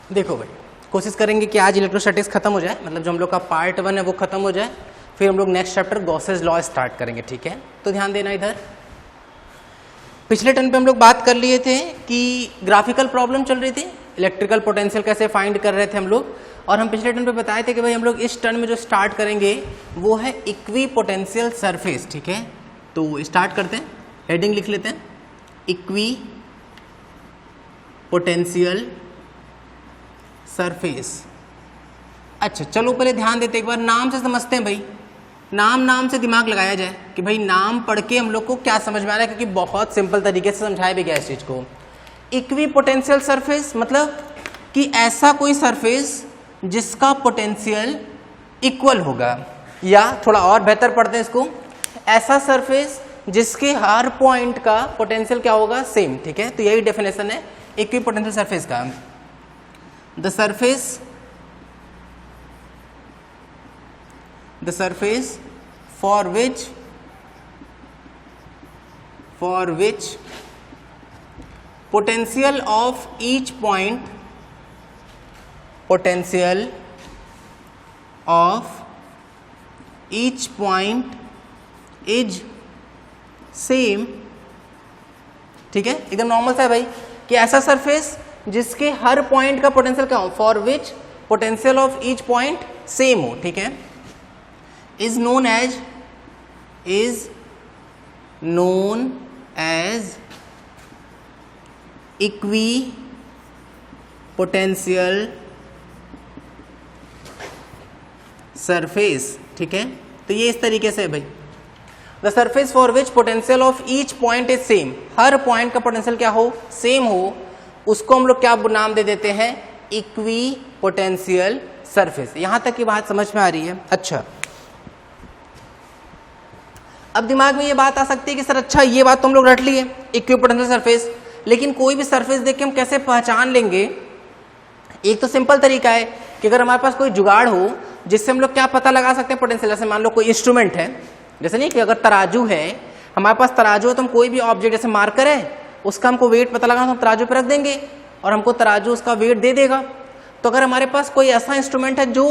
देखो भाई, कोशिश करेंगे कि आज इलेक्ट्रोस्टैटिक्स खत्म हो जाए, मतलब जो हम लोग का पार्ट 1 है वो खत्म हो जाए, फिर हम लोग next chapter Gauss's law start करेंगे, ठीक है। तो ध्यान देना इधर, पिछले टर्न पे हम लोग बात कर लिए थे कि ग्राफिकल प्रॉब्लम चल रही थी, इलेक्ट्रिकल पोटेंशियल कैसे फाइंड कर रहे थे हम लोग, और हम पिछले टर्न पे बताए थे कि भाई हम लोग इस टर्न में जो स्टार्ट करेंगे वो है इक्वी पोटेंशियल सरफेस, ठीक है। तो स्टार्ट करते हैं, हेडिंग लिख लेते हैं, इक्वी पोटेंशियल सरफेस। अच्छा चलो पहले ध्यान देते, एक बार नाम से समझते हैं भाई, नाम से दिमाग लगाया जाए कि भाई नाम पढ़ के हम लोग को क्या समझ में आ रहा है, क्योंकि बहुत सिंपल तरीके से समझाया भी गया इस चीज को। इक्वी पोटेंशियल सरफेस मतलब कि ऐसा कोई सरफेस जिसका पोटेंशियल इक्वल होगा, या थोड़ा और बेहतर पढ़ते हैं इसको, ऐसा सरफेस जिसके हर पॉइंट का पोटेंशियल क्या होगा, सेम, ठीक है। तो यही डेफिनेशन है इक्वी पोटेंशियल सरफेस का। The surface for which potential of each point is same, ठीक है। एकदम नॉर्मल सा है भाई कि ऐसा सरफेस जिसके हर पॉइंट का पोटेंशियल क्या हो, for which potential of each point same हो, ठीक है, is known as equi potential surface, ठीक है। तो ये इस तरीके से है भाई, the surface for which potential of each point is same, हर पॉइंट का पोटेंशियल क्या हो, सेम हो, उसको हम लोग क्या नाम दे देते हैं, इक्वी पोटेंशियल सरफेस। यहां तक की बात समझ में आ रही है। अच्छा अब दिमाग में ये बात आ सकती है कि सर अच्छा ये बात तो हम लोग रट लिए, इक्वी पोटेंशियल सरफेस, लेकिन कोई भी सरफेस देख के हम कैसे पहचान लेंगे। एक तो सिंपल तरीका है कि अगर हमारे पास कोई जुगाड़ हो जिससे हम लोग क्या पता लगा सकते हैं पोटेंशियल, जैसे मान लो कोई इंस्ट्रूमेंट है, जैसे नहीं कि अगर तराजू है हमारे पास, तराजू है तो हम कोई भी ऑब्जेक्ट जैसे मार्कर है उसका हमको वेट पता लगाना, तो हम तराजू पे रख देंगे और हमको तराजू उसका वेट दे देगा। तो अगर हमारे पास कोई ऐसा इंस्ट्रूमेंट है जो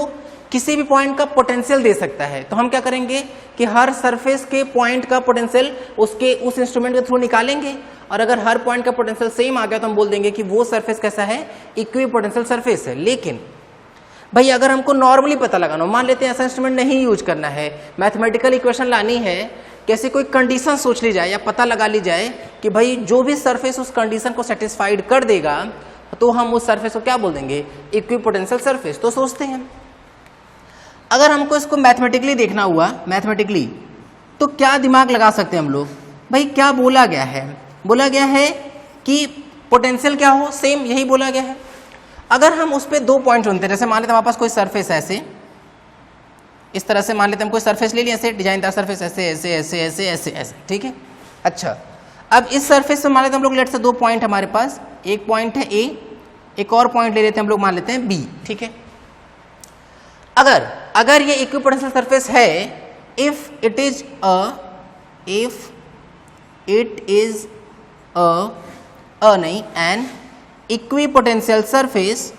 किसी भी पॉइंट का पोटेंशियल दे सकता है, तो हम क्या करेंगे कि हर सरफेस के पॉइंट का पोटेंशियल उस इंस्ट्रूमेंट के थ्रू निकालेंगे, और अगर हर पॉइंट का पोटेंशियल सेम आ गया तो हम बोल देंगे कि वो सरफेस कैसा है, इक्वी पोटेंशियल सरफेस है। लेकिन भाई अगर हमको नॉर्मली पता लगाना, मान लेते हैं ऐसा इंस्ट्रूमेंट नहीं यूज करना है, मैथमेटिकल इक्वेशन लानी है, कैसे कोई कंडीशन सोच ली जाए या पता लगा ली जाए कि भाई जो भी सरफेस उस कंडीशन को सेटिस्फाइड कर देगा तो हम उस सरफेस को क्या बोल देंगे, इक्वी पोटेंशियल सरफेस। तो सोचते हैं अगर हमको इसको मैथमेटिकली देखना हुआ, मैथमेटिकली, तो क्या दिमाग लगा सकते हैं हम लोग, भाई क्या बोला गया है, बोला गया है कि पोटेंशियल क्या हो, सेम, यही बोला गया है। अगर हम उस पर दो पॉइंट चुनते हैं, जैसे मान लेते हैं हमारे पास कोई सरफेस ऐसे, इस तरह से मान लेते हैं हम कोई सरफेस ले लिया, ऐसे डिजाइनदार सरफेस, ऐसे ऐसे ऐसे ऐसे ऐसे ऐसे, ठीक है। अच्छा अब इस सरफेस से मान लेते हैं हम लोग, लेट से दो पॉइंट हमारे पास, एक पॉइंट है ए, एक और पॉइंट ले लेते हैं हम लोग, मान लेते हैं बी, ठीक है। अगर ये इक्वी पोटेंशियल सरफेस है, if it is an equi potential surface,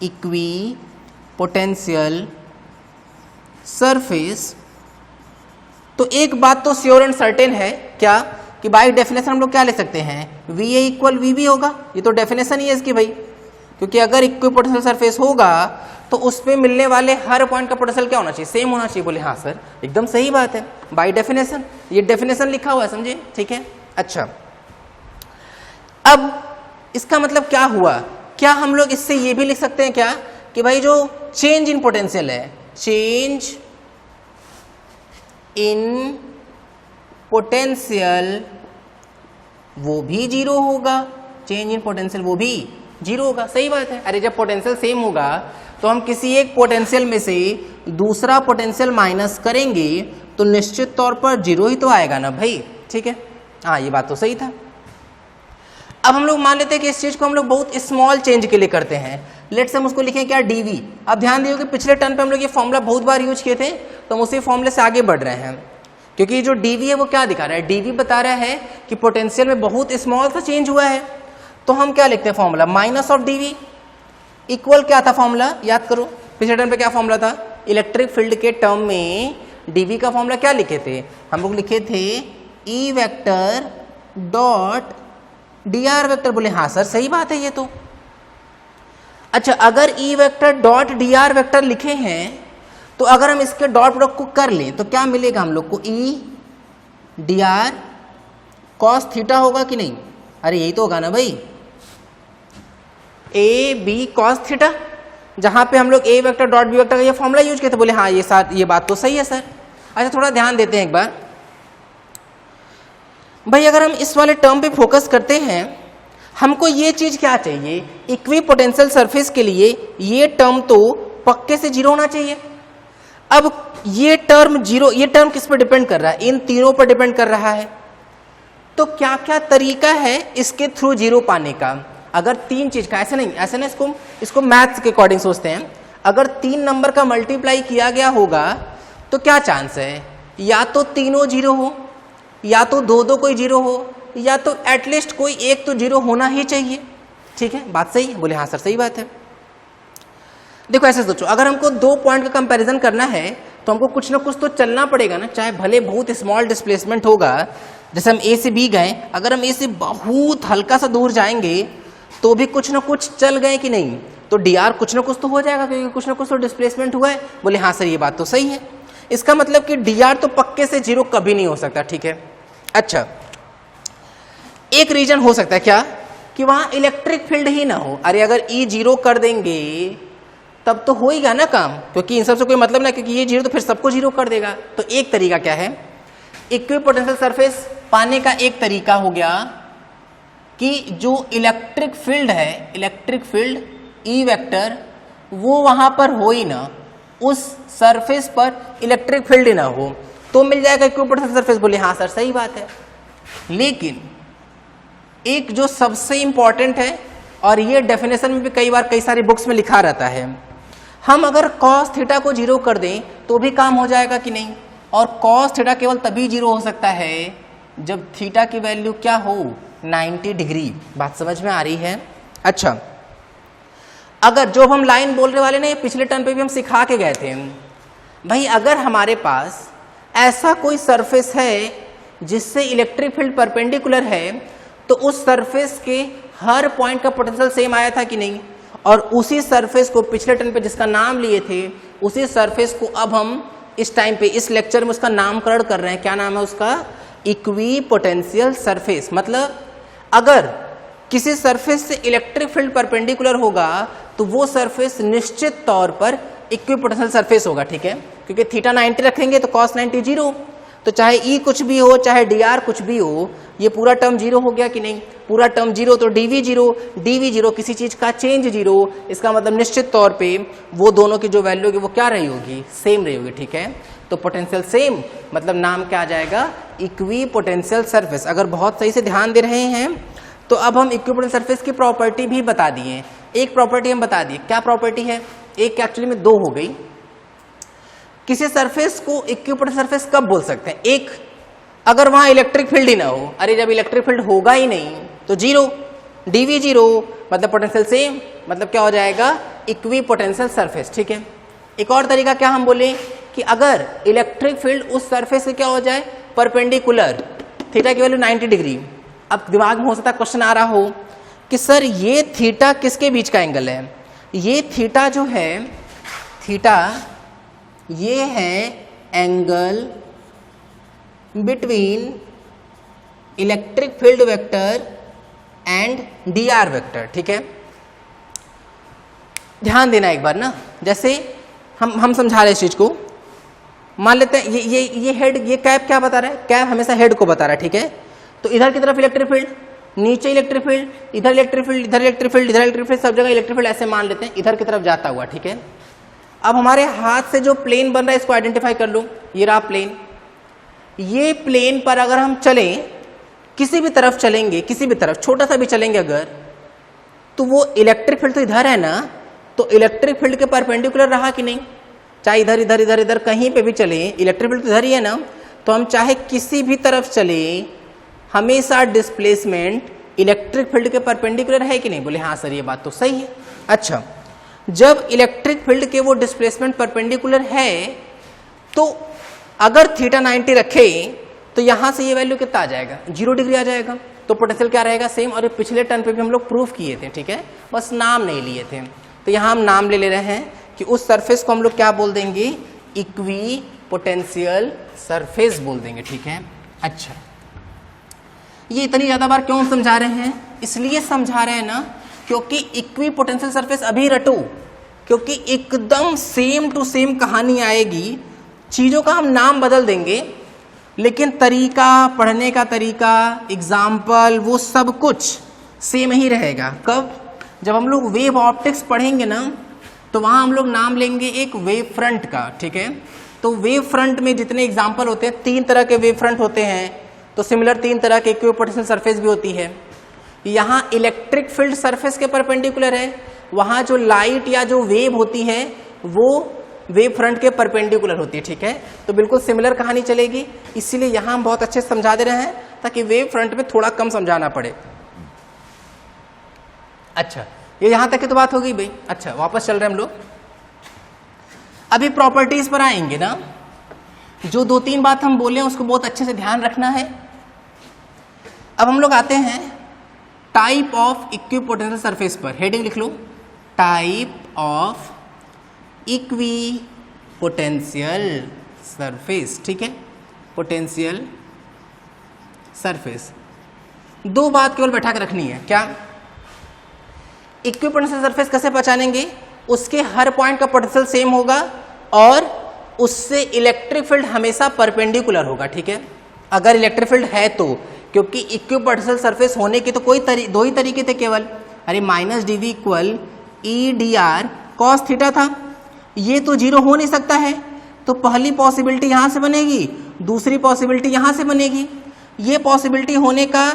equi potential surface, तो एक बात तो श्योर एंड सर्टेन है, क्या कि बाय डेफिनेशन हम लोग क्या ले सकते हैं, V A equal V B होगा। ये तो डेफिनेशन ही है इसकी भाई, क्योंकि अगर इक्वी पोटेंशियल सरफेस होगा तो उस पे मिलने वाले हर पॉइंट का पोटेंशियल क्या होना चाहिए, सेम होना चाहिए। बोले हाँ सर एकदम सही बात है, बाय डेफिनेशन, ये डेफिनेशन लिखा हुआ है, समझे, ठीक है। अच्छा अब इसका मतलब क्या हुआ, क्या हम लोग इससे ये भी लिख सकते हैं क्या कि भाई जो चेंज इन पोटेंशियल है, चेंज इन पोटेंशियल वो भी जीरो होगा, चेंज इन पोटेंशियल वो भी जीरो होगा। सही बात है, अरे जब पोटेंशियल सेम होगा तो हम किसी एक पोटेंशियल में से दूसरा पोटेंशियल माइनस करेंगे तो निश्चित तौर पर जीरो ही तो आएगा ना भाई, ठीक है। हाँ ये बात तो सही था। अब हम लोग मान लेते हैं कि इस चीज को हम लोग बहुत स्मॉल चेंज के लिए करते हैं, लेट्स हम उसको लिखें क्या, डीवी। अब ध्यान दियो कि पिछले टर्न पे हम लोग ये फॉर्मूला बहुत बार यूज किए थे, तो हम उसी फॉर्मूले से आगे बढ़ रहे हैं, क्योंकि जो डीवी है वो क्या दिखा रहा है, डीवी बता रहा है कि पोटेंशियल में बहुत स्मॉल सा चेंज हुआ है। तो हम क्या लिखते हैं formula, minus of dV, equal क्या था फॉर्मूला, याद करो पिछले टर्म पे क्या फॉर्मूला था, इलेक्ट्रिक फील्ड के टर्म में डीवी का फॉर्मूला क्या लिखे थे, हम लोग लिखे थे E vector dot D R vector. बोले हाँ सर सही बात है ये तो। अच्छा अगर E vector dot D R vector लिखे हैं तो अगर हम इसके डॉट प्रोडक्ट को कर लें तो क्या मिलेगा हम लोग को, E D R cos theta होगा कि नहीं, अरे यही तो होगा ना भाई, ए बी कॉस थीटा, जहां पे हम लोग ए वेक्टर डॉट बी वेक्टर का ये फॉर्मूला यूज किए थे। बोले हाँ ये बात तो सही है सर। अच्छा थोड़ा ध्यान देते हैं एक बार भाई, अगर हम इस वाले टर्म पे फोकस करते हैं, हमको ये चीज क्या चाहिए, इक्विपोटेंशियल सरफेस के लिए ये टर्म तो पक्के से जीरो होना चाहिए। अब ये टर्म जीरो, ये टर्म किस पर डिपेंड कर रहा है, इन तीनों पर डिपेंड कर रहा है। तो क्या क्या तरीका है इसके थ्रू जीरो पाने का, अगर तीन चीज का, ऐसे नहीं इसको मैथ्स के अकॉर्डिंग सोचते हैं, अगर 3 नंबर का मल्टीप्लाई किया गया होगा तो क्या चांस है, या तो तीनों जीरो हो, या तो दो कोई जीरो हो, या तो एटलीस्ट कोई एक तो जीरो होना ही चाहिए। ठीक है, बात सही है, बोले हाँ सर सही बात है। देखो ऐसे सोचो, अगर हमको 2 पॉइंट का कंपैरिजन करना है तो हमको कुछ ना कुछ तो चलना पड़ेगा ना, चाहे भले बहुत स्मॉल डिस्प्लेसमेंट होगा, जैसे हम ए से बी गए, अगर हम ए से बहुत हल्का सा दूर जाएंगे तो भी कुछ ना कुछ चल गए कि नहीं, तो डी आर कुछ ना कुछ तो हो जाएगा क्योंकि कुछ ना कुछ तो डिस्प्लेसमेंट हुआ है। बोले हाँ सर ये बात तो सही है, इसका मतलब कि डी आर तो पक्के से जीरो कभी नहीं हो सकता। ठीक है, अच्छा एक रीजन हो सकता है क्या, कि वहां इलेक्ट्रिक फील्ड ही ना हो। अरे अगर ई जीरो कर देंगे तब तो होएगा ना काम, क्योंकि इन सबसे कोई मतलब ना, क्योंकि ये जीरो तो फिर सबको जीरो कर देगा। तो एक तरीका क्या है, इक्विपोटेंशियल सरफेस पाने का एक तरीका हो गया कि जो इलेक्ट्रिक फील्ड है, इलेक्ट्रिक फील्ड ई वेक्टर वो वहां पर हो ही ना, उस सरफेस पर इलेक्ट्रिक फील्ड ही ना हो, तो मिल जाएगा इक्विपोटेंशियल सरफेस। बोले हाँ सर सही बात है, लेकिन एक जो सबसे इंपॉर्टेंट है, और ये डेफिनेशन में भी कई बार कई सारी बुक्स में लिखा रहता है, हम अगर कॉस थीटा को जीरो कर दें तो भी काम हो जाएगा कि नहीं, और कॉस थीटा केवल तभी जीरो हो सकता है जब थीटा की वैल्यू क्या हो, 90 डिग्री। बात समझ में आ रही है। अच्छा अगर जो हम लाइन बोलने वाले ना, ये पिछले टर्म पे भी हम सिखा के गए थे भाई, अगर हमारे पास ऐसा कोई सरफेस है जिससे इलेक्ट्रिक फील्ड परपेंडिकुलर है, तो उस सरफेस के हर पॉइंट का पोटेंशियल सेम आया था कि नहीं, और उसी सरफेस को पिछले टर्म पे जिसका नाम लिए थे, उसी सरफेस को अब हम इस टाइम पे इस लेक्चर में उसका नामकरण कर रहे हैं। क्या नाम है उसका, इक्विपोटेंशियल सरफेस। मतलब अगर किसी सरफेस से इलेक्ट्रिक फील्ड परपेंडिकुलर होगा तो वो सरफेस निश्चित तौर पर इक्विपोटेंशियल सरफेस होगा। ठीक है, क्योंकि थीटा 90 रखेंगे तो कॉस 90 जीरो, तो चाहे ई कुछ भी हो चाहे डी आर कुछ भी हो, ये पूरा टर्म जीरो हो गया कि नहीं, पूरा टर्म जीरो, तो डीवी जीरो, किसी चीज का चेंज जीरो, इसका मतलब निश्चित तौर पे वो दोनों की जो वैल्यू होगी वो क्या रही होगी, सेम रही होगी। ठीक है, तो पोटेंशियल सेम मतलब नाम क्या आ जाएगा, इक्विपोटेंशियल सरफेस। अगर बहुत सही से ध्यान दे रहे हैं तो अब हम इक्विपोटेंशियल सरफेस की प्रॉपर्टी भी बता दिए। एक प्रॉपर्टी हम बता दिए, क्या प्रॉपर्टी है, एक एक्चुअली में 2 हो गई। किसी सरफेस को इक्विपोटेंशियल सरफेस कब बोल सकते हैं, एक अगर वहां इलेक्ट्रिक फील्ड ही ना हो, अरे जब इलेक्ट्रिक फील्ड होगा ही नहीं तो जीरो, डीवी जीरो मतलब पोटेंशियल सेम, मतलब क्या हो जाएगा, इक्विपोटेंशियल सरफेस। ठीक है, एक और तरीका क्या हम बोले कि अगर इलेक्ट्रिक फील्ड उस सरफेस से क्या हो जाए, परपेंडिकुलर, थीटा की वैल्यू 90 डिग्री। अब दिमाग में हो सकता है क्वेश्चन आ रहा हो कि सर ये थीटा किसके बीच का एंगल है, ये थीटा जो है, थीटा ये है angle between electric field vector and D R vector. ठीक है, ध्यान देना एक बार ना, जैसे हम समझा रहे इस चीज को, मान लेते हैं ये हेड, ये कैप क्या बता रहा है, कैप हमेशा हेड को बता रहा है। ठीक है, तो इधर की तरफ इलेक्ट्रिक फील्ड, नीचे इलेक्ट्रिक फील्ड, इधर इलेक्ट्रिक फील्ड, इधर इलेक्ट्रिक फील्ड, इधर इलेक्ट्रिक फील्ड, सब जगह इलेक्ट्रिक फील्ड, ऐसे मान लेते हैं इधर की तरफ जाता हुआ। ठीक है, अब हमारे हाथ से जो प्लेन बन रहा है इसको आइडेंटिफाई कर लो, ये रहा प्लेन। ये प्लेन पर अगर हम चलें, किसी भी तरफ चलेंगे, किसी भी तरफ छोटा सा भी चलेंगे अगर, तो वो इलेक्ट्रिक फील्ड तो इधर है ना, तो इलेक्ट्रिक फील्ड के परपेंडिकुलर रहा कि नहीं, चाहे इधर इधर इधर इधर कहीं पे भी चले, इलेक्ट्रिक फील्ड तो इधर ही है ना, तो हम चाहे किसी भी तरफ चले, हमेशा डिस्प्लेसमेंट इलेक्ट्रिक फील्ड के परपेंडिकुलर है कि नहीं, बोले हाँ सर ये बात तो सही है। अच्छा जब इलेक्ट्रिक फील्ड के वो डिस्प्लेसमेंट परपेंडिकुलर है तो अगर थीटा 90 रखे तो यहां से ये वैल्यू कितना आ जाएगा, 0 डिग्री आ जाएगा। तो पोटेंशियल क्या रहेगा, सेम। और ये पिछले टर्न पे भी हम लोग प्रूफ किए थे, ठीक है, बस नाम नहीं लिए थे। तो यहाँ हम नाम ले रहे हैं कि उस सरफेस को हम लोग क्या बोल देंगे, इक्वी पोटेंशियल सरफेस बोल देंगे, ठीक है। अच्छा, ये इतनी ज्यादा बार क्यों समझा रहे हैं, इसलिए समझा रहे हैं ना क्योंकि इक्वी पोटेंशियल सरफेस अभी रटो, क्योंकि एकदम सेम टू सेम कहानी आएगी। चीजों का हम नाम बदल देंगे लेकिन तरीका, पढ़ने का तरीका, एग्जाम्पल, वो सब कुछ सेम ही रहेगा। कब, जब हम लोग वेव ऑप्टिक्स पढ़ेंगे ना तो वहाँ हम लोग नाम लेंगे एक वेव फ्रंट का, ठीक है। तो वेव फ्रंट में जितने एग्जाम्पल होते हैं, 3 तरह के वेव फ्रंट होते हैं, तो सिमिलर 3 तरह के इक्वी पोटेंशियल सरफेस भी होती है। यहाँ इलेक्ट्रिक फील्ड सरफेस के परपेंडिकुलर है, वहाँ जो लाइट या जो वेव होती है वो वेव फ्रंट के परपेंडिकुलर होती है, ठीक है। तो बिल्कुल सिमिलर कहानी चलेगी, इसीलिए यहाँ हम बहुत अच्छे से समझा दे रहे हैं ताकि वेव फ्रंट में थोड़ा कम समझाना पड़े। अच्छा, ये यहां तक की तो बात हो गई भाई। अच्छा, वापस चल रहे हम लोग, अभी प्रॉपर्टीज पर आएंगे ना। जो 2-3 बात हम बोले उसको बहुत अच्छे से ध्यान रखना है। अब हम लोग आते हैं type of equi potential surface पर। हेडिंग लिख लो, type of equi potential surface, ठीक है, पोटेंशियल सरफेस। 2 बात केवल बैठा के रखनी है। क्या, इक्वी पोटेंशियल सरफेस कैसे पहचानेंगे, उसके हर पॉइंट का पोटेंशियल सेम होगा और उससे इलेक्ट्रिक फील्ड हमेशा परपेंडिकुलर होगा, ठीक है। अगर इलेक्ट्रिक फील्ड है तो, क्योंकि इक्वी पोटेंशियल सरफेस होने के तो कोई 2 ही तरीके थे केवल। अरे -dV equal EdR cos theta था, ये तो 0 हो नहीं सकता है। तो पहली पॉसिबिलिटी यहां से बनेगी, दूसरी पॉसिबिलिटी यहां से बनेगी। ये पॉसिबिलिटी होने का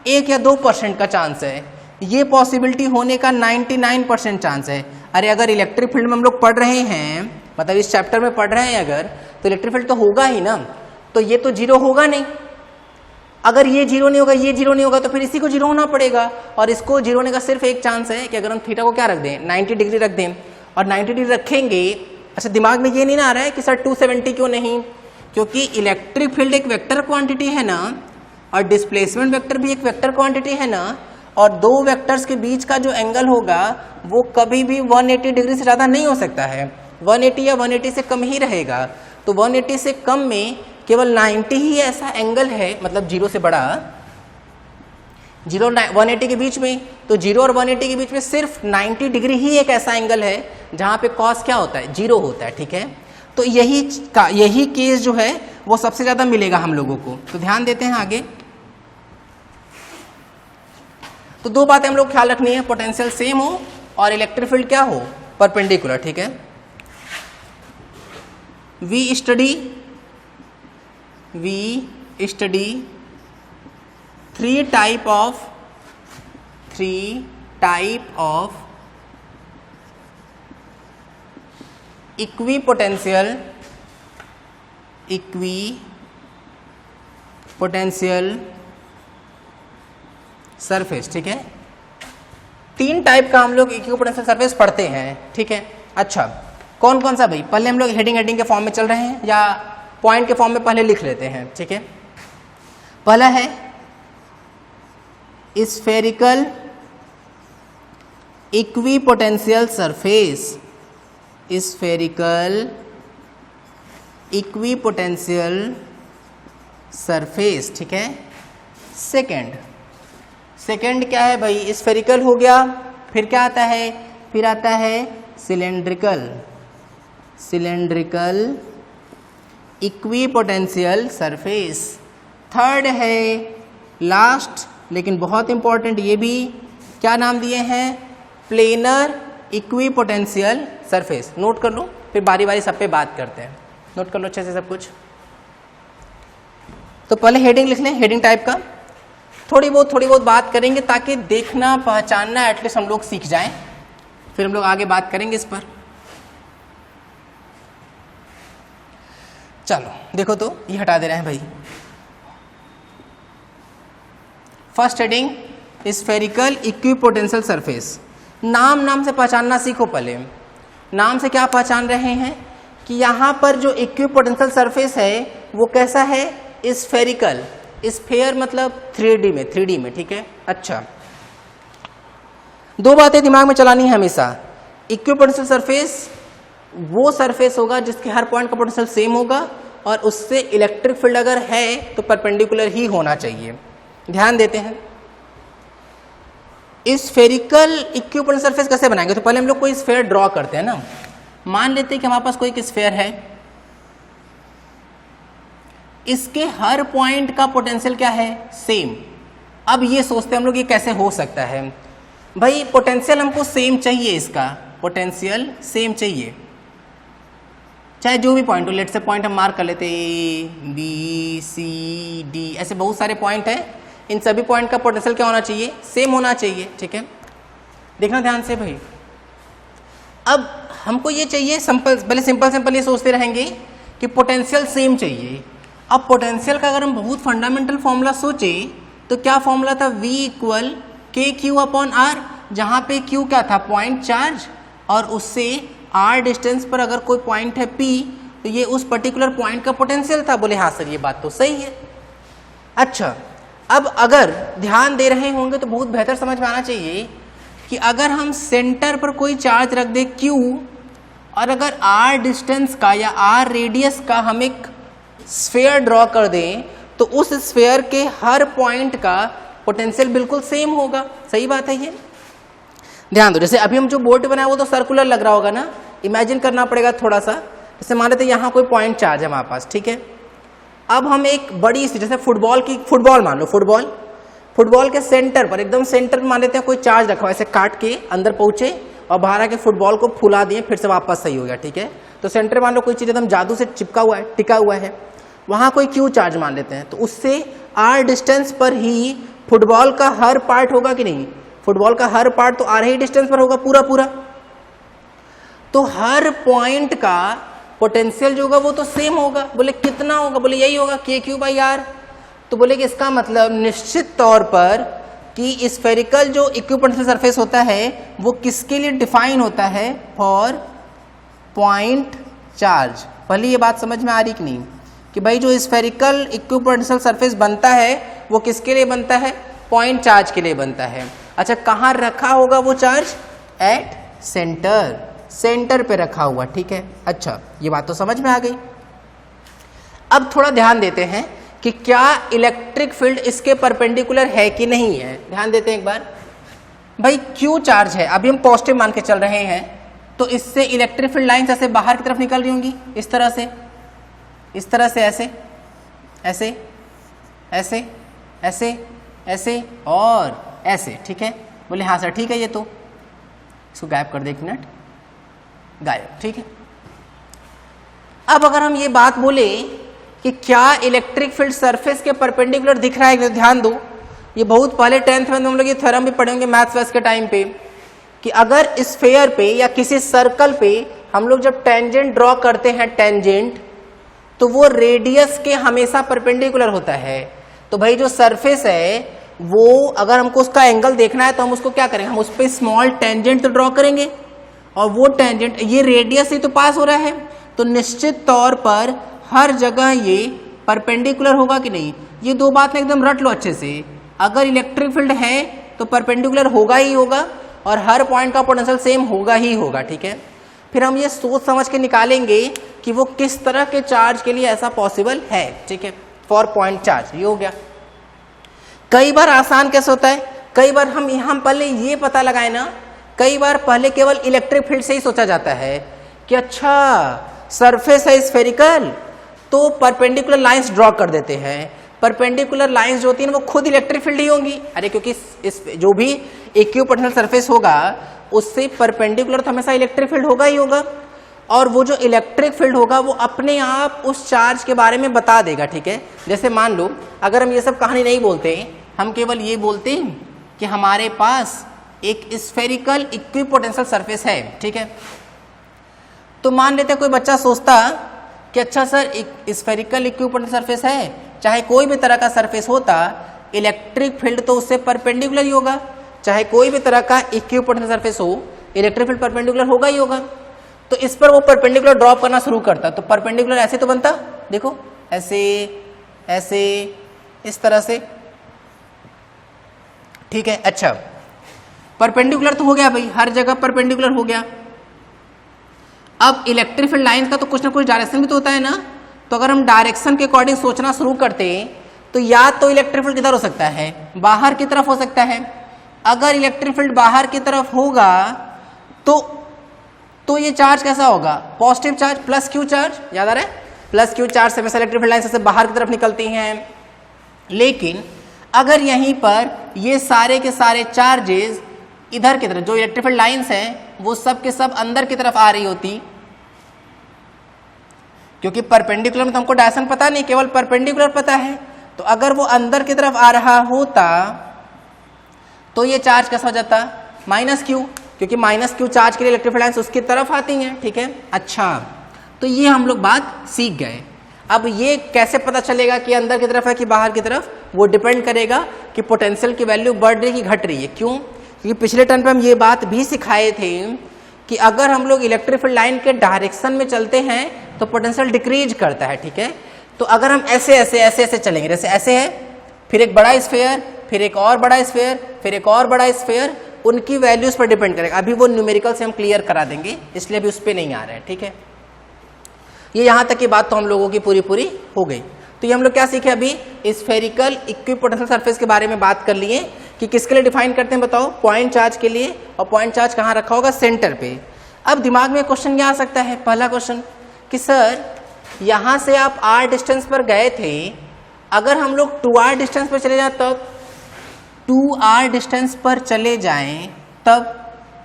1 या 2% का चांस है, ये पॉसिबिलिटी होने का 99% चांस है। अरे अगर इलेक्ट्रिक फील्ड में हम लोग पढ़ रहे हैं, मतलब इस चैप्टर में पढ़ रहे हैं अगर, तो इलेक्ट्रिक फील्ड तो होगा ही ना, तो ये तो 0 होगा नहीं। अगर ये 0 नहीं होगा, ये 0 नहीं होगा, तो फिर इसी को 0 होना पड़ेगा। और इसको 0 होने का सिर्फ एक चांस है कि अगर हम थीटा को क्या रख दें, 90 डिग्री रख दें। और 90 डिग्री रखेंगे, अच्छा दिमाग में ये नहीं ना आ रहा है कि सर 270 क्यों नहीं, क्योंकि इलेक्ट्रिक फील्ड एक वेक्टर क्वांटिटी है ना, और डिस्प्लेसमेंट वेक्टर भी एक वेक्टर क्वांटिटी है ना, और 2 वेक्टर्स के बीच का जो एंगल होगा वो कभी भी 180 डिग्री से ज़्यादा नहीं हो सकता है। 180 या 180 से कम ही रहेगा। तो 180 से कम में केवल 90 ही ऐसा एंगल है, मतलब 0 से बड़ा, 0 180 के बीच में। तो 0 और 180 के बीच में सिर्फ 90 डिग्री ही एक ऐसा एंगल है जहाँ पे कॉस क्या होता है, 0 होता है, ठीक है। तो यही केस जो है वो सबसे ज़्यादा मिलेगा हम लोगों को। तो ध्यान देते हैं आगे। तो 2 बातें हम लोग ख्याल रखनी है, पोटेंशियल सेम हो और इलेक्ट्रिक फील्ड क्या हो, परपेंडिकुलर, ठीक है। We study 3 type of equi potential surface, ठीक है। 3 टाइप का हम लोग इक्वी पोटेंशियल सरफेस पढ़ते हैं, ठीक है। अच्छा, कौन कौन सा भाई, पहले हम लोग हेडिंग के फॉर्म में चल रहे हैं या पॉइंट के फॉर्म में पहले लिख लेते हैं, ठीक है। पहला है spherical equi potential surface, spherical equi potential surface, ठीक है। सेकंड क्या है भाई, स्फेरिकल हो गया, फिर क्या आता है, फिर आता है cylindrical equi potential surface. Third है लास्ट लेकिन बहुत इंपॉर्टेंट, ये भी क्या नाम दिए हैं, planar equi potential surface. Note कर लो, फिर बारी बारी सब पे बात करते हैं। नोट कर लो अच्छे से सब कुछ। तो पहले हेडिंग लिख लें, हेडिंग टाइप का थोड़ी बहुत बात करेंगे ताकि देखना पहचानना एटलीस्ट हम लोग सीख जाएं, फिर हम लोग आगे बात करेंगे इस पर। चलो देखो, तो ये हटा दे रहे हैं भाई। First heading spherical equi potential surface. नाम से पहचानना सीखो पहले। नाम से क्या पहचान रहे हैं कि यहाँ पर जो इक्विपोटेंशियल सरफेस है वो कैसा है, स्फेरिकल। स्फेयर मतलब 3D में, ठीक है। अच्छा, दो बातें दिमाग में चलानी है हमेशा। इक्विपोटेंशियल सरफेस वो सरफेस होगा जिसके हर पॉइंट का पोटेंशियल सेम होगा और उससे इलेक्ट्रिक फील्ड अगर है तो परपेंडिकुलर ही होना चाहिए। ध्यान देते हैं, स्फेरिकल इक्विपोटेंशियल सरफेस कैसे बनाएंगे? तो पहले हम लोग कोई स्फेयर ड्रॉ करते हैं ना। मान लेते हैं कि हमारे पास कोई एक स्फेयर है, इसके हर पॉइंट का पोटेंशियल क्या है, सेम। अब ये सोचते हैं हम लोग ये कैसे हो सकता है? भाई पोटेंशियल हमको सेम चाहिए, इसका पोटेंशियल सेम चाहिए, चाहे जो भी पॉइंट हो। लेट से पॉइंट हम मार्क कर लेते हैं A, B, C, D, ऐसे बहुत सारे पॉइंट हैं। इन सभी पॉइंट का पोटेंशियल क्या होना चाहिए, सेम होना चाहिए, ठीक है। देखना ध्यान से भाई, अब हमको ये चाहिए सिंपल, पहले सिंपल ये सोचते रहेंगे कि पोटेंशियल सेम चाहिए। अब पोटेंशियल का अगर हम बहुत फंडामेंटल फॉर्मूला सोचे तो क्या फॉर्मूला था, V इक्वल KQ/R, जहाँ पे Q क्या था, पॉइंट चार्ज, और उससे R डिस्टेंस पर अगर कोई पॉइंट है P तो ये उस पर्टिकुलर पॉइंट का पोटेंशियल था। बोले हाँ सर ये बात तो सही है। अच्छा, अब अगर ध्यान दे रहे होंगे तो बहुत बेहतर समझ में आना चाहिए कि अगर हम सेंटर पर कोई चार्ज रख दे Q और अगर R डिस्टेंस का या R रेडियस का हम एक स्फेयर ड्रॉ कर दें तो उस स्फेयर के हर पॉइंट का पोटेंशियल बिल्कुल सेम होगा। सही बात है ये, ध्यान दो। जैसे अभी हम जो बोर्ड बनाया वो तो सर्कुलर लग रहा होगा ना, इमेजिन करना पड़ेगा थोड़ा सा। जैसे मान लेते हैं यहाँ कोई पॉइंट चार्ज है हमारे पास, ठीक है। अब हम एक बड़ी सी, जैसे फुटबॉल मान लो, फुटबॉल के सेंटर पर, एकदम सेंटर मान लेते हैं कोई चार्ज रखा हुआ, ऐसे काट के अंदर पहुंचे और बाहर आके फुटबॉल को फुला दिए, फिर से वापस सही हो गया, ठीक है। तो सेंटर मान लो कोई चीज एकदम जादू से चिपका हुआ है, टिका हुआ है, वहां कोई Q चार्ज मान लेते हैं, तो उससे R डिस्टेंस पर ही फुटबॉल का हर पार्ट होगा कि नहीं, फुटबॉल का हर पार्ट तो R ही डिस्टेंस पर होगा पूरा। तो हर पॉइंट का पोटेंशियल जो होगा वो तो सेम होगा। बोले कितना होगा, बोले यही होगा KQ/R। तो बोले कि इसका मतलब निश्चित तौर पर कि स्फेरिकल जो इक्विपोटेंशियल सरफेस होता है वो किसके लिए डिफाइन होता है, फॉर पॉइंट चार्ज। पहले ये बात समझ में आ रही कि नहीं कि भाई जो स्फेरिकल इक्विपोटेंशियल सरफेस बनता है वो किसके लिए बनता है, पॉइंट चार्ज के लिए बनता है। अच्छा, कहाँ रखा होगा वो चार्ज, एट सेंटर पे रखा हुआ, ठीक है। अच्छा, ये बात तो समझ में आ गई। अब थोड़ा ध्यान देते हैं कि क्या इलेक्ट्रिक फील्ड इसके परपेंडिकुलर है कि नहीं है। ध्यान देते हैं एक बार। भाई Q चार्ज है, अभी हम पॉजिटिव मान के चल रहे हैं, तो इससे इलेक्ट्रिक फील्ड लाइंस ऐसे बाहर की तरफ निकल रही होंगी, इस तरह से, ऐसे और ऐसे, ठीक है। बोले हाँ सर ठीक है, ये तो इसको गायब कर दे, एक मिनट, गायब, ठीक है। अब अगर हम ये बात बोले कि क्या इलेक्ट्रिक फील्ड सरफेस के परपेंडिकुलर दिख रहा है, तो ध्यान दो, ये बहुत पहले 10th में हम लोग ये थ्योरम भी पढ़ेंगे मैथ्स वेस के टाइम पे, कि अगर स्फेयर पे या किसी सर्कल पे हम लोग जब टेंजेंट ड्रॉ करते हैं, टेंजेंट, तो वो रेडियस के हमेशा परपेंडिकुलर होता है। तो भाई जो सरफेस है वो अगर हमको उसका एंगल देखना है तो हम उसको क्या करेंगे, हम उस पर स्मॉल टेंजेंट तो ड्रॉ करेंगे, और वो टेंजेंट ये रेडियस से तो पास हो रहा है, तो निश्चित तौर पर हर जगह ये परपेंडिकुलर होगा कि नहीं। ये दो बातें एकदम रट लो अच्छे से। अगर इलेक्ट्रिक फील्ड है तो परपेंडिकुलर होगा ही होगा और हर पॉइंट का पोटेंशियल सेम होगा ही होगा, ठीक है। फिर हम ये सोच समझ के निकालेंगे कि वो किस तरह के चार्ज के लिए ऐसा पॉसिबल है, ठीक है, फॉर पॉइंट चार्ज। ये हो गया। कई बार आसान कैसे होता है, कई बार हम पहले ये पता लगाए ना, कई बार पहले केवल इलेक्ट्रिक फील्ड से ही सोचा जाता है कि अच्छा सरफेस है स्फेरिकल तो परपेंडिकुलर लाइंस ड्रॉ कर देते हैं। परपेंडिकुलर लाइंस जो होती हैं वो खुद इलेक्ट्रिक फील्ड ही होंगी। अरे क्योंकि इस जो भी इक्विपोटेंशियल सरफेस होगा उससे परपेंडिकुलर तो हमेशा इलेक्ट्रिक फील्ड होगा ही होगा, और वो जो इलेक्ट्रिक फील्ड होगा वो अपने आप उस चार्ज के बारे में बता देगा, ठीक है। जैसे मान लो अगर हम ये सब कहानी नहीं बोलते, हम केवल ये बोलते कि हमारे पास एक स्फेरिकल इक्विपोटेंशियल सरफेस है, ठीक है। तो मान लेते कोई बच्चा सोचता कि अच्छा सर स्फेरिकल इक्विपोटेंशियल सरफेस है, चाहे कोई भी तरह का सरफेस होता इलेक्ट्रिक फील्ड तो उससे परपेंडिकुलर ही होगा। चाहे कोई भी तरह का इक्विपोटेंशियल सरफेस हो इलेक्ट्रिक फील्ड परपेंडिकुलर होगा ही होगा। तो इस पर वो परपेंडिकुलर ड्रॉप करना शुरू करता। तो परपेंडिकुलर ऐसे तो बनता, देखो ऐसे ऐसे इस तरह से, ठीक है। अच्छा, परपेंडिकुलर तो हो गया भाई, हर जगह परपेंडिकुलर हो गया। अब इलेक्ट्रिक फील्ड लाइन का तो कुछ ना कुछ डायरेक्शन भी तो होता है ना, तो अगर हम डायरेक्शन के अकॉर्डिंग सोचना शुरू करते तो या तो इलेक्ट्रिक फील्ड किधर हो सकता है, बाहर की तरफ हो सकता है। अगर इलेक्ट्रिक फील्ड बाहर की तरफ होगा तो ये चार्ज कैसा होगा, positive charge, plus Q charge, याद आ रहा है, प्लस क्यू चार्ज से हमेशा इलेक्ट्रिक फील्ड लाइन से बाहर की तरफ निकलती हैं। लेकिन अगर यहीं पर ये सारे के सारे चार्जेस इधर की तरफ, जो इलेक्ट्रिक फील्ड लाइंस हैं वो सब के सब अंदर की तरफ आ रही होती, क्योंकि परपेंडिकुलर में तो हमको डायरेक्शन पता नहीं, केवल परपेंडिकुलर पता है। तो अगर वो अंदर की तरफ आ रहा होता तो ये चार्ज कैसा हो जाता, माइनस क्यू, क्योंकि माइनस क्यू चार्ज के लिए इलेक्ट्रिक फील्ड लाइंस उसकी तरफ आती हैं, ठीक है। अच्छा, तो ये हम लोग बात सीख गए। अब ये कैसे पता चलेगा कि अंदर की तरफ है कि बाहर की तरफ, वो डिपेंड करेगा कि पोटेंशियल की वैल्यू बढ़ रही है कि घट रही है। क्यों? क्योंकि पिछले टर्म पे हम ये बात भी सिखाए थे कि अगर हम लोग इलेक्ट्रिक फील्ड लाइन के डायरेक्शन में चलते हैं तो पोटेंशियल डिक्रीज करता है, ठीक है। तो अगर हम ऐसे ऐसे ऐसे ऐसे चलेंगे, जैसे ऐसे है, फिर एक बड़ा स्फीयर, फिर एक और बड़ा स्फीयर, फिर एक और बड़ा स्फीयर, उनकी वैल्यूज पर डिपेंड करेगा। अभी वो न्यूमेरिकल से हम क्लियर करा देंगे, इसलिए अभी उस पर नहीं आ रहा है, ठीक है। ये यहाँ तक की बात तो हम लोगों की पूरी पूरी हो गई। तो ये हम लोग क्या सीखे अभी, स्फेरिकल इक्विपोटेंशियल सरफेस के बारे में बात कर लिए कि किसके लिए डिफाइन करते हैं, बताओ, पॉइंट चार्ज के लिए। और पॉइंट चार्ज कहाँ रखा होगा, सेंटर पे। अब दिमाग में क्वेश्चन क्या आ सकता है, पहला क्वेश्चन कि सर यहाँ से आप r डिस्टेंस पर गए थे, अगर हम लोग 2r डिस्टेंस पर चले जाए तब, 2r डिस्टेंस पर चले जाएं तब,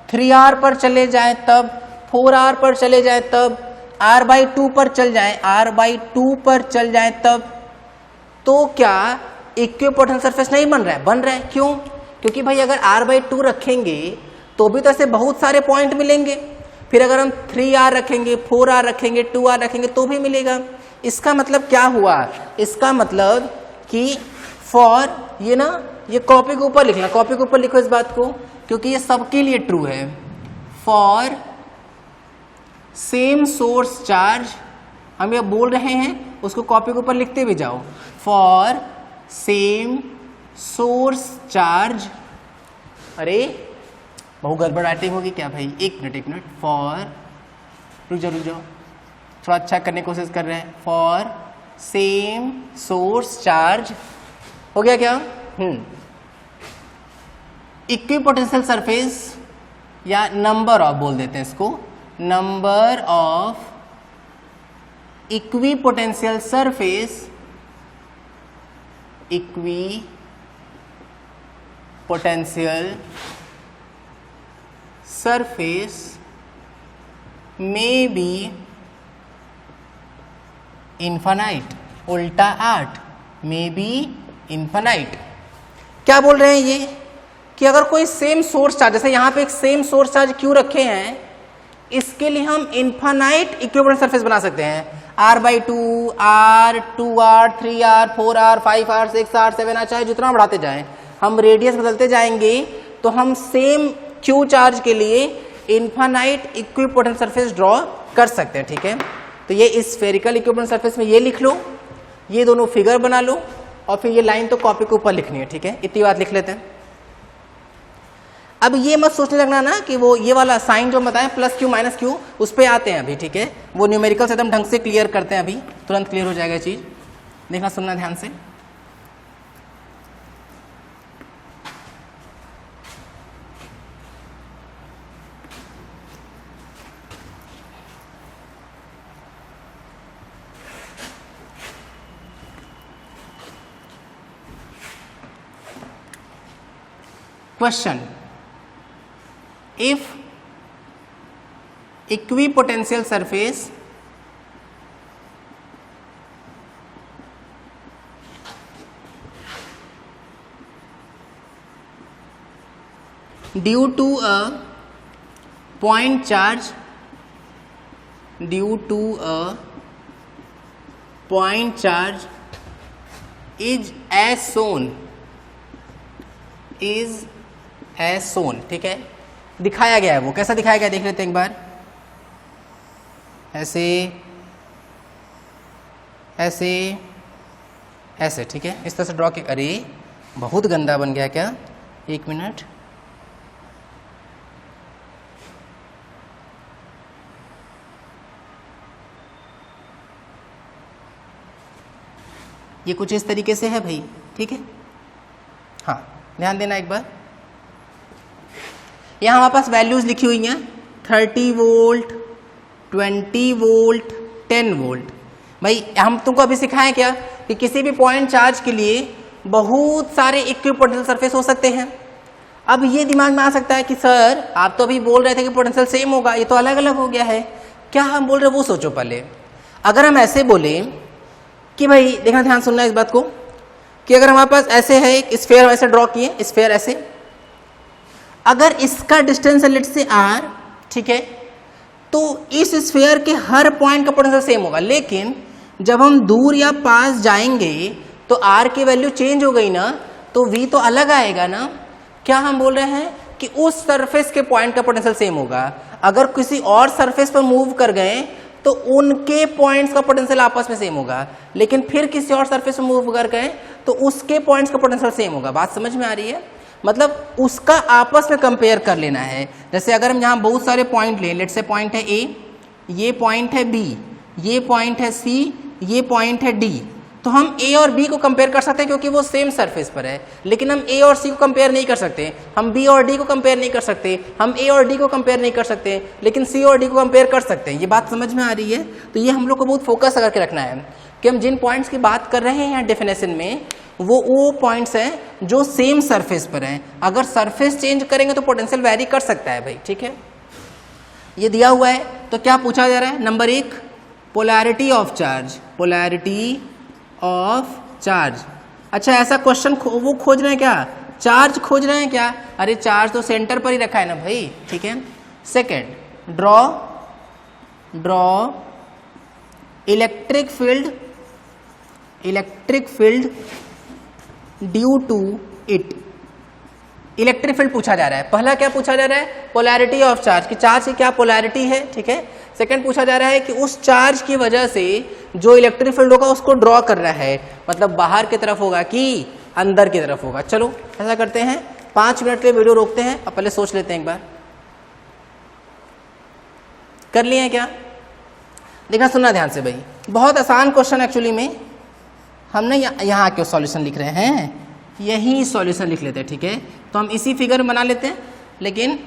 3r पर चले जाएं तब, 4r पर चले जाएं तब, r/2 पर चल जाएं, r/2 पर चल जाएं तब, तो क्या इक्विपोटेंशियल सरफेस नहीं बन रहा है? बन रहा है। क्यों? क्योंकि भाई अगर r/2 रखेंगे तो भी तो ऐसे बहुत सारे पॉइंट मिलेंगे, फिर अगर हम 3r रखेंगे, 4r रखेंगे, 2r रखेंगे तो भी मिलेगा। इसका मतलब क्या हुआ, इसका मतलब कि फॉर, ये ना, ये कॉपी के ऊपर लिखना, कॉपी के ऊपर लिखो इस बात को, क्योंकि ये सबके लिए ट्रू है। फॉर सेम सोर्स चार्ज, हम ये बोल रहे हैं, उसको कॉपी के ऊपर लिखते भी जाओ। फॉर सेम सोर्स चार्ज, अरे बहुत गड़बड़ राइटिंग होगी क्या भाई, एक मिनट। फॉर, रुक जाओ, थोड़ा अच्छा करने की कोशिश कर रहे हैं। फॉर सेम सोर्स चार्ज, हो गया क्या? इक्विपोटेंशियल सरफेस, या नंबर ऑफ बोल देते हैं इसको, number of equipotential surface, equipotential surface may be infinite, उल्टा 8, may be infinite। क्या बोल रहे हैं ये कि अगर कोई सेम सोर्स चार्ज, जैसे यहाँ पे एक सेम सोर्स चार्ज क्यों रखे हैं, इसके लिए हम इन्फानाइट इक्विपोटेंशियल सरफेस बना सकते हैं। r/2, r, 2r, 3r, 4r, 5r, 6r, 7r, चाहे जितना बढ़ाते जाएं, हम रेडियस बदलते जाएंगे तो हम सेम क्यू चार्ज के लिए इन्फानाइट इक्विपोटेंशियल सरफेस ड्रॉ कर सकते हैं, ठीक है। तो ये स्फेरिकल इक्विपोटेंशियल सरफेस में ये लिख लो, ये दोनों फिगर बना लो, और फिर ये लाइन तो कॉपी के ऊपर लिखनी है, ठीक है। इतनी बात लिख लेते हैं। अब ये मत सोचने लगना ना कि वो ये वाला साइन जो बताएं प्लस क्यू माइनस क्यू, उस पर आते हैं अभी, ठीक है। वो न्यूमेरिकल से एकदम ढंग से क्लियर करते हैं, अभी तुरंत क्लियर हो जाएगा चीज, देखना सुनना ध्यान से। Question: If equipotential surface due to a point charge is as shown, ठीक है, दिखाया गया है। वो कैसा दिखाया गया देख लेते हैं एक बार। ऐसे ऐसे ऐसे, ठीक है, इस तरह से ड्रॉ किया। अरे बहुत गंदा बन गया क्या, एक मिनट, ये कुछ इस तरीके से है भाई, ठीक है। हाँ ध्यान देना एक बार, यहाँ हमारे पास वैल्यूज लिखी हुई हैं 30 वोल्ट, 20 वोल्ट, 10 वोल्ट। भाई हम तुमको अभी सिखाएं क्या कि किसी भी पॉइंट चार्ज के लिए बहुत सारे इक्विवेलेंट पोटेंशियल सरफेस हो सकते हैं। अब ये दिमाग में आ सकता है कि सर आप तो अभी बोल रहे थे कि पोटेंशियल सेम होगा, ये तो अलग अलग हो गया है, क्या हम बोल रहे हैं वो सोचो पहले। अगर हम ऐसे बोले कि भाई देखना, ध्यान सुनना इस बात को, कि अगर हमारे पास ऐसे है एक स्फीयर, ऐसे ड्रॉ किए स्फीयर ऐसे, अगर इसका डिस्टेंस है लेट से r, ठीक है, तो इस स्फीयर के हर पॉइंट का पोटेंशियल सेम होगा। लेकिन जब हम दूर या पास जाएंगे तो r की वैल्यू चेंज हो गई ना, तो v तो अलग आएगा ना। क्या हम बोल रहे हैं कि उस सरफेस के पॉइंट का पोटेंशियल सेम होगा। अगर किसी और सरफेस पर मूव कर गए तो उनके पॉइंट्स का पोटेंशियल आपस में सेम होगा, लेकिन फिर किसी और सरफेस पर मूव कर गए तो उसके पॉइंट्स का पोटेंशियल सेम होगा। बात समझ में आ रही है? मतलब उसका आपस में कंपेयर कर लेना है। जैसे अगर हम यहाँ बहुत सारे पॉइंट लें, लेट से पॉइंट है A, ये पॉइंट है B, ये पॉइंट है C, ये पॉइंट है D, तो हम A और B को कंपेयर कर सकते हैं क्योंकि वो सेम सरफेस पर है। लेकिन हम A और C को कंपेयर नहीं कर सकते, हम B और D को कंपेयर नहीं कर सकते, हम A और D को कंपेयर नहीं कर सकते, लेकिन C और D को कंपेयर कर सकते हैं। ये बात समझ में आ रही है? तो ये हम लोग को बहुत फोकस करके रखना है कि हम जिन पॉइंट्स की बात कर रहे हैं डेफिनेशन में, वो पॉइंट्स हैं जो सेम सरफेस पर हैं। अगर सरफेस चेंज करेंगे तो पोटेंशियल वैरी कर सकता है भाई, ठीक है। ये दिया हुआ है, तो क्या पूछा जा रहा है? Number 1, polarity of charge, polarity of charge. अच्छा, ऐसा क्वेश्चन वो खोज रहे हैं क्या? चार्ज खोज रहे हैं क्या? अरे चार्ज तो सेंटर पर ही रखा है ना भाई, ठीक है। Second, draw electric field due to it. Electric field पूछा जा रहा है। पहला क्या पूछा जा रहा है? पोलैरिटी ऑफ चार्ज, कि चार्ज की क्या पोलैरिटी है, ठीक है। सेकंड पूछा जा रहा है कि उस चार्ज की वजह से जो इलेक्ट्रिक फील्ड होगा उसको ड्रॉ कर रहा है, मतलब बाहर की तरफ होगा कि अंदर की तरफ होगा। चलो ऐसा करते हैं, 5 मिनट के वीडियो रोकते हैं और पहले सोच लेते हैं एक बार। कर लिए हैं क्या? देखा, सुनना ध्यान से भाई, बहुत आसान क्वेश्चन एक्चुअली में। हमने यहाँ क्यों सॉल्यूशन लिख रहे हैं, यही सॉल्यूशन लिख लेते हैं, ठीक है। तो हम इसी फिगर में बना लेते हैं, लेकिन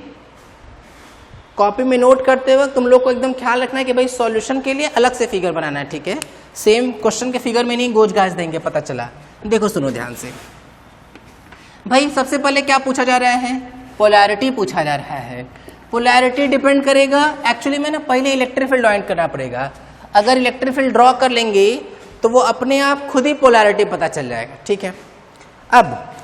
कॉपी में नोट करते वक्त तुम लोग को एकदम ख्याल रखना है कि भाई सॉल्यूशन के लिए अलग से फिगर बनाना है, ठीक है। सेम क्वेश्चन के फिगर में नहीं गोज गाज देंगे, पता चला। देखो सुनो ध्यान से भाई, सबसे पहले क्या पूछा जा रहा है? पोलैरिटी पूछा जा रहा है। पोलैरिटी डिपेंड करेगा एक्चुअली में ना, पहले इलेक्ट्रिक फील्ड ड्रॉ करना पड़ेगा। अगर इलेक्ट्रिक फील्ड ड्रॉ कर लेंगे तो वो अपने आप खुद ही पोलैरिटी पता चल जाएगा, ठीक है। अब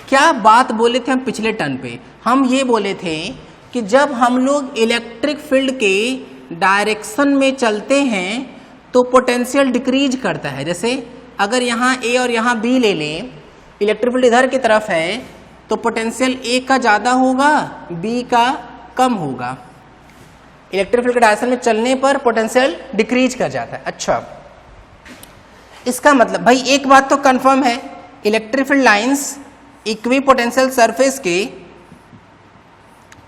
क्या बात बोले थे हम पिछले टर्न पे? हम ये बोले थे कि जब हम लोग इलेक्ट्रिक फील्ड के डायरेक्शन में चलते हैं तो पोटेंशियल डिक्रीज करता है। जैसे अगर यहाँ A और यहाँ B ले लें, इलेक्ट्रिक फील्ड इधर की तरफ है तो पोटेंशियल A का ज़्यादा होगा, B का कम होगा। इलेक्ट्रिक फील्ड के डायरेक्शन में चलने पर पोटेंशियल डिक्रीज कर जाता है। अच्छा, इसका मतलब भाई एक बात तो कंफर्म है, electric field lines equipotential surface के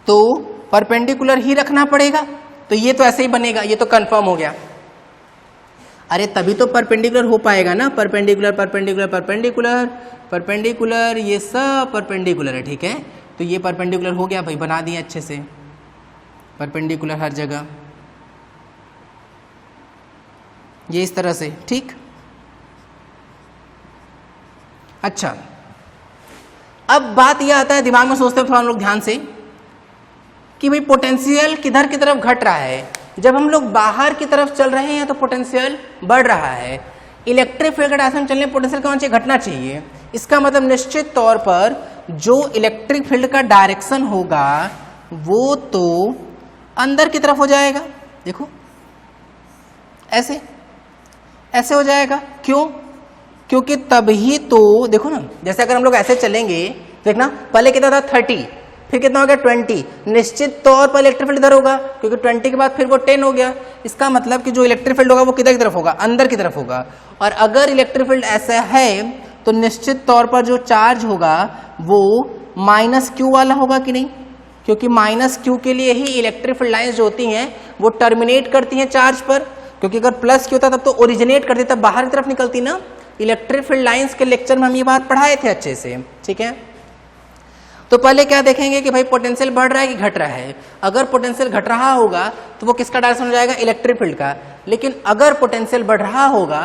तो परपेंडिकुलर ही रखना पड़ेगा, तो ये तो ऐसे ही बनेगा, ये तो कंफर्म हो गया। अरे तभी तो परपेंडिकुलर हो पाएगा ना, परपेंडिकुलर परपेंडिकुलर परपेंडिकुलर परपेंडिकुलर, ये सब परपेंडिकुलर है, ठीक है। तो ये परपेंडिकुलर हो गया भाई, बना दिए अच्छे से परपेंडिकुलर हर जगह, ये इस तरह से, ठीक। अच्छा, अब बात यह आता है, दिमाग में सोचते हैं थोड़ा हम लोग ध्यान से, कि भाई पोटेंशियल किधर की तरफ घट रहा है। जब हम लोग बाहर की तरफ चल रहे हैं तो पोटेंशियल बढ़ रहा है। इलेक्ट्रिक फील्ड के डायरेक्शन चलने पोटेंशियल कौन चाहिए? घटना चाहिए। इसका मतलब निश्चित तौर पर जो इलेक्ट्रिक फील्ड का डायरेक्शन होगा वो तो अंदर की तरफ हो जाएगा। देखो ऐसे ऐसे हो जाएगा, क्यों? क्योंकि तभी तो देखो ना, जैसे अगर हम लोग ऐसे चलेंगे, देखना पहले कितना था 30, फिर कितना हो गया 20, निश्चित तौर पर इलेक्ट्रिक फील्ड इधर होगा क्योंकि 20 के बाद फिर वो 10 हो गया। इसका मतलब कि जो इलेक्ट्रिक फील्ड होगा वो किधर की तरफ होगा, अंदर की तरफ होगा। और अगर इलेक्ट्रिक फील्ड ऐसा है तो निश्चित तौर पर जो चार्ज होगा वो माइनस क्यू वाला होगा कि नहीं, क्योंकि माइनस क्यू के लिए ही इलेक्ट्रिक फील्ड लाइंस जो होती हैं वो टर्मिनेट करती हैं चार्ज पर, क्योंकि अगर प्लस क्यू होता तब तो ओरिजिनेट करती, तब बाहर की तरफ निकलती ना। इलेक्ट्रिक फील्ड लाइंस के लेक्चर में हम ये बात पढ़ाए थे अच्छे से, ठीक है। तो पहले क्या देखेंगे कि भाई पोटेंशियल बढ़ रहा है कि घट रहा है। अगर पोटेंशियल घट रहा होगा तो वो किसका डायरेक्शन हो जाएगा, इलेक्ट्रिक फील्ड का। लेकिन अगर पोटेंशियल बढ़ रहा होगा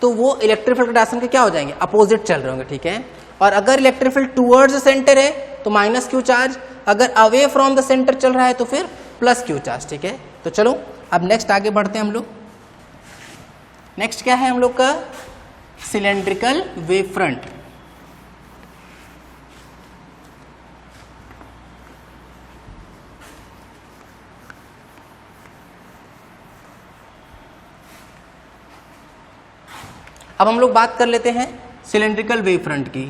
तो वो इलेक्ट्रिक फील्ड के डायरेक्शन के क्या हो जाएंगे, अपोजिट चल रहे होंगे, ठीक है। और अगर इलेक्ट्रिक फील्ड टूवर्ड्स सेंटर है तो माइनस क्यू चार्ज, अगर अवे फ्रॉम द सेंटर चल रहा है तो फिर प्लस क्यू चार्ज, ठीक है। तो चलो अब नेक्स्ट आगे बढ़ते हैं हम लोग। नेक्स्ट क्या है हम लोग का, सिलेंड्रिकल वेव फ्रंट। अब हम लोग बात कर लेते हैं सिलेंड्रिकल वेव फ्रंट की,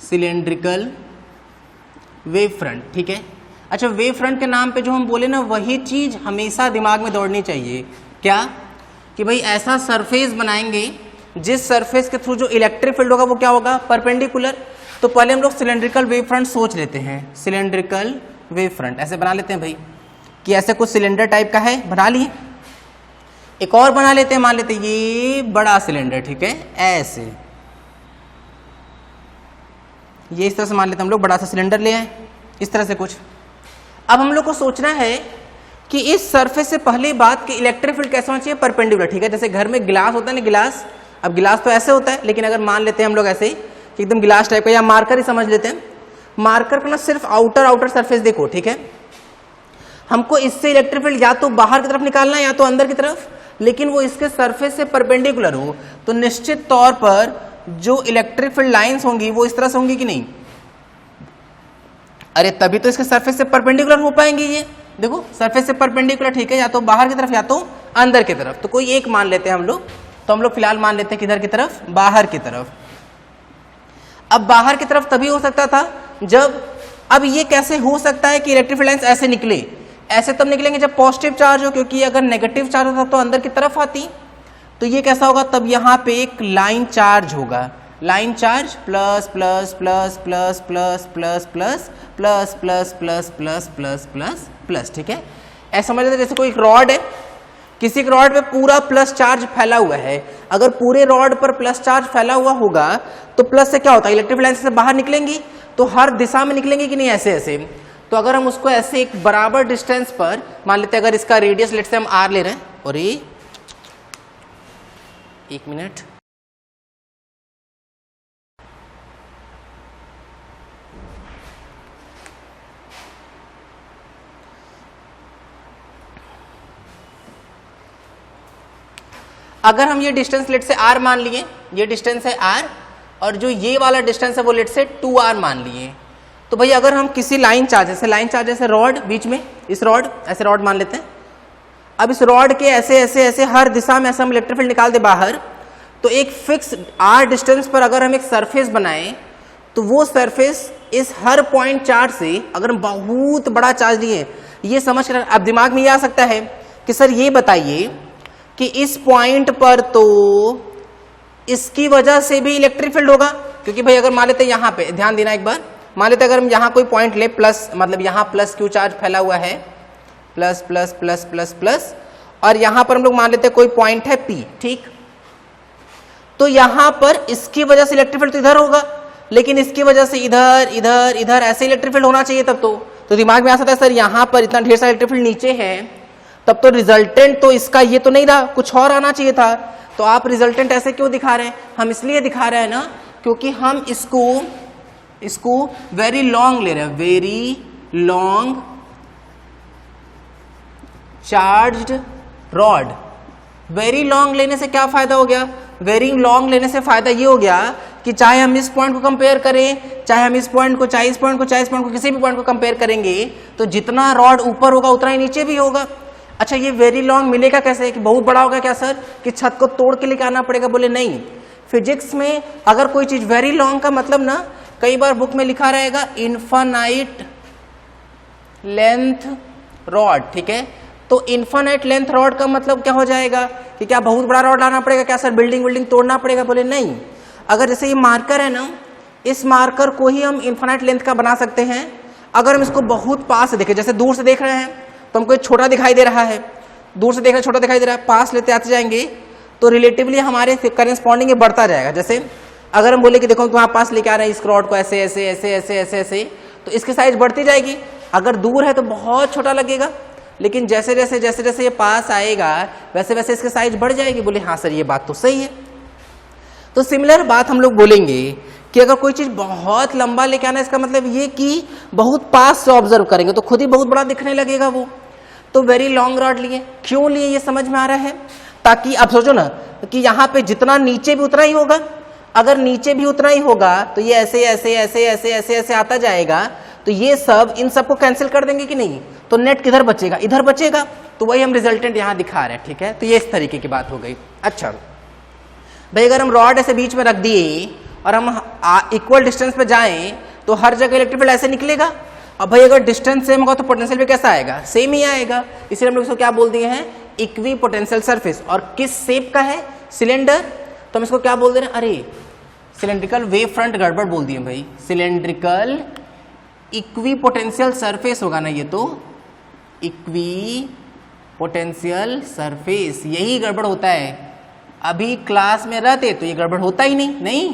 सिलेंड्रिकल वेव फ्रंट, ठीक है। अच्छा, वेव फ्रंट के नाम पे जो हम बोले ना वही चीज हमेशा दिमाग में दौड़नी चाहिए, क्या कि भाई ऐसा सरफेस बनाएंगे जिस सरफेस के थ्रू जो इलेक्ट्रिक फील्ड होगा वो क्या होगा, परपेंडिकुलर। तो पहले हम लोग सिलेंड्रिकल वेव फ्रंट सोच लेते हैं, सिलेंड्रिकल वेव फ्रंट ऐसे बना लेते हैं भाई कि ऐसे कुछ सिलेंडर टाइप का है, बना लिए। एक और बना लेते हैं, मान लेते हैं ये बड़ा सिलेंडर, ठीक है, ऐसे ये इस तरह से मान लेते हैं हम लोग, बड़ा सा सिलेंडर ले आए इस तरह से कुछ। अब हम लोग को सोचना है कि इस सरफेस से पहली बात कि इलेक्ट्रिक फील्ड कैसे होना चाहिए, परपेंडिकुलर, ठीक है। जैसे घर में गिलास होता है ना, गिलास, अब गिलास तो ऐसे होता है, लेकिन अगर मान लेते हैं हम लोग ऐसे कि एकदम गिलास टाइप का, या मार्कर ही समझ लेते हैं, मार्कर का ना सिर्फ आउटर सरफेस देखो, ठीक है। हमको इससे इलेक्ट्रिक फील्ड या तो बाहर की तरफ निकालना है या तो अंदर की तरफ, लेकिन वो इसके सरफेस से परपेंडिकुलर हो, तो निश्चित तौर पर जो इलेक्ट्रिक फील्ड लाइंस होंगी वो इस तरह से होंगी कि नहीं, अरे तभी तो इसके सरफेस से परपेंडिकुलर हो पाएंगे। ये देखो सरफेस से परपेंडिकुलर, ठीक है, या तो बाहर की तरफ या तो अंदर की तरफ। तो कोई एक मान लेते हैं हम लोग, तो हम लोग फिलहाल मान लेते हैं किधर की तरफ, बाहर की तरफ। अब बाहर की तरफ तभी हो सकता था जब, अब ये कैसे हो सकता है कि इलेक्ट्रिक फील्ड लाइंस ऐसे निकले, ऐसे तब निकलेंगे जब पॉजिटिव चार्ज हो, क्योंकि अगर नेगेटिव चार्ज होता तो अंदर की तरफ आती। तो ये कैसा होगा, तब यहाँ पे एक लाइन चार्ज होगा, line charge plus plus plus plus plus plus plus plus plus plus plus plus plus plus, ठीक है। ऐसा समझ लेते जैसे कोई रॉड है, किसी एक रॉड पे पूरा प्लस चार्ज फैला हुआ है, अगर पूरे रॉड पर प्लस चार्ज फैला हुआ होगा तो प्लस से क्या होता है, इलेक्ट्रिक फील्ड लाइन से बाहर निकलेंगी, तो हर दिशा में निकलेंगी कि नहीं, ऐसे ऐसे। तो अगर हम उसको ऐसे एक बराबर डिस्टेंस पर मान लेते हैं, अगर इसका रेडियस लेट से हम आर ले रहे हैं, और ये एक मिनट, अगर हम ये डिस्टेंस लेट से r मान लिए, ये डिस्टेंस है r, और जो ये वाला डिस्टेंस है वो लेट से 2r मान लिए, तो भाई अगर हम किसी लाइन चार्ज, जैसे लाइन चार्ज जैसे रॉड बीच में, इस रॉड ऐसे रॉड मान लेते हैं, अब इस रॉड के ऐसे ऐसे ऐसे हर दिशा में ऐसे हम इलेक्ट्रिक फील्ड निकाल दे बाहर, तो एक फिक्स r डिस्टेंस पर अगर हम एक सरफेस बनाएं तो वो सरफेस इस हर पॉइंट चार्ज से, अगर हम बहुत बड़ा चार्ज लिए, ये समझ कर अब दिमाग में ये आ सकता है कि सर ये बताइए कि इस पॉइंट पर तो इसकी वजह से भी इलेक्ट्रिक फील्ड होगा, क्योंकि भाई अगर मान लेते हैं यहाँ पे ध्यान देना एक बार, मान लेते हैं अगर हम यहाँ कोई पॉइंट ले प्लस, मतलब यहाँ प्लस क्यू चार्ज फैला हुआ है, plus plus plus plus plus, और यहाँ पर हम लोग मान लेते हैं कोई पॉइंट है पी, ठीक। तो यहाँ पर इसकी वजह से इलेक्ट्रिक फील्ड तो इधर होगा, लेकिन इसकी वजह से इधर इधर इधर ऐसे इलेक्ट्रिक फील्ड होना चाहिए तब तो दिमाग में आ सकता है सर यहाँ पर इतना ढेर सारा इलेक्ट्रिक फील्ड नीचे है, तब तो रिजल्टेंट तो इसका ये तो नहीं रहा, कुछ और आना चाहिए था। तो आप रिजल्टेंट ऐसे क्यों दिखा रहे हैं, हम इसलिए दिखा रहे हैं ना क्योंकि हम इसको वेरी लॉन्ग ले रहे हैं, very long charged rod. Very long लेने से क्या फायदा हो गया, वेरी लॉन्ग लेने से फायदा ये हो गया कि चाहे हम इस पॉइंट को कंपेयर करें, चाहे हम इस पॉइंट को, चाहे इस पॉइंट को, चाहे इस पॉइंट को, किसी भी पॉइंट को कंपेयर करेंगे तो जितना रॉड ऊपर होगा उतना ही नीचे भी होगा। अच्छा ये वेरी लॉन्ग मिलेगा कैसे, कि बहुत बड़ा होगा क्या सर, कि छत को तोड़ के लेके आना पड़ेगा, बोले नहीं। फिजिक्स में अगर कोई चीज वेरी लॉन्ग का मतलब ना, कई बार बुक में लिखा रहेगा इनफाइनाइट लेंथ रॉड, ठीक है। तो इन्फिनिट लेंथ रॉड का मतलब क्या हो जाएगा कि क्या बहुत बड़ा रॉड लाना पड़ेगा, क्या सर बिल्डिंग तोड़ना पड़ेगा? बोले नहीं। अगर जैसे ये मार्कर है ना, इस मार्कर को ही हम इन्फिनिट लेंथ का बना सकते हैं। अगर हम इसको बहुत पास से देखें, जैसे दूर से देख रहे हैं तो हमको छोटा दिखाई दे रहा है, दूर से देख रहे छोटा दिखाई दे रहा है, पास लेते आते जाएंगे तो रिलेटिवली हमारे करेस्पॉन्डिंग बढ़ता जाएगा। जैसे अगर हम बोले कि देखो तुम्हारे पास लेके आ रहे हैं इस रॉड को ऐसे ऐसे ऐसे ऐसे ऐसे ऐसे, तो इसकी साइज बढ़ती जाएगी। अगर दूर है तो बहुत छोटा लगेगा, लेकिन जैसे जैसे जैसे जैसे ये पास आएगा वैसे वैसे इसकी साइज बढ़ जाएगी। बोले हाँ सर ये बात तो सही है। तो सिमिलर बात हम लोग बोलेंगे कि अगर कोई चीज बहुत लंबा लेके आना, इसका मतलब ये कि बहुत पास से ऑब्जर्व करेंगे तो खुद ही बहुत बड़ा दिखने लगेगा वो। तो वेरी लॉन्ग रॉड लिए, क्यों लिए ये समझ में आ रहा है? ताकि आप सोचो ना कि यहाँ पे जितना नीचे भी उतना ही होगा, अगर नीचे भी उतना ही होगा तो ये ऐसे ऐसे ऐसे ऐसे ऐसे ऐसे आता जाएगा, तो ये सब इन सबको कैंसिल कर देंगे कि नहीं, तो नेट किधर बचेगा? इधर बचेगा। तो वही हम रिजल्टेंट यहाँ दिखा रहे हैं, ठीक है। तो ये इस तरीके की बात हो गई। अच्छा भाई, अगर हम रॉड ऐसे बीच में रख दिए और हम इक्वल डिस्टेंस पे जाएं तो हर जगह इलेक्ट्रिक फील्ड ऐसे निकलेगा। अब भाई अगर डिस्टेंस सेम होगा तो पोटेंशियल भी कैसा आएगा? सेम ही आएगा। इसलिए हम लोग इसको क्या बोल दिए हैं? Equi potential surface. और किस शेप का है? सिलेंडर। तो हम इसको क्या बोल दे रहे हैं? अरे सिलेंड्रिकल वेव फ्रंट, गड़बड़ बोल दिए भाई। सिलेंड्रिकल इक्वी पोटेंशियल सरफेस होगा ना ये, तो इक्वी पोटेंशियल सरफेस, यही गड़बड़ होता है। अभी क्लास में रहते तो ये गड़बड़ होता ही नहीं,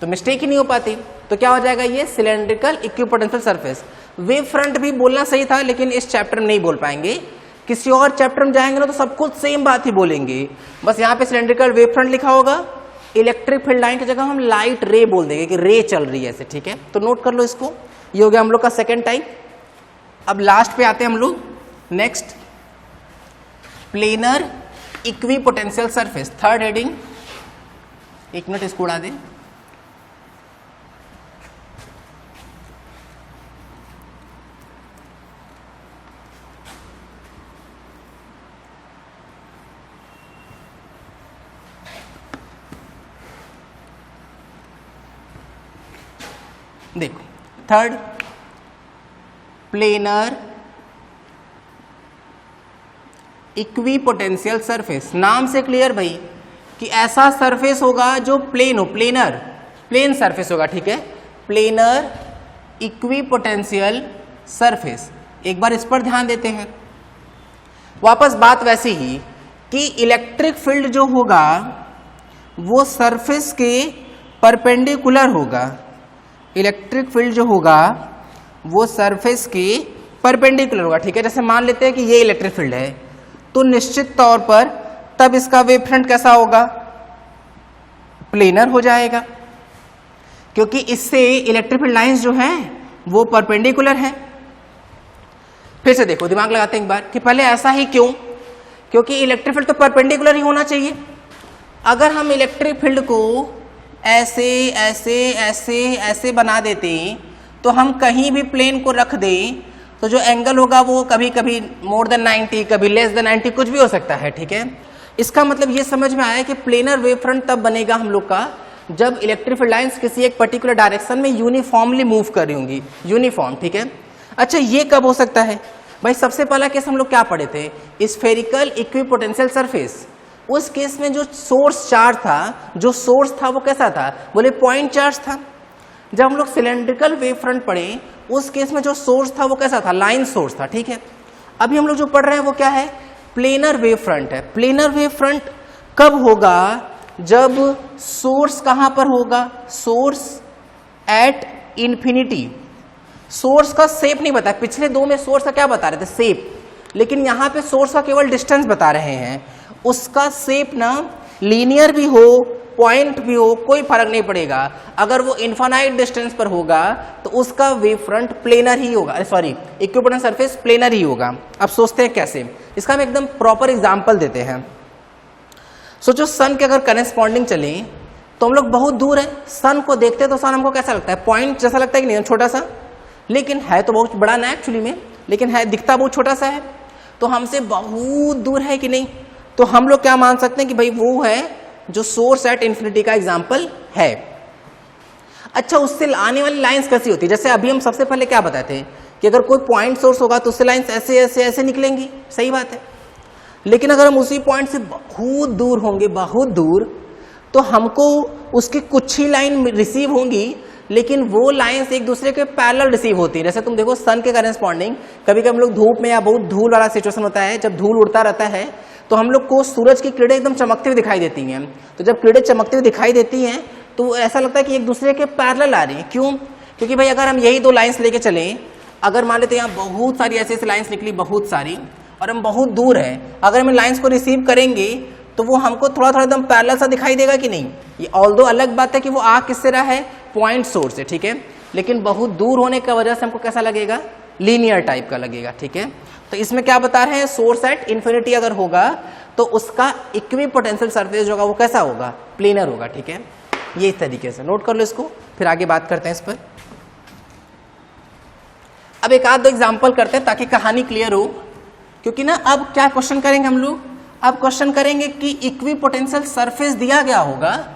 तो मिस्टेक ही नहीं हो पाती। तो क्या हो जाएगा? ये cylindrical equipotential surface. Wave front भी बोलना सही था, लेकिन इस चैप्टर में नहीं बोल पाएंगे। किसी और चैप्टर में जाएंगे ना तो सब कुछ सेम बात ही बोलेंगे। बस यहाँ पे सिलेंड्रिकल वेव फ्रंट लिखा होगा, इलेक्ट्रिक फील्ड लाइन की जगह हम लाइट रे बोल देंगे कि रे चल रही है ऐसे, ठीक है। तो नोट कर लो इसको। ये हो गया हम लोग का सेकेंड टाइप। अब लास्ट पे आते हैं हम लोग। Next, planar equi potential surface, third heading. एक मिनट इसको उड़ा दे। देखो, third planar equi potential surface. नाम से क्लियर भाई कि ऐसा सरफेस होगा जो प्लेन हो, प्लेनर प्लेन सरफेस होगा, ठीक है। Planar equi potential surface. एक बार इस पर ध्यान देते हैं। वापस बात वैसी ही कि इलेक्ट्रिक फील्ड जो होगा वो सरफेस के परपेंडिकुलर होगा। इलेक्ट्रिक फील्ड जो होगा वो सरफेस के परपेंडिकुलर होगा, ठीक है। जैसे मान लेते हैं कि ये इलेक्ट्रिक फील्ड है, तो निश्चित तौर पर तब इसका वेव फ्रंट कैसा होगा? प्लेनर हो जाएगा, क्योंकि इससे इलेक्ट्रिक फील्ड लाइंस जो हैं वो परपेंडिकुलर हैं। फिर से देखो, दिमाग लगाते हैं एक बार कि पहले ऐसा ही क्यों? क्योंकि इलेक्ट्रिक फील्ड तो परपेंडिकुलर ही होना चाहिए। अगर हम इलेक्ट्रिक फील्ड को ऐसे ऐसे ऐसे ऐसे बना देते तो हम कहीं भी प्लेन को रख दें तो जो एंगल होगा वो कभी कभी मोर देन 90, कभी लेस देन 90, कुछ भी हो सकता है, ठीक है। इसका मतलब ये समझ में आया कि प्लेनर वेव फ्रंट तब बनेगा हम लोग का जब इलेक्ट्रिक फील्ड लाइंस किसी एक पर्टिकुलर डायरेक्शन में यूनिफॉर्मली मूव कर रही होंगी, यूनिफॉर्म, ठीक है। अच्छा, ये कब हो सकता है भाई? सबसे पहला केस हम लोग क्या पढ़े थे? Spherical equipotential surface. उस केस में जो सोर्स चार्ज था, जो सोर्स था वो कैसा था? बोले पॉइंट चार्ज था। जब हम लोग सिलेंड्रिकल वेव फ्रंट पढ़े उस केस में जो सोर्स था वो कैसा था? लाइन सोर्स था, ठीक है। अभी हम लोग जो पढ़ रहे हैं वो क्या है? प्लेनर वेव फ्रंट है। प्लेनर वेव फ्रंट कब होगा? जब सोर्स कहां पर होगा? Source at infinity. सोर्स का शेप नहीं बताया, पिछले दो में सोर्स का क्या बता रहे थे? शेप। लेकिन यहां पे सोर्स का केवल डिस्टेंस बता रहे हैं। उसका शेप ना लीनियर भी हो, पॉइंट भी हो, कोई फर्क नहीं पड़ेगा। अगर वो इनफाइनाइट डिस्टेंस पर होगा तो उसका वेव फ्रंट प्लेनर ही होगा, सॉरी इक्विपोटेंशियल सरफेस प्लेनर ही होगा। अब सोचते हैं कैसे? इसका हम एकदम प्रॉपर एग्जांपल देते हैं। सोचो सन के अगर करेस्पॉन्डिंग चले तो हम लोग बहुत दूर है, सन को देखते तो सन हमको कैसा लगता है? पॉइंट जैसा लगता है कि नहीं? छोटा सा, लेकिन है तो बहुत बड़ा ना एक्चुअली में, लेकिन है दिखता बहुत छोटा सा है। तो हमसे बहुत दूर है कि नहीं? तो हम लोग क्या मान सकते हैं कि भाई वो है जो सोर्स एट इंफिनिटी का एग्जाम्पल है। अच्छा, उससे आने वाली लाइंस कैसी होती है? जैसे अभी हम सबसे पहले क्या बताए थे कि कि अगर कोई पॉइंट सोर्स होगा तो उससे लाइन्स ऐसे ऐसे ऐसे निकलेंगी, सही बात है। लेकिन अगर हम उसी पॉइंट से बहुत दूर होंगे, बहुत दूर, तो हमको उसकी कुछ ही लाइन रिसीव होंगी, लेकिन वो लाइंस एक दूसरे के पैरेलल रिसीव होती है। जैसे तुम देखो सन के करेस्पॉन्डिंग कभी कभी हम लोग धूप में या बहुत धूल वाला सिचुएशन होता है, जब धूल उड़ता रहता है तो हम लोग को सूरज की किरणें एकदम चमकते हुए दिखाई देती हैं। तो जब किरणें चमकते हुए दिखाई देती हैं तो ऐसा लगता है कि एक दूसरे के पैरेलल आ रही हैं। क्यों? क्योंकि भाई अगर हम यही दो लाइन्स लेके चलें, अगर मान लेते हैं यहाँ बहुत सारी ऐसी ऐसी लाइन्स निकली, बहुत सारी, और हम बहुत दूर हैं, अगर हम लाइन्स को रिसीव करेंगे तो वो हमको थोड़ा थोड़ा एकदम पैरेलल सा दिखाई देगा कि नहीं। ये ऑल्दो अलग बात है कि वो आ किससे रहा है, पॉइंट सोर्स से, ठीक है, लेकिन बहुत दूर होने की वजह से हमको कैसा लगेगा, लीनियर टाइप का लगेगा, ठीक है। तो इसमें क्या बता रहे हैं, सोर्स एट इन्फिनिटी अगर होगा तो उसका इक्विपोटेंशियल सरफेस जो होगा वो कैसा होगा, प्लेनर होगा, ठीक है। ये इस तरीके से नोट कर लो इसको, फिर आगे बात करते हैं इस पर। अब एक आध दो एग्जाम्पल करते हैं ताकि कहानी क्लियर हो, क्योंकि ना अब क्या क्वेश्चन करेंगे हम लोग, अब क्वेश्चन करेंगे कि इक्विपोटेंशियल सरफेस दिया गया होगा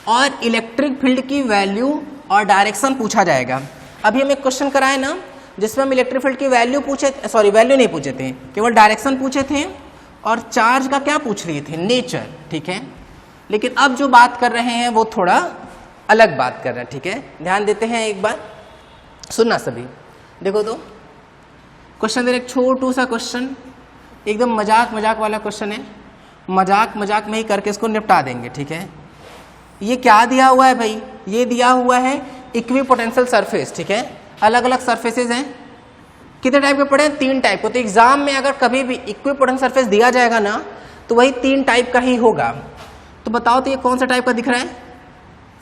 और इलेक्ट्रिक फील्ड की वैल्यू और डायरेक्शन पूछा जाएगा। अभी हम एक क्वेश्चन कराए ना जिसमें हम इलेक्ट्रिक फील्ड की वैल्यू पूछे, सॉरी वैल्यू नहीं पूछे थे, केवल डायरेक्शन पूछे थे और चार्ज का क्या पूछ रहे थे, नेचर, ठीक है। लेकिन अब जो बात कर रहे हैं वो थोड़ा अलग बात कर रहे हैं, ठीक है। ध्यान देते हैं एक बार, सुनना सभी, देखो तो क्वेश्चन दे रहे, एक छोटू सा क्वेश्चन, एकदम मजाक मजाक वाला क्वेश्चन है, मजाक मजाक में ही करके इसको निपटा देंगे, ठीक है। ये क्या दिया हुआ है भाई, ये दिया हुआ है इक्विपोटेंशियल सरफेस, ठीक है। अलग अलग सरफेसेस हैं, कितने टाइप के पढ़े हैं, 3 टाइप के। तो एग्जाम में अगर कभी भी इक्विपोटेंशियल सरफेस दिया जाएगा ना तो वही 3 टाइप का ही होगा। तो बताओ तो ये कौन सा टाइप का दिख रहा है,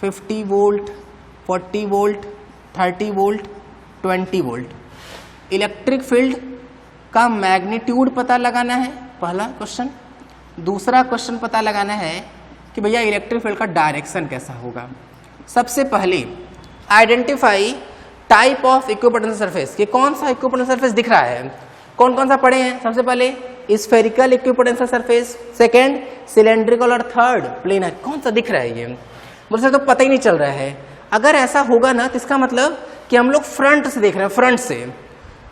50 volt, 40 volt, 30 volt, 20 volt. Electric field का मैग्नीट्यूड पता लगाना है, पहला क्वेश्चन। दूसरा क्वेश्चन पता लगाना है कि भैया इलेक्ट्रिक फील्ड का डायरेक्शन कैसा होगा। सबसे पहले identify type of equipotential surface, कि कौन सा इक्विपोटेंशियल सरफेस दिख रहा है, कौन कौन सा पढ़े हैं। सबसे पहले spherical equipotential surface, second cylindrical और थर्ड प्लेनर। कौन सा दिख रहा है ये, मुझे तो पता ही नहीं चल रहा है। अगर ऐसा होगा ना तो इसका मतलब कि हम लोग फ्रंट से देख रहे हैं,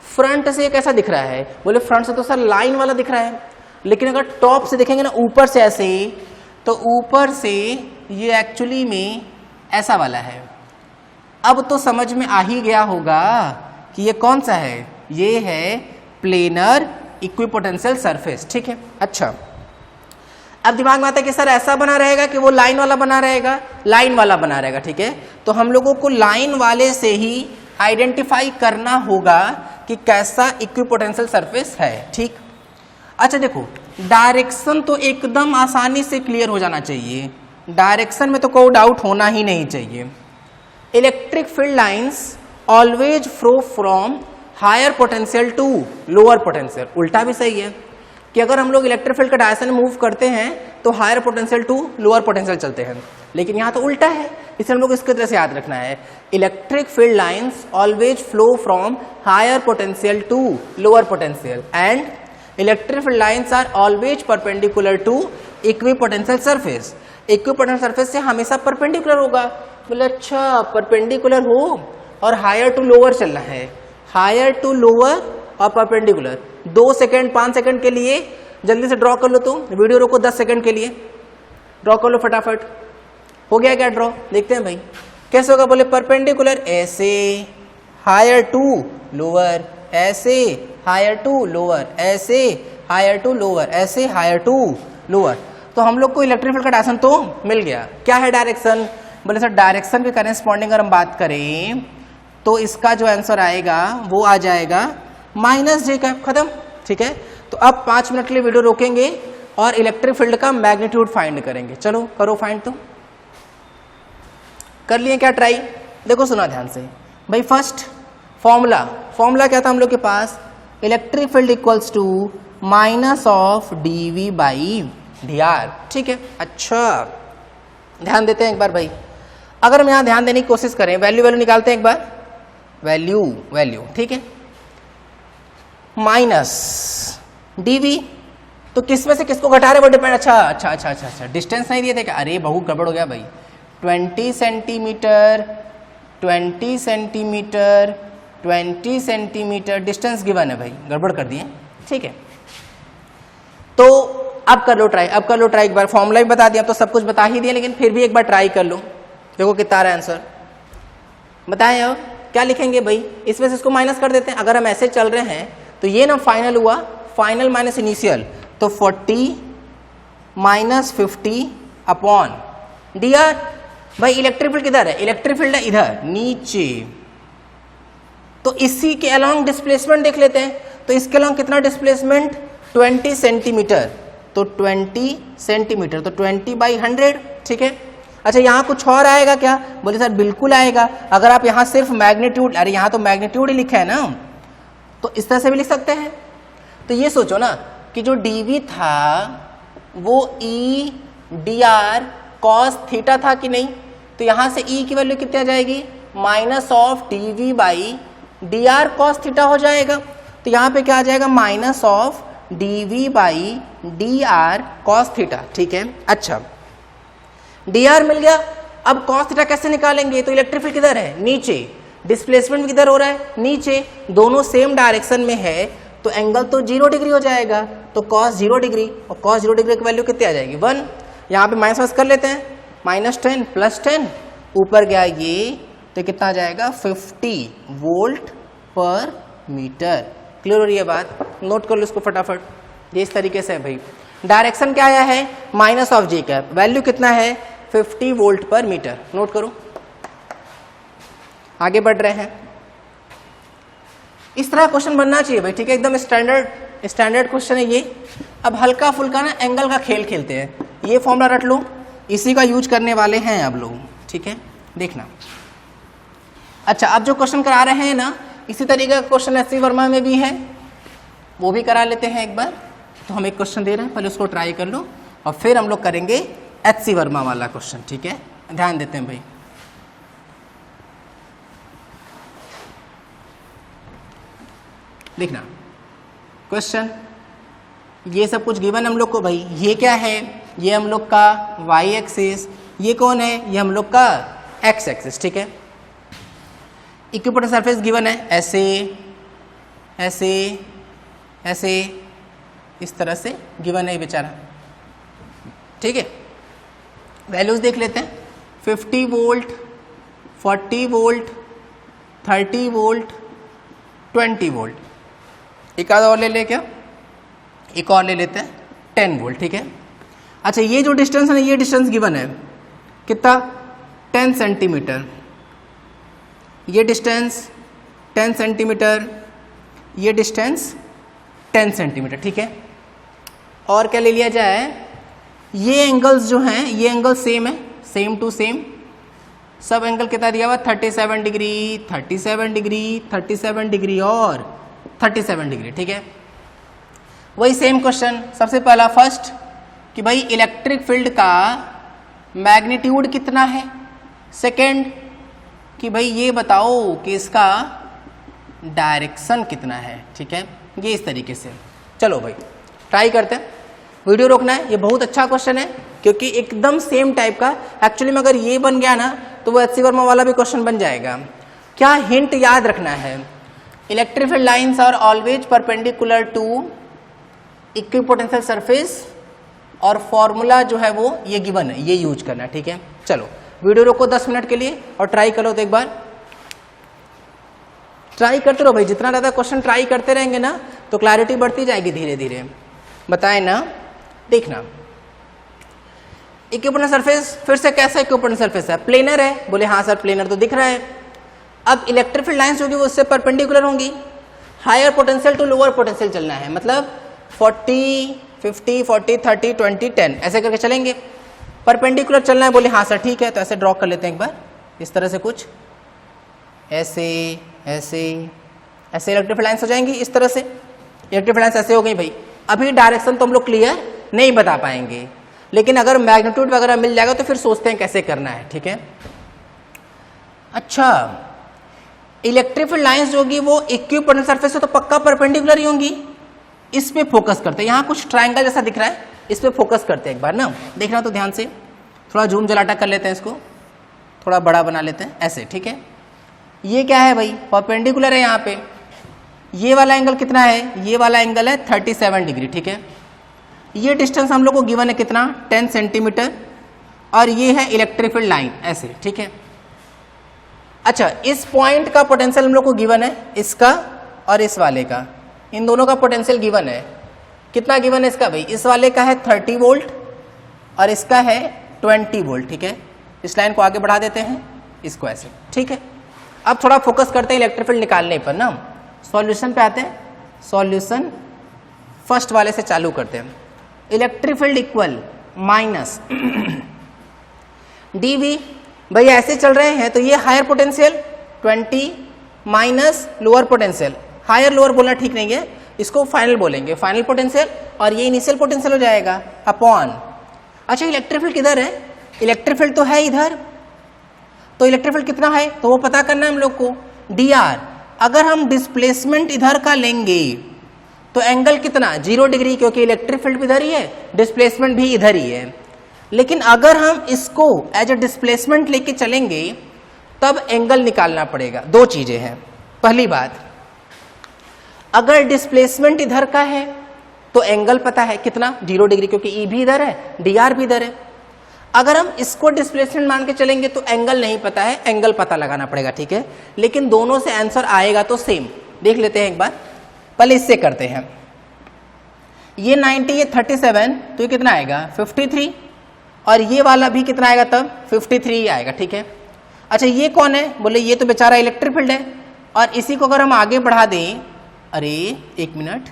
फ्रंट से कैसा दिख रहा है, बोले फ्रंट से तो सर लाइन वाला दिख रहा है, लेकिन अगर टॉप से देखेंगे ना, ऊपर से ऐसे, तो ऊपर से ये एक्चुअली में ऐसा वाला है। अब तो समझ में आ ही गया होगा कि ये कौन सा है, ये है प्लेनर इक्विपोटेंशियल सरफेस, ठीक है। अच्छा, अब दिमाग में आता है कि सर ऐसा बना रहेगा कि वो लाइन वाला बना रहेगा, लाइन वाला बना रहेगा, ठीक है। तो हम लोगों को लाइन वाले से ही आइडेंटिफाई करना होगा कि कैसा इक्विपोटेंशियल सरफेस है, ठीक। अच्छा देखो, डायरेक्शन तो एकदम आसानी से क्लियर हो जाना चाहिए, डायरेक्शन में तो कोई डाउट होना ही नहीं चाहिए। Electric field lines always flow from higher potential to lower potential. उल्टा भी सही है कि अगर हम लोग इलेक्ट्रिक फील्ड का डायरेक्शन मूव करते हैं तो higher potential to lower potential चलते हैं, लेकिन यहाँ तो उल्टा है, इसे हम लोग इसके तरह से याद रखना है। Electric field lines always flow from higher potential to lower potential and electric field lines are always perpendicular to equipotential surface. Equipotential surface से हमेशा परपेंडिकुलर होगा। बोले अच्छा, परपेंडिकुलर हो और हायर टू लोअर चलना है, हायर टू लोअर और परपेंडिकुलर। 2 सेकेंड 5 सेकेंड के लिए जल्दी से ड्रॉ कर लो, तो वीडियो रोको 10 सेकेंड के लिए, ड्रॉ कर लो फटाफट। हो गया क्या ड्रॉ, देखते हैं भाई कैसे होगा। बोले परपेंडिकुलर ऐसे, हायर टू लोअर ऐसे, हायर टू लोअर ऐसे, हायर टू लोअर ऐसे, हायर टू लोअर। तो हम लोग को इलेक्ट्रिक फील्ड का डायरेक्शन तो मिल गया। क्या है डायरेक्शन, बोले सर डायरेक्शन के करेस्पॉन्डिंग अगर हम बात करें तो इसका जो आंसर आएगा वो आ जाएगा -j कैप, खत्म, ठीक है। तो अब 5 मिनट के लिए वीडियो रोकेंगे और इलेक्ट्रिक फील्ड का मैग्नीट्यूड फाइंड करेंगे। चलो करो फाइंड, तो कर लिए क्या ट्राई। देखो सुना ध्यान से भाई, फर्स्ट फॉर्मूला क्या था हम लोग के पास, electric field equals to -dv/dr, ठीक है। अच्छा ध्यान देते हैं एक बार भाई, अगर हम यहाँ ध्यान देने की कोशिश करें, वैल्यू निकालते हैं एक बार, वैल्यू ठीक है, -dv, तो किस में से किसको घटा रहे वो डिपेंड। अच्छा, डिस्टेंस नहीं दिए थे क्या, अरे बहुत गड़बड़ हो गया भाई। 20 सेंटीमीटर 20 सेंटीमीटर डिस्टेंस गिवन है भाई, गड़बड़ कर दिए, ठीक है। तो अब कर लो ट्राई, एक बार फॉर्मूला भी बता दिया, अब तो सब कुछ बता ही दिया, लेकिन फिर भी एक बार ट्राई कर लो, देखो कितना आ रहा है आंसर, बताएं। अब क्या लिखेंगे भाई, इसमें से इसको माइनस कर देते हैं। अगर हम ऐसे चल रहे हैं तो ये ना फाइनल हुआ, फाइनल माइनस इनिशियल, तो 40 माइनस 50 अपॉन डी आर। भाई इलेक्ट्रिक फील्ड किधर है, इलेक्ट्रिक फील्ड है इधर नीचे, तो इसी के अलॉन्ग डिस्प्लेसमेंट देख लेते हैं। तो इसके अलॉन्ग कितना डिस्प्लेसमेंट, 20 सेंटीमीटर, तो 20 सेंटीमीटर तो 20/100, ठीक है। अच्छा यहाँ कुछ और आएगा क्या, बोले सर बिल्कुल आएगा। अगर आप यहाँ सिर्फ मैग्नीट्यूड, अरे यहाँ तो मैग्नीट्यूड ही लिखा है ना, तो इस तरह से भी लिख सकते हैं। तो ये सोचो ना कि जो dv था वो e dr cos थीटा था कि नहीं, तो यहाँ से e की वैल्यू कितनी आ जाएगी, minus of dv by dr cos theta हो जाएगा। तो यहाँ पे क्या आ जाएगा, minus of dv by dr cos theta, ठीक है। अच्छा dr मिल गया, अब cos थीटा कैसे निकालेंगे, तो इलेक्ट्रिक फील्ड किधर है, नीचे, डिस्प्लेसमेंट किधर हो रहा है, नीचे, दोनों सेम डायरेक्शन में है, तो एंगल तो 0 डिग्री हो जाएगा, तो cos 0 डिग्री, और cos 0 डिग्री की वैल्यू कितनी आ जाएगी, 1। यहाँ पे माइनस कर लेते हैं, -10 + 10, ऊपर गया ये, तो कितना आ जाएगा, 50 वोल्ट पर मीटर। क्लियर हो रही है बात, नोट कर लो इसको फटाफट, ये इस तरीके से है भाई। डायरेक्शन क्या आया है, minus of J cap, value कितना है, 50 वोल्ट पर मीटर, नोट करो। आगे बढ़ रहे हैं, इस तरह क्वेश्चन बनना चाहिए भाई, ठीक है, एकदम स्टैंडर्ड क्वेश्चन है ये। अब हल्का फुल्का ना एंगल का खेल खेलते हैं, ये फॉर्मूला रट लो, इसी का यूज करने वाले हैं अब लोग, ठीक है, देखना। अच्छा अब जो क्वेश्चन करा रहे हैं ना, इसी तरीके का क्वेश्चन एच सी वर्मा में भी है, वो भी करा लेते हैं एक बार। तो हम एक क्वेश्चन दे रहे हैं, पहले उसको ट्राई कर लो, और फिर हम लोग करेंगे एच सी वर्मा वाला क्वेश्चन, ठीक है, ध्यान देते हैं भाई। देखना क्वेश्चन, ये सब कुछ गिवन हम लोग को भाई, ये क्या है, ये हम लोग का y एक्सिस, ये कौन है, ये हम लोग का x एक्सिस, ठीक है। इक्विपोटेंशियल सरफेस गिवन है, ऐसे ऐसे ऐसे इस तरह से गिवन है बेचारा, ठीक है। वैल्यूज देख लेते हैं, 50 वोल्ट, 40 वोल्ट, 30 वोल्ट, 20 वोल्ट, एक आधा और ले ले क्या, एक और ले लेते हैं 10 वोल्ट, ठीक है। अच्छा ये जो डिस्टेंस है ना, ये डिस्टेंस गिवन है कितना, 10 सेंटीमीटर, ये डिस्टेंस 10 सेंटीमीटर, ये डिस्टेंस 10 सेंटीमीटर, ठीक है। और क्या ले लिया जाए, ये एंगल्स जो हैं, ये एंगल सेम है, सेम टू सेम, सब एंगल कितना दिया हुआ, 37 डिग्री, 37 डिग्री, 37 डिग्री और 37 डिग्री, ठीक है। वही सेम क्वेश्चन, सबसे पहला फर्स्ट कि भाई इलेक्ट्रिक फील्ड का मैग्नीट्यूड कितना है, सेकंड कि भाई ये बताओ कि इसका डायरेक्शन कितना है, ठीक है। ये इस तरीके से, चलो भाई ट्राई करते हैं, वीडियो रोकना है, ये बहुत अच्छा क्वेश्चन है क्योंकि एकदम सेम टाइप का, एक्चुअली में अगर ये बन गया ना तो वो एच सी वर्मा वाला भी क्वेश्चन बन जाएगा। क्या हिंट याद रखना है, electric field lines are always perpendicular to equipotential surface, और फॉर्मूला जो है वो ये गिवन है, ये यूज करना है, ठीक है। चलो वीडियो रोको 10 मिनट के लिए और ट्राई करो, तो एक बार ट्राई करते रहो भाई, जितना ज़्यादा क्वेश्चन ट्राई करते रहेंगे ना तो क्लैरिटी बढ़ती जाएगी धीरे धीरे, बताएं ना। देखना इक्विपोटेंशियल सरफेस, फिर से कैसा इक्विपोटेंशियल सरफेस है, प्लेनर है, बोले हाँ सर प्लेनर तो दिख रहा है। अब इलेक्ट्रिक फील्ड लाइंस होगी वो उससे परपेंडिकुलर होंगी, higher potential to lower potential चलना है, मतलब 40, 50, 40, 30, 20, 10 ऐसे करके चलेंगे, परपेंडिकुलर चलना है, बोले हाँ सर ठीक है। तो ऐसे ड्रॉ कर लेते हैं एक बार, इस तरह से कुछ ऐसे ऐसे ऐसे इलेक्ट्रिक फील्ड लाइंस हो जाएंगी, इस तरह से इलेक्ट्रिक फील्ड लाइंस ऐसे हो गई भाई। अभी डायरेक्शन तो हम लोग क्लियर नहीं बता पाएंगे, लेकिन अगर मैग्नीट्यूड वगैरह मिल जाएगा तो फिर सोचते हैं कैसे करना है, ठीक है। अच्छा इलेक्ट्रिक फील्ड लाइंस जो होगी वो इक्विपोटेंशियल सरफेस से तो पक्का परपेंडिकुलर ही होंगी, इस पे फोकस करते हैं। यहाँ कुछ ट्रायंगल जैसा दिख रहा है, इस पे फोकस करते हैं एक बार ना, देखना तो ध्यान से, थोड़ा जूम जलाटा कर लेते हैं, इसको थोड़ा बड़ा बना लेते हैं ऐसे, ठीक है। ये क्या है भाई, परपेंडिकुलर है यहाँ पे। ये वाला एंगल कितना है, ये वाला एंगल है 37 डिग्री, ठीक है। ये डिस्टेंस हम लोग को गिवन है कितना, 10 सेंटीमीटर, और ये है इलेक्ट्रिक फील्ड लाइन ऐसे, ठीक है। अच्छा, इस पॉइंट का पोटेंशियल हम लोग को गिवन है, इसका और इस वाले का, इन दोनों का पोटेंशियल गिवन है। कितना गिवन है इसका भाई, इस वाले का है 30 वोल्ट और इसका है 20 वोल्ट, ठीक है। इस लाइन को आगे बढ़ा देते हैं, इसको ऐसे, ठीक है। अब थोड़ा फोकस करते हैं इलेक्ट्रिक फील्ड निकालने पर ना। सॉल्यूशन पे आते हैं, सॉल्यूशन फर्स्ट वाले से चालू करते हैं। Electric field equal minus dV, भाई ऐसे चल रहे हैं तो ये higher potential 20 minus lower potential, higher lower बोलना ठीक नहीं है, इसको फाइनल बोलेंगे, फाइनल पोटेंशियल, और ये इनिशियल पोटेंशियल हो जाएगा अपॉन। अच्छा, इलेक्ट्रिक फील्ड किधर है, इलेक्ट्रिक फील्ड तो है इधर, तो इलेक्ट्रिक फील्ड कितना है तो वो पता करना है हम लोग को, dr। अगर हम डिस्प्लेसमेंट इधर का लेंगे तो एंगल कितना, 0 डिग्री, क्योंकि इलेक्ट्रिक फील्ड भी इधर ही है, डिस्प्लेसमेंट भी इधर ही है। लेकिन अगर हम इसको एज ए डिस्प्लेसमेंट लेके चलेंगे तब एंगल निकालना पड़ेगा। दो चीजें हैं, पहली बात, अगर डिस्प्लेसमेंट इधर का है तो एंगल पता है कितना, 0 डिग्री, क्योंकि ई भी इधर है, dr भी इधर है। अगर हम इसको डिस्प्लेसमेंट मान के चलेंगे तो एंगल नहीं पता है, एंगल पता लगाना पड़ेगा, ठीक है। लेकिन दोनों से आंसर आएगा तो सेम। देख लेते हैं एक बार, पहले इससे करते हैं। ये 90, ये 37, तो ये कितना आएगा 53, और ये वाला भी कितना आएगा तब 53 आएगा, ठीक है। अच्छा, ये कौन है, बोले ये तो बेचारा इलेक्ट्रिक फील्ड है, और इसी को अगर हम आगे बढ़ा दें, अरे एक मिनट,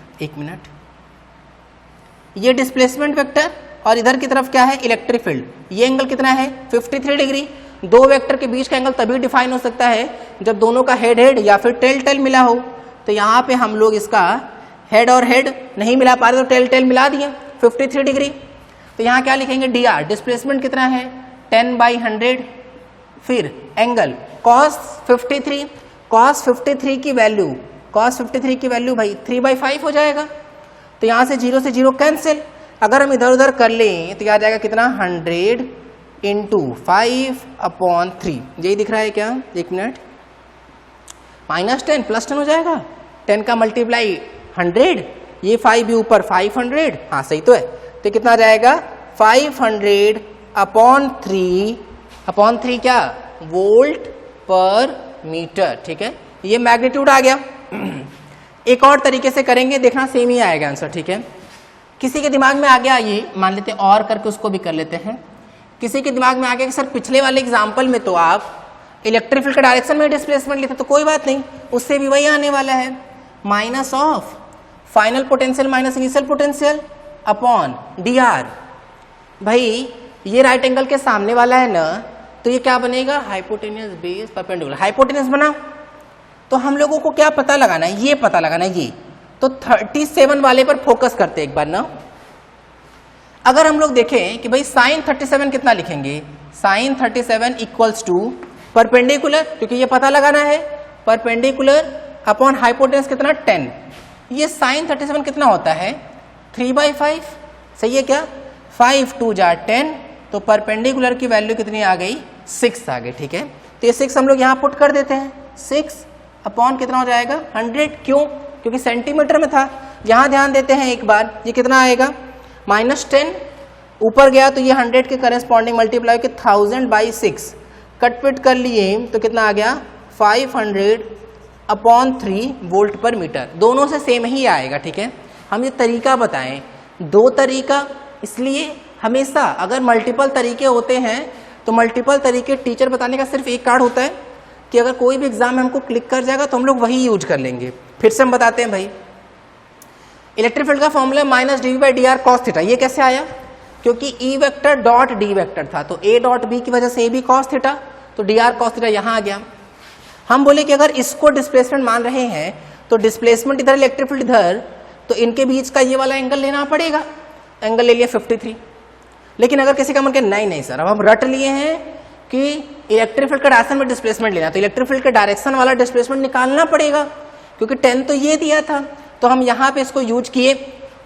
ये डिस्प्लेसमेंट वेक्टर और इधर की तरफ क्या है इलेक्ट्रिक फील्ड, ये एंगल कितना है 53 डिग्री। दो वेक्टर के बीच का एंगल तभी डिफाइन हो सकता है जब दोनों का हेड हेड या फिर टेल टेल मिला हो। तो यहाँ पे हम लोग इसका हेड और हेड नहीं मिला पा रहे तो टेल टेल मिला दिए 53 डिग्री। तो यहाँ क्या लिखेंगे, dr, डिस्प्लेसमेंट कितना है 10/100, फिर एंगल cos 53, cos 53 की वैल्यू भाई 3/5 हो जाएगा। तो यहाँ से 0 से 0 कैंसिल, अगर हम इधर उधर कर लें तो क्या आ जाएगा कितना 100 × 5/3, यही दिख रहा है क्या, एक मिनट, -10 +10 हो जाएगा, 10 का मल्टीप्लाई 100, ये 5 भी ऊपर 500, हाँ सही तो है। तो कितना आ जाएगा 500/3 क्या, वोल्ट पर मीटर, ठीक है। ये मैग्नीट्यूड आ गया। एक और तरीके से करेंगे, देखना सेम ही आएगा आंसर, ठीक है। किसी के दिमाग में आ गया, ये मान लेते हैं और करके उसको भी कर लेते हैं। किसी के दिमाग में आ गया कि सर पिछले वाले एग्जाम्पल में तो आप इलेक्ट्रिक फील्ड का डायरेक्शन में डिस्प्लेसमेंट लेते, तो कोई बात नहीं, उससे भी वही आने वाला है, minus of final potential minus initial potential upon dr। भाई ये राइट एंगल के सामने वाला है ना, तो ये क्या बनेगा, हाइपोटेन्यूस बेस परपेंडिकुलर। हाइपोटेन्यूस बना तो हम लोगों को क्या पता लगाना है, ये पता लगाना है ये। तो 37 वाले पर फोकस करते एक बार ना। अगर हम लोग देखें कि भाई sin 37 कितना लिखेंगे, sin 37 इक्वल्स टू परपेंडिकुलर, क्योंकि ये पता लगाना है, परपेंडिकुलर अपॉन हाइपोटेन्यूस कितना 10। ये sin 37 कितना होता है 3/5, सही है क्या, 5 2 जा 10, तो परपेंडिकुलर की वैल्यू कितनी आ गई 6 आ गई, ठीक है। तो ये 6 हम लोग यहाँ पुट कर देते हैं, 6 अपॉन कितना हो जाएगा 100, क्यों, क्योंकि सेंटीमीटर में था। यहाँ ध्यान देते हैं एक बार, ये कितना आएगा -10, ऊपर गया तो ये 100 के करेस्पॉन्डिंग मल्टीप्लाई के 1000/6, कटपिट कर लिए तो कितना आ गया 500/3 वोल्ट पर मीटर। दोनों से सेम ही आएगा, ठीक है। हम ये तरीका बताएं, दो तरीका, इसलिए हमेशा अगर मल्टीपल तरीके होते हैं तो मल्टीपल तरीके टीचर बताने का सिर्फ एक कार्ड होता है कि अगर कोई भी एग्जाम में हमको क्लिक कर जाएगा तो हम लोग वही यूज कर लेंगे। फिर से हम बताते हैं भाई, इलेक्ट्रिक फील्ड का फॉर्मूला -dV/dr cos थीटा। ये कैसे आया, क्योंकि E vector dot D vector था, तो A डॉट B की वजह से A भी cos थीटा, तो dr cos थीटा यहाँ आ गया। हम बोले कि अगर इसको डिस्प्लेसमेंट मान रहे हैं तो डिस्प्लेसमेंट इधर, इलेक्ट्रिक फील्ड इधर, तो इनके बीच का ये वाला एंगल लेना पड़ेगा। एंगल ले लिया 53। लेकिन अगर किसी का मन के नहीं सर, अब हम रट लिए हैं कि इलेक्ट्रिक फील्ड का डायरेक्शन में डिस्प्लेसमेंट लेना, तो इलेक्ट्रिक फील्ड के डायरेक्शन वाला डिस्प्लेसमेंट निकालना पड़ेगा, क्योंकि 10 तो ये दिया था। तो हम यहाँ पे इसको यूज किए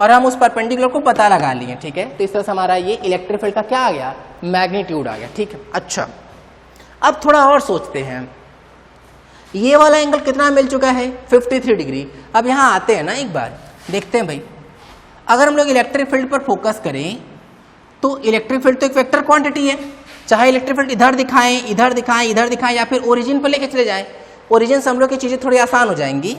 और हम उस परपेंडिकुलर को पता लगा लिए, ठीक है। तो इस तरह से हमारा ये इलेक्ट्रिक फील्ड का क्या आ गया, मैग्नीट्यूड आ गया, ठीक है। अच्छा, अब थोड़ा और सोचते हैं ये वाला एंगल कितना मिल चुका है 53 डिग्री। अब यहाँ आते हैं ना, एक बार देखते हैं भाई, अगर हम लोग इलेक्ट्रिक फील्ड पर फोकस करें तो इलेक्ट्रिक फील्ड तो एक वेक्टर क्वांटिटी है, चाहे इलेक्ट्रिक फील्ड इधर दिखाएं, इधर दिखाएं, इधर दिखाएं, या फिर ओरिजिन पर लेके चले जाएं, ओरिजिन से हम लोग की चीज़ें थोड़ी आसान हो जाएंगी।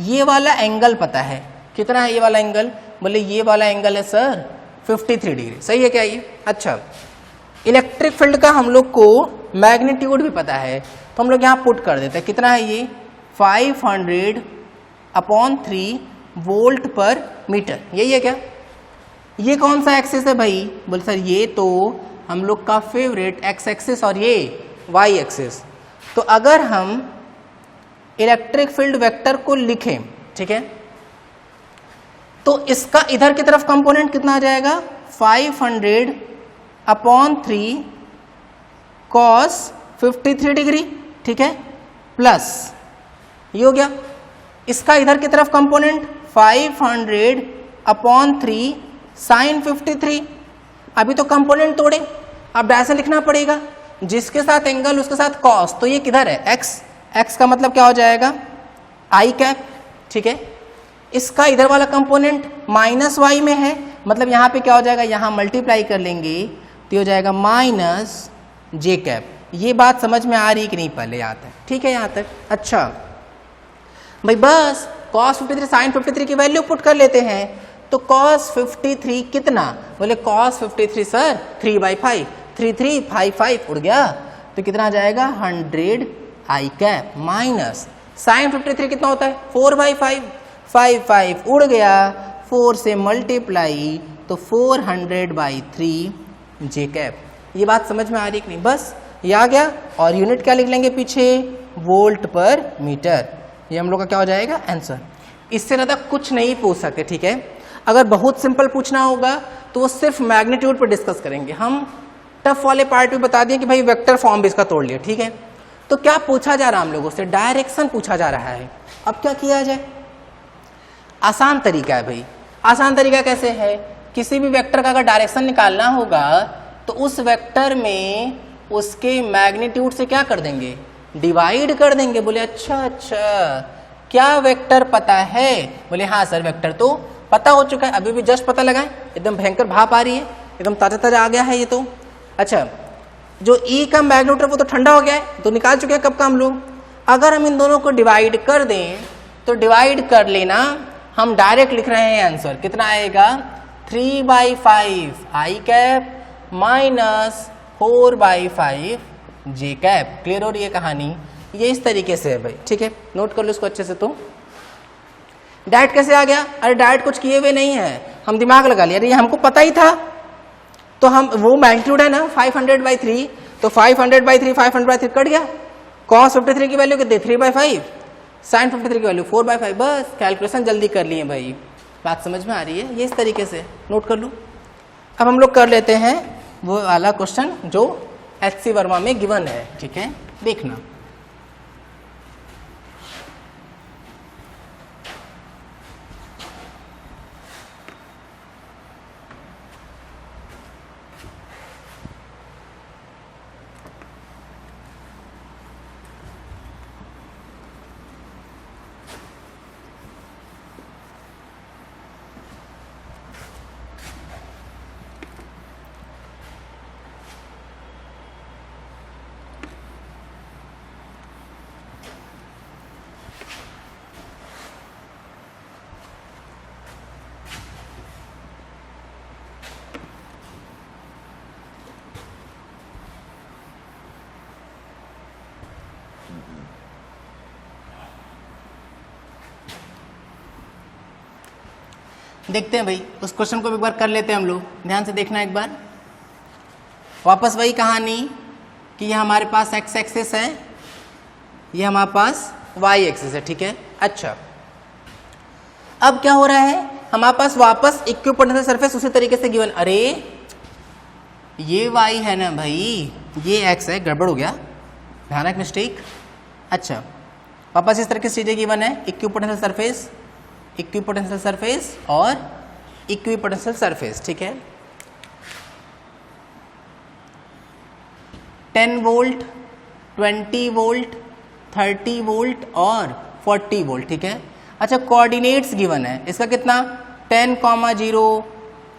ये वाला एंगल पता है कितना है, ये वाला एंगल, बोले ये वाला एंगल है सर 53 डिग्री, सही है क्या ये? अच्छा, इलेक्ट्रिक फील्ड का हम लोग को मैग्नीट्यूड भी पता है, तो हम लोग यहाँ पुट कर देते हैं, कितना है ये 500/3 वोल्ट पर मीटर, यही है क्या? ये कौन सा एक्सिस है भाई? बोले सर ये तो हम लोग का फेवरेट एक्स एक्सिस और ये वाई एक्सिस। तो अगर हम इलेक्ट्रिक फील्ड वेक्टर को लिखें, ठीक है, तो इसका इधर की तरफ कंपोनेंट कितना आ जाएगा 500/3 cos 53 डिग्री, ठीक है, प्लस ये हो गया, इसका इधर की तरफ कंपोनेंट 500/3 sin 53। अभी तो कंपोनेंट तोड़े, अब ऐसे लिखना पड़ेगा, जिसके साथ एंगल उसके साथ कॉस, तो ये किधर है एक्स, एक्स का मतलब क्या हो जाएगा आई कैप, ठीक है, इसका इधर वाला कंपोनेंट माइनस वाई में है, मतलब यहाँ पे क्या हो जाएगा, यहाँ मल्टीप्लाई कर लेंगे तो हो जाएगा माइनस जे कैप। ये बात समझ में आ रही कि नहीं पहले यहाँ तक, ठीक है यहाँ तक? अच्छा भाई बस cos 53 sin 53 की वैल्यू पुट कर लेते हैं, तो cos 53 कितना, बोले cos 53 सर 3/5, 3/5 उड़ गया, तो कितना आ जाएगा 100 आई कैप, माइनस sin 53 कितना होता है 4/5, 5 उड़ गया, 4 से मल्टीप्लाई तो 400/3 जे कैप। ये बात समझ में आ रही कि नहीं? बस ये आ गया, और यूनिट क्या लिख लेंगे पीछे, वोल्ट पर मीटर। ये हम लोग का क्या हो जाएगा आंसर। इससे ज़्यादा कुछ नहीं पूछ सकते, ठीक है। अगर बहुत सिंपल पूछना होगा तो वो सिर्फ मैग्नीट्यूड पर डिस्कस करेंगे, हम टफ वाले पार्ट भी बता दिए कि भाई वेक्टर फॉर्म भी इसका तोड़ लिया, ठीक है। तो क्या पूछा जा रहा है हम लोगों से, डायरेक्शन पूछा जा रहा है। अब क्या किया जाए, आसान तरीका है भाई। आसान तरीका कैसे है, किसी भी वेक्टर का अगर डायरेक्शन निकालना होगा तो उस वेक्टर में उसके मैग्नीट्यूड से क्या कर देंगे, डिवाइड कर देंगे। बोले अच्छा क्या वेक्टर पता है, बोले हाँ सर वेक्टर तो पता हो चुका है, अभी भी जस्ट पता लगाएं, एकदम भयंकर भाप आ रही है, एकदम ताजा ताजा आ गया है ये तो। अच्छा जो ई का मैग्नीट्यूड वो तो ठंडा हो गया है, तो निकाल चुके हैं कब का हम लोग। अगर हम इन दोनों को डिवाइड कर दें तो डिवाइड कर लेना, हम डायरेक्ट लिख रहे हैं आंसर कितना आएगा 3/5 आई कैप माइनस 4/5 जे कैप। क्लियर हो रही है कहानी, ये इस तरीके से है भाई, ठीक है, नोट कर लो इसको अच्छे से। तो डायरेक्ट कैसे आ गया, अरे डायरेक्ट कुछ किए हुए नहीं है, हम दिमाग लगा लिया, अरे ये हमको पता ही था, तो हम वो मैग्नीट्यूड है ना 500/3, तो 500/3 500/3 कट गया, cos 53 की वैल्यू कितनी 3/5, sin 53 की वैल्यू 4/5, बस कैलकुलेशन जल्दी कर लिए भाई। बात समझ में आ रही है, ये इस तरीके से नोट कर लो। अब हम लोग कर लेते हैं वो वाला क्वेश्चन जो HC वर्मा में गिवन है, ठीक है, देखना। देखते हैं भाई, उस क्वेश्चन को एक बार कर लेते हैं हम लोग, ध्यान से देखना एक बार। वापस वही कहानी कि ये हमारे पास एक्स एक्सिस है, ये हमारे पास वाई एक्सिस है, ठीक है। अच्छा अब क्या हो रहा है, हमारे पास वापस इक्विपोटेंशियल सरफेस उसी तरीके से गिवन। अरे ये वाई है ना भाई, ये एक्स है, गड़बड़ हो गया, भयानक मिस्टेक। अच्छा वापस इस तरह की चीजें गिवन है, इक्विपोटेंशियल सरफेस, इक्विपोटेंशियल सरफेस और इक्विपोटेंशियल सरफेस, ठीक है। 10 वोल्ट, 20 वोल्ट, 30 वोल्ट और 40 वोल्ट, ठीक है। अच्छा, कोऑर्डिनेट्स गिवन है, इसका कितना 10,0,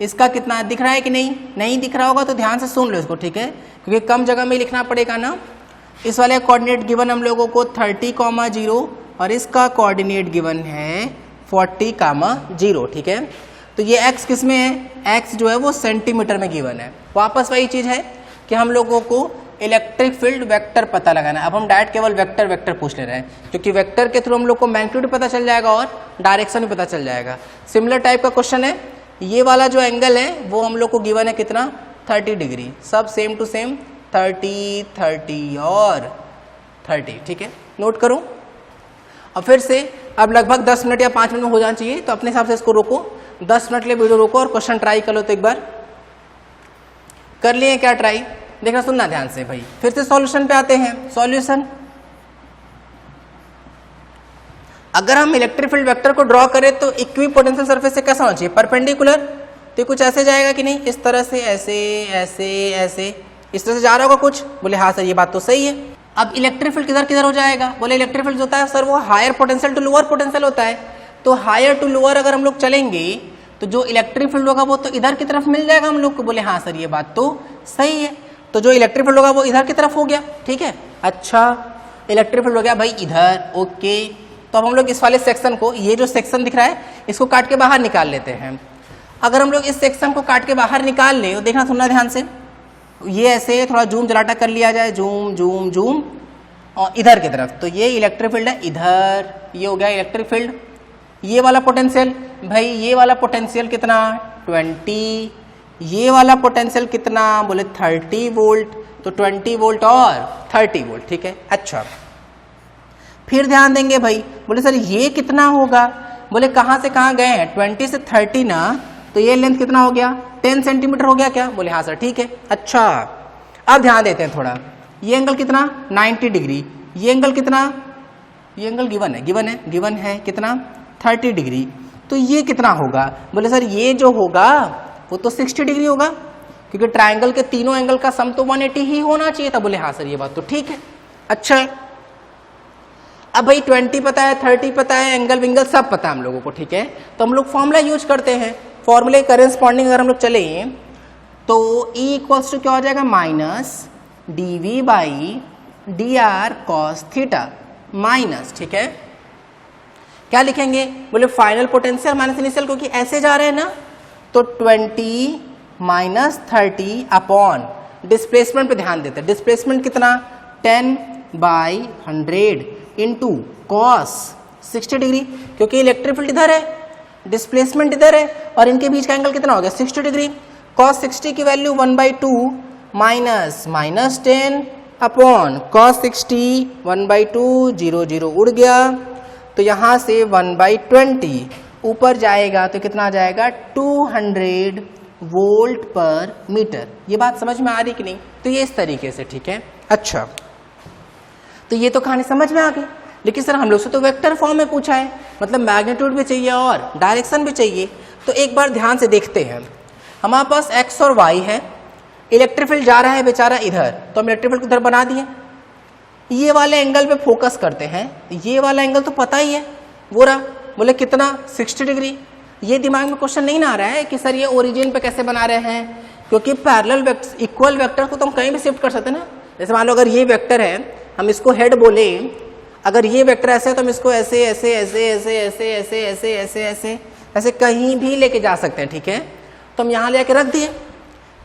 इसका कितना दिख रहा है कि नहीं दिख रहा होगा तो ध्यान से सुन लो इसको, ठीक है, क्योंकि कम जगह में लिखना पड़ेगा ना। इस वाले कोऑर्डिनेट गिवन हम लोगों को 30,0 और इसका कोऑर्डिनेट गिवन है 40,0, ठीक है। तो ये x किस में है, x जो है वो सेंटीमीटर में गिवन है। वापस वही चीज है कि हम लोगों को इलेक्ट्रिक फील्ड वेक्टर पता लगाना है। अब हम डायरेक्ट केवल वेक्टर पूछ ले रहे हैं, क्योंकि वेक्टर के थ्रू हम लोग को मैग्नीट्यूड पता चल जाएगा और डायरेक्शन भी पता चल जाएगा। सिमिलर टाइप का क्वेश्चन है, ये वाला जो एंगल है वो हम लोग को गिवन है कितना 30 डिग्री, सब सेम टू सेम 30, 30 और 30, ठीक है। नोट करो। अब फिर से अब लगभग 10 मिनट या 5 मिनट में हो जाना चाहिए, तो अपने हिसाब से इसको रोको, 10 मिनट के लिए वीडियो रोको और क्वेश्चन ट्राई कर लो। तो एक बार कर लिए क्या ट्राई, देखना सुनना ध्यान से भाई। फिर से सॉल्यूशन पे आते हैं। सॉल्यूशन, अगर हम इलेक्ट्रिक फील्ड वेक्टर को ड्रॉ करें तो इक्विपोटेंशियल सरफेस से कैसा होना चाहिए, परपेंडिकुलर। तो कुछ ऐसे जाएगा कि नहीं, इस तरह से, ऐसे ऐसे ऐसे इस तरह से जा रहा होगा कुछ, बोले हाँ सर ये बात तो सही है। अब इलेक्ट्रिक फील्ड किधर किधर हो जाएगा, बोले इलेक्ट्रिक फील्ड होता है सर वो higher potential to lower potential होता है। तो हायर टू लोअर अगर हम लोग चलेंगे तो जो इलेक्ट्रिक फील्ड होगा वो तो इधर की तरफ मिल जाएगा हम लोग को, बोले हाँ सर ये बात तो सही है। तो जो इलेक्ट्रिक फील्ड होगा वो इधर की तरफ हो गया, ठीक है। अच्छा, इलेक्ट्रिक फील्ड हो गया भाई इधर, ओके। तो अब हम लोग इस वाले सेक्शन को, ये जो सेक्शन दिख रहा है इसको काट के बाहर निकाल लेते हैं। अगर हम लोग इस सेक्शन को काट के बाहर निकाल ले, तो देखना सुनना ध्यान से, ये ऐसे थोड़ा जूम जलाटा कर लिया जाए, जूम जूम जूम, और इधर की तरफ तो ये इलेक्ट्रिक फील्ड है इधर, ये हो गया इलेक्ट्रिक फील्ड। ये वाला पोटेंशियल भाई, ये वाला पोटेंशियल कितना 20, ये वाला पोटेंशियल कितना, बोले 30 वोल्ट, तो 20 वोल्ट और 30 वोल्ट, ठीक है। अच्छा, फिर ध्यान देंगे भाई, बोले सर ये कितना होगा, बोले कहाँ से कहाँ गए हैं, 20 से 30 ना, तो ये लेंथ कितना हो गया 10 सेंटीमीटर हो गया क्या, बोले हाँ सर ठीक है। अच्छा, अब ध्यान देते हैं थोड़ा, ये एंगल कितना 90 डिग्री, ये एंगल कितना, ये एंगल गिवन है कितना 30 डिग्री, तो ये कितना होगा, बोले सर ये जो होगा वो तो 60 डिग्री होगा, क्योंकि ट्रायंगल के तीनों एंगल का सम तो 180 ही होना चाहिए था, बोले हाँ सर ये बात तो ठीक है। अच्छा, अब भाई 20 पता है, 30 पता है, एंगल विंगल सब पता है हम लोगों को, ठीक है। तो हम लोग फॉर्मूला यूज करते हैं, फॉर्मूले करेस्पॉन्डिंग अगर हम लोग चले तो E इक्वल्स टू क्या हो जाएगा, minus dV by dr cos theta minus, ठीक है। क्या लिखेंगे, बोले फाइनल पोटेंशियल माइनस इनिशियल, क्योंकि ऐसे जा रहे हैं ना, तो 20 माइनस 30 अपॉन डिस्प्लेसमेंट पे ध्यान देते हैं। डिस्प्लेसमेंट कितना 10/100 इंटू कॉस 60 डिग्री, क्योंकि इलेक्ट्रिक फील्ड इधर है, डिस्प्लेसमेंट इधर है, और इनके बीच का एंगल कितना हो गया 60 डिग्री। कॉस 60 की value 1/2 minus minus 10 upon cos 60 1/2, 0 0 उड़ गया, तो यहाँ से 1/20 ऊपर जाएगा तो कितना आ जाएगा 200 वोल्ट पर मीटर। ये बात समझ में आ रही कि नहीं, तो ये इस तरीके से, ठीक है। अच्छा, तो ये तो कहानी समझ में आ गई, लेकिन सर हम लोग से तो वेक्टर फॉर्म में पूछा है, मतलब मैग्नीट्यूड भी चाहिए और डायरेक्शन भी चाहिए। तो एक बार ध्यान से देखते हैं, हमारे पास x और y है, इलेक्ट्रिक फील्ड जा रहा है बेचारा इधर, तो हम इलेक्ट्रिक फील्ड इधर बना दिए। ये वाले एंगल पे फोकस करते हैं, ये वाला एंगल तो पता ही है वो रहा, बोले कितना 60 डिग्री। ये दिमाग में क्वेश्चन नहीं ना आ रहा है कि सर ये ओरिजिन पे कैसे बना रहे हैं, क्योंकि पैरेलल इक्वल वेक्टर को तो हम कहीं भी शिफ्ट कर सकते हैं ना। जैसे मान लो अगर ये वेक्टर है, हम इसको हेड बोले, अगर ये वेक्टर ऐसे है तो हम इसको ऐसे ऐसे ऐसे ऐसे ऐसे ऐसे ऐसे ऐसे ऐसे ऐसे कहीं भी लेके जा सकते हैं, ठीक है। तो हम यहाँ लेके रख दिए।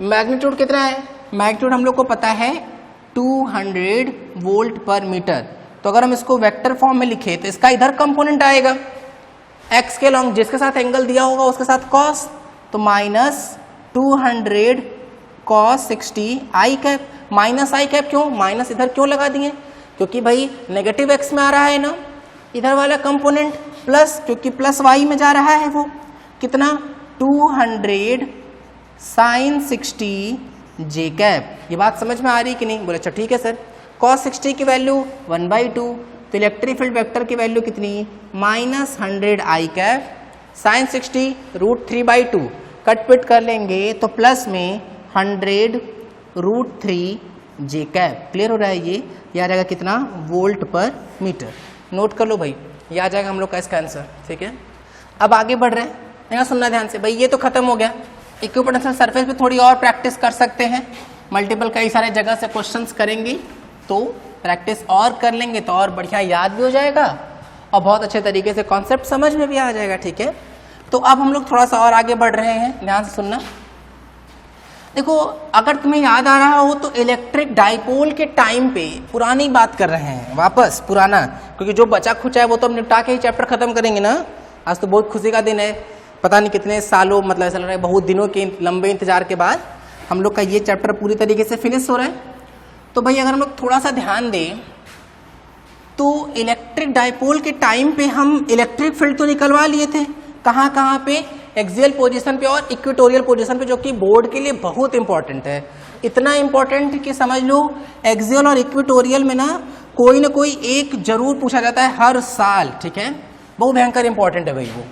मैग्नीट्यूड कितना है, मैग्नीट्यूड हम लोग को पता है 200 वोल्ट पर मीटर। तो अगर हम इसको वेक्टर फॉर्म में लिखे तो इसका इधर कंपोनेंट आएगा x के लॉन्ग, जिसके साथ एंगल दिया होगा उसके साथ कॉस, तो माइनस 200 कॉस 60 आई कैप, माइनस आई कैप क्यों, माइनस इधर क्यों लगा दिए, क्योंकि भाई नेगेटिव x में आ रहा है ना इधर वाला कंपोनेंट, प्लस क्योंकि प्लस y में जा रहा है वो कितना 200 साइन 60 जे कैप। ये बात समझ में आ रही कि नहीं, बोले अच्छा ठीक है सर। cos 60 की वैल्यू 1/2, तो इलेक्ट्रिक फील्ड वेक्टर की वैल्यू कितनी माइनस 100 आई कैप, साइन 60 √3/2 कट पिट कर लेंगे तो प्लस में 100 √3 जे कैप। क्लियर हो रहा है ये आ जाएगा कितना, वोल्ट पर मीटर। नोट कर लो भाई, ये आ जाएगा हम लोग का इसका आंसर। ठीक है, अब आगे बढ़ रहे हैं, यहाँ सुनना ध्यान से भाई। ये तो खत्म हो गया, इक्विपोटेंशियल सरफेस पे थोड़ी और प्रैक्टिस कर सकते हैं, मल्टीपल कई सारे जगह से क्वेश्चंस करेंगे तो प्रैक्टिस और कर लेंगे तो और बढ़िया याद भी हो जाएगा और बहुत अच्छे तरीके से कॉन्सेप्ट समझ में भी आ जाएगा। ठीक है, तो अब हम लोग थोड़ा सा और आगे बढ़ रहे हैं, ध्यान से सुनना। देखो, अगर तुम्हें याद आ रहा हो तो इलेक्ट्रिक डाइपोल के टाइम पे पुरानी बात कर रहे हैं, वापस पुराना, क्योंकि जो बचा खुचा है वो तो हम निपटा के ही चैप्टर खत्म करेंगे ना। आज तो बहुत खुशी का दिन है, पता नहीं कितने सालों, मतलब ऐसा लग रहा है बहुत दिनों के लंबे इंतजार के बाद हम लोग का ये चैप्टर पूरी तरीके से फिनिश हो रहा है। तो भाई अगर हम लोग थोड़ा सा ध्यान दें तो इलेक्ट्रिक डाइपोल के टाइम पे हम इलेक्ट्रिक फील्ड तो निकलवा लिए थे, कहाँ कहाँ पे, एक्सियल पोजीशन पे और इक्वेटोरियल पोजीशन पे, जो कि बोर्ड के लिए बहुत इंपॉर्टेंट है। इतना इंपॉर्टेंट कि समझ लो एक्सियल और इक्वेटोरियल में ना कोई एक जरूर पूछा जाता है हर साल। ठीक है, बहुत भयंकर इंपॉर्टेंट है भाई वो।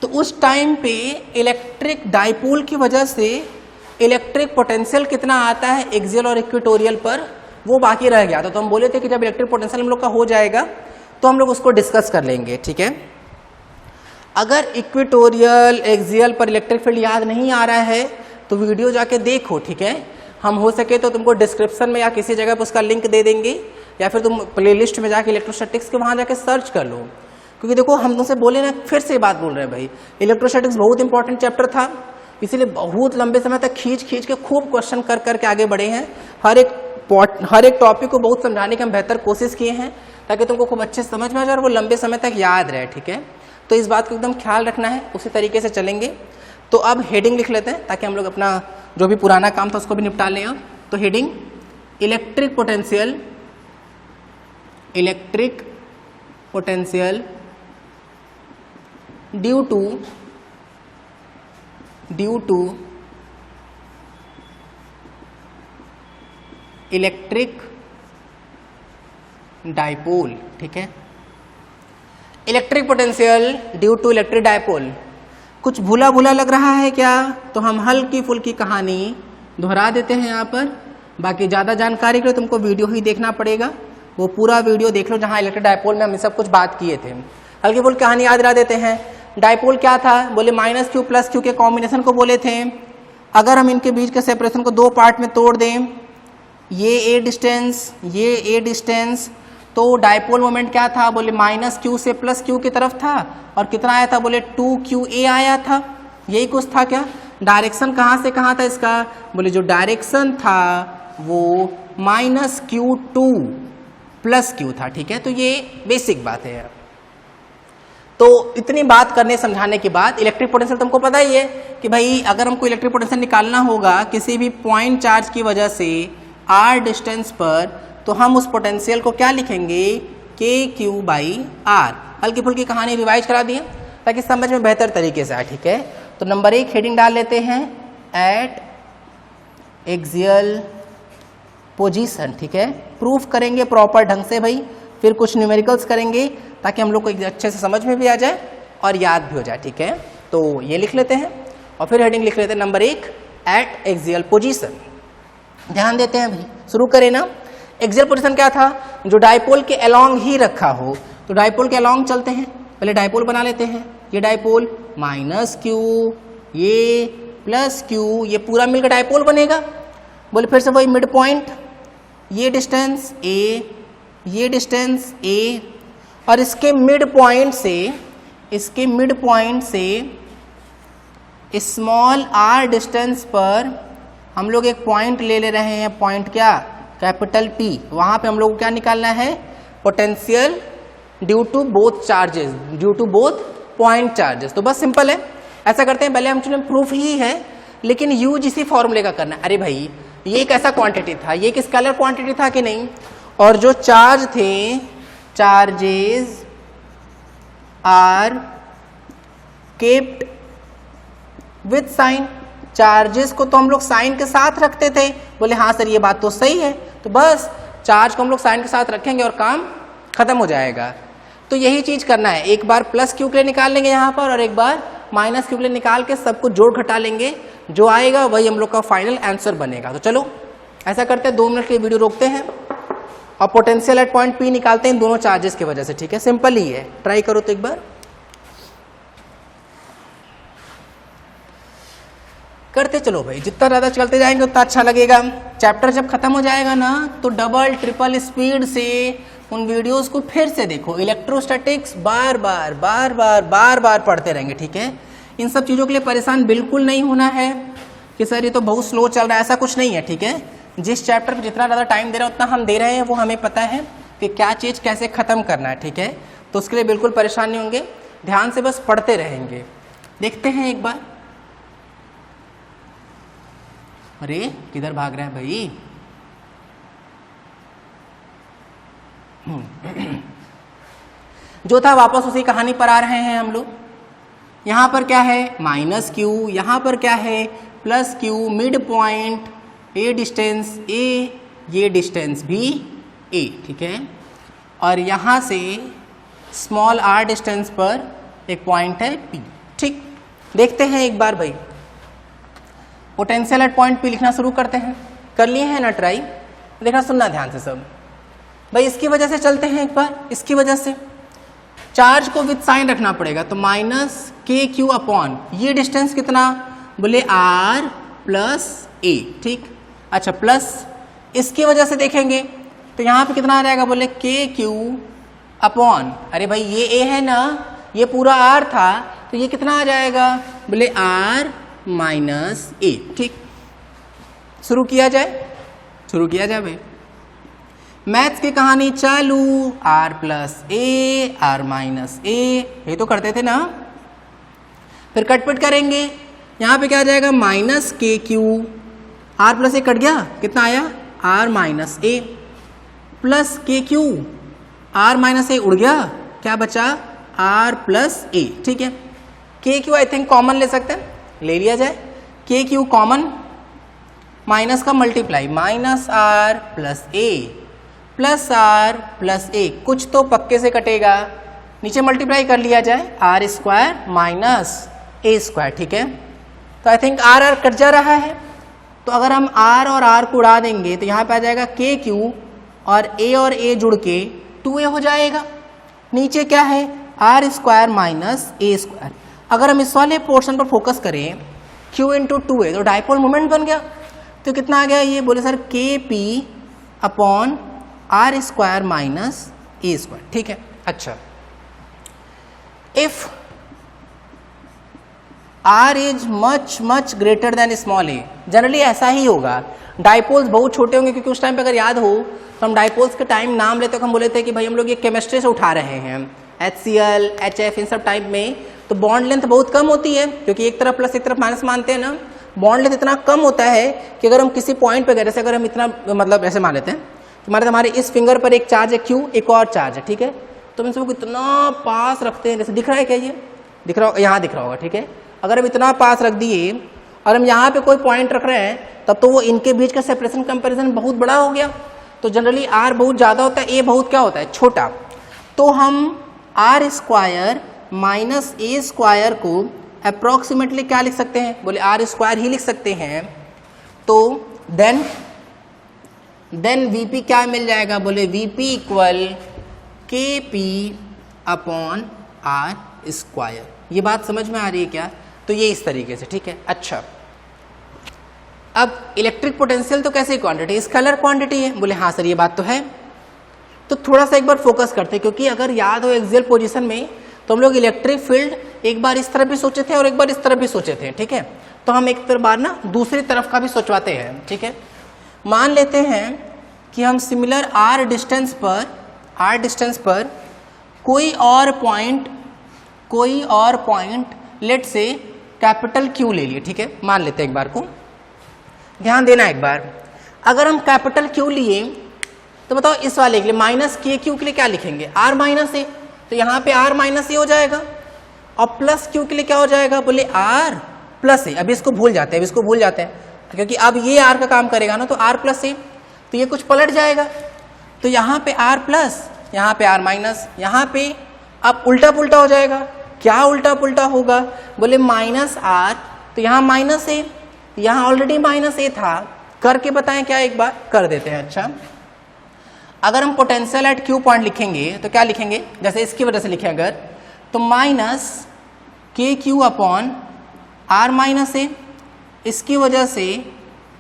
तो उस टाइम पे इलेक्ट्रिक डाइपोल की वजह से इलेक्ट्रिक पोटेंशियल कितना आता है एक्सियल और इक्वेटोरियल पर, वो बाकी रह गया। तो हम बोले थे कि जब इलेक्ट्रिक पोटेंशियल हम लोग का हो जाएगा तो हम लोग उसको डिस्कस कर लेंगे। ठीक है, अगर इक्वेटोरियल एक्सियल पर इलेक्ट्रिक फील्ड याद नहीं आ रहा है तो वीडियो जाके देखो। ठीक है, हम हो सके तो तुमको डिस्क्रिप्शन में या किसी जगह पर उसका लिंक दे देंगे, या फिर तुम प्लेलिस्ट में जाके इलेक्ट्रोस्टैटिक्स के वहाँ जाके सर्च कर लो। क्योंकि देखो हम तुमसे बोले ना, फिर से बात बोल रहे हैं भाई, इलेक्ट्रोस्टैटिक्स बहुत इंपॉर्टेंट चैप्टर था, इसीलिए बहुत लंबे समय तक खींच के खूब क्वेश्चन कर करके आगे बढ़े हैं। हर एक टॉपिक को बहुत समझाने की हम बेहतर कोशिश किए हैं ताकि तुमको खूब अच्छे समझ में आ जाए और वो लंबे समय तक याद रहे। ठीक है, तो इस बात को एकदम ख्याल रखना है, उसी तरीके से चलेंगे। तो अब हेडिंग लिख लेते हैं ताकि हम लोग अपना जो भी पुराना काम था उसको भी निपटा लें। तो heading electric potential due to electric dipole. ठीक है, electric potential due to electric dipole. कुछ भूला भूला लग रहा है क्या? तो हम हल्की फुल्की कहानी दोहरा देते हैं यहाँ पर। बाकी ज़्यादा जानकारी के लिए तुमको वीडियो ही देखना पड़ेगा, वो पूरा वीडियो देख लो जहाँ इलेक्ट्रिक डाइपोल में हम सब कुछ बात किए थे। हल्की फुल्की कहानी याद दिला देते हैं। डाइपोल क्या था? बोले -q + q के कॉम्बिनेशन को बोले थे। अगर हम इनके बीच के सेपरेशन को दो पार्ट में तोड़ दें, ये a डिस्टेंस, ये a डिस्टेंस, तो डाइपोल मोमेंट क्या था? बोले -q से +q की तरफ था। और कितना आया था? बोले 2qa आया था। यही कुछ था क्या? डायरेक्शन कहाँ से कहाँ था इसका? बोले जो डायरेक्शन था वो -q2 + q था। ठीक है, तो ये बेसिक बात है। तो इतनी बात करने समझाने के बाद इलेक्ट्रिक पोटेंशियल तुमको पता ही है कि भाई अगर हमको इलेक्ट्रिक पोटेंशियल निकालना होगा किसी भी पॉइंट चार्ज की वजह से r डिस्टेंस पर, तो हम उस पोटेंशियल को क्या लिखेंगे? kq/r। हल्की फुल्की कहानी रिवाइज करा दिए ताकि समझ में बेहतर तरीके से आए। ठीक है, तो नंबर 1 हेडिंग डाल लेते हैं, एट एक्सियल पोजीशन। ठीक है, प्रूफ करेंगे प्रॉपर ढंग से भाई, फिर कुछ न्यूमेरिकल्स करेंगे ताकि हम लोग को अच्छे से समझ में भी आ जाए और याद भी हो जाए। ठीक है, तो ये लिख लेते हैं और फिर हेडिंग लिख लेते हैं नंबर 1 एट एक्सियल पोजीशन। ध्यान देते हैं भाई, शुरू करें ना। एक्सियल पोजीशन क्या था? जो डाइपोल के अलोंग ही रखा हो। तो डाइपोल के अलोंग चलते हैं, पहले डाइपोल बना लेते हैं। ये डाइपोल -q, ये +q, ये पूरा मिलकर डाइपोल बनेगा। बोले फिर से वही मिड पॉइंट, ये डिस्टेंस a, ये डिस्टेंस a, और इसके मिड पॉइंट से स्मॉल r डिस्टेंस पर हम लोग एक पॉइंट ले रहे हैं। पॉइंट क्या? Capital P। वहां पे हम लोग को क्या निकालना है? Potential due to both charges, due to both point charges. तो बस सिंपल है, ऐसा करते हैं। पहले हम चुने प्रूफ ही है लेकिन यूज इसी फॉर्मूले का करना है। अरे भाई ये एक ऐसा क्वांटिटी था, ये एक स्केलर क्वांटिटी था कि नहीं, और जो चार्ज थे, charges are kept with sign. Charges को तो हम लोग साइन के साथ रखते थे। बोले हाँ सर ये बात तो सही है, तो बस चार्ज को हम लोग साइन के साथ रखेंगे और काम खत्म हो जाएगा। तो यही चीज करना है, एक बार +q के लिए निकाल लेंगे यहाँ पर और एक बार -q के लिए निकाल के सबको जोड़ घटा लेंगे, जो आएगा वही हम लोग का फाइनल आंसर बनेगा। तो चलो ऐसा करते हैं 2 मिनट के लिए वीडियो रोकते हैं और पोटेंशियल एट पॉइंट P निकालते हैं दोनों चार्जेस की वजह से, ठीक है। सिंपल ही है, ट्राई करो तो एक बार करते चलो भाई, जितना ज़्यादा चलते जाएंगे उतना अच्छा लगेगा। चैप्टर जब खत्म हो जाएगा ना तो डबल ट्रिपल स्पीड से उन वीडियोस को फिर से देखो। इलेक्ट्रोस्टैटिक्स बार बार पढ़ते रहेंगे, ठीक है। इन सब चीज़ों के लिए परेशान बिल्कुल नहीं होना है कि सर ये तो बहुत स्लो चल रहा है, ऐसा कुछ नहीं है, ठीक है। जिस चैप्टर पर जितना ज़्यादा टाइम दे रहे हैं उतना हम दे रहे हैं, वो हमें पता है कि क्या चीज़ कैसे ख़त्म करना है, ठीक है। तो उसके लिए बिल्कुल परेशान नहीं होंगे, ध्यान से बस पढ़ते रहेंगे। देखते हैं एक बार, अरे किधर भाग रहे हैं भाई। जो था वापस उसी कहानी पर आ रहे हैं हम लोग। यहां पर क्या है -q, यहां पर क्या है +q, mid point a distance a, ये डिस्टेंस भी a, ठीक है। और यहां से स्मॉल r डिस्टेंस पर एक पॉइंट है p, ठीक। देखते हैं एक बार भाई, पोटेंशियल एट पॉइंट P लिखना शुरू करते हैं। कर लिए हैं ना ट्राई, देखना सुनना ध्यान से सब भाई। इसकी वजह से चलते हैं एक बार, इसकी वजह से चार्ज को विद साइन रखना पड़ेगा, तो -kq अपॉन ये डिस्टेंस कितना, बोले r + a, ठीक। अच्छा प्लस इसकी वजह से देखेंगे तो यहाँ पे कितना आ जाएगा, बोले kq अपॉन, अरे भाई ये a है ना, ये पूरा r था, तो ये कितना आ जाएगा, बोले r - a, ठीक। शुरू किया जाए, शुरू किया जाए भाई। मैथ्स की कहानी चालू, r + a, r - a, ये तो करते थे ना। फिर कटपिट करेंगे, यहाँ पे क्या आ जाएगा -kq, r + a कट गया, कितना आया r - a plus kq, r - a उड़ गया, क्या बचा r + a, ठीक है। kq आई थिंक कॉमन ले सकते हैं, ले लिया जाए। kq कॉमन, माइनस का multiply -r + a plus r + a, कुछ तो पक्के से कटेगा, नीचे मल्टीप्लाई कर लिया जाए, r² - a², ठीक है। तो आई थिंक r कट जा रहा है, तो अगर हम r और r को उड़ा देंगे तो यहाँ पे आ जाएगा kq और a जुड़ के 2a हो जाएगा। नीचे क्या है r² - a²। अगर हम इस वाले पोर्शन पर फोकस करें q × 2a, तो डाइपोल मोमेंट बन गया। तो कितना आ गया ये, बोले sir kp upon r² - a², ठीक है। अच्छा, if r is much greater than small a, generally ऐसा ही होगा। डाइपोल्स बहुत छोटे होंगे, क्योंकि उस टाइम पे अगर याद हो तो हम डाइपोल्स के टाइम नाम लेते हम बोले थे कि भाई हम लोग ये केमिस्ट्री से उठा रहे हैं, HCl, HF, इन सब टाइप में तो बॉन्ड लेंथ बहुत कम होती है, क्योंकि एक तरफ प्लस एक तरफ माइनस मानते हैं ना। बॉन्ड लेंथ इतना कम होता है कि अगर हम किसी पॉइंट पे गए, जैसे अगर हम इतना मतलब ऐसे मान लेते हैं, हमारे इस फिंगर पर एक चार्ज है Q, एक और चार्ज है, ठीक है। तो हम सबको इतना पास रखते हैं, जैसे दिख रहा है क्या, ये दिख रहा होगा, यहाँ दिख रहा होगा, ठीक है। अगर हम इतना पास रख दिए और हम यहाँ पे कोई पॉइंट रख रहे हैं, तब तो वो इनके बीच का सेपरेशन कंपैरिजन बहुत बड़ा हो गया। तो जनरली r बहुत ज़्यादा होता है, a बहुत क्या होता है, छोटा। तो हम r² - a² को अप्रॉक्सीमेटली क्या लिख सकते हैं, बोले r² ही लिख सकते हैं। तो देन Vp क्या मिल जाएगा, बोले Vp = kp अपॉन r²। ये बात समझ में आ रही है क्या? तो ये इस तरीके से, ठीक है। अच्छा, अब इलेक्ट्रिक पोटेंशियल तो कैसी क्वांटिटी, स्केलर क्वांटिटी है, बोले हाँ सर ये बात तो है। तो थोड़ा सा एक बार फोकस करते हैं, क्योंकि अगर याद हो एक्सियल पोजीशन में तो हम लोग इलेक्ट्रिक फील्ड एक बार इस तरफ भी सोचे थे और एक बार इस तरफ भी सोचे थे, ठीक है। तो हम एक बार ना दूसरी तरफ का भी सोचवाते हैं, ठीक है। मान लेते हैं कि हम सिमिलर r डिस्टेंस पर कोई और पॉइंट लेट से कैपिटल Q ले लिए, ठीक है। मान लेते हैं एक बार को, ध्यान देना एक बार। अगर हम कैपिटल Q लिए तो बताओ इस वाले के लिए -kq के लिए क्या लिखेंगे, r - a, तो यहाँ पे r - a हो जाएगा। और प्लस q के लिए क्या हो जाएगा, बोले r + a। अभी इसको भूल जाते हैं, क्योंकि अब ये r का काम करेगा ना, तो r + a, तो ये कुछ पलट जाएगा। तो यहाँ पे r प्लस, यहाँ पे r-, यहाँ पे अब उल्टा पुल्टा हो जाएगा। क्या उल्टा पुल्टा होगा, बोले -r, तो यहाँ -a, यहाँ ऑलरेडी -a था, करके बताएं क्या, एक बार कर देते हैं। अच्छा, अगर हम पोटेंशियल एट क्यू पॉइंट लिखेंगे तो क्या लिखेंगे, जैसे इसकी वजह से लिखें अगर, तो माइनस के क्यू अपॉन आर माइनस ए, इसकी वजह से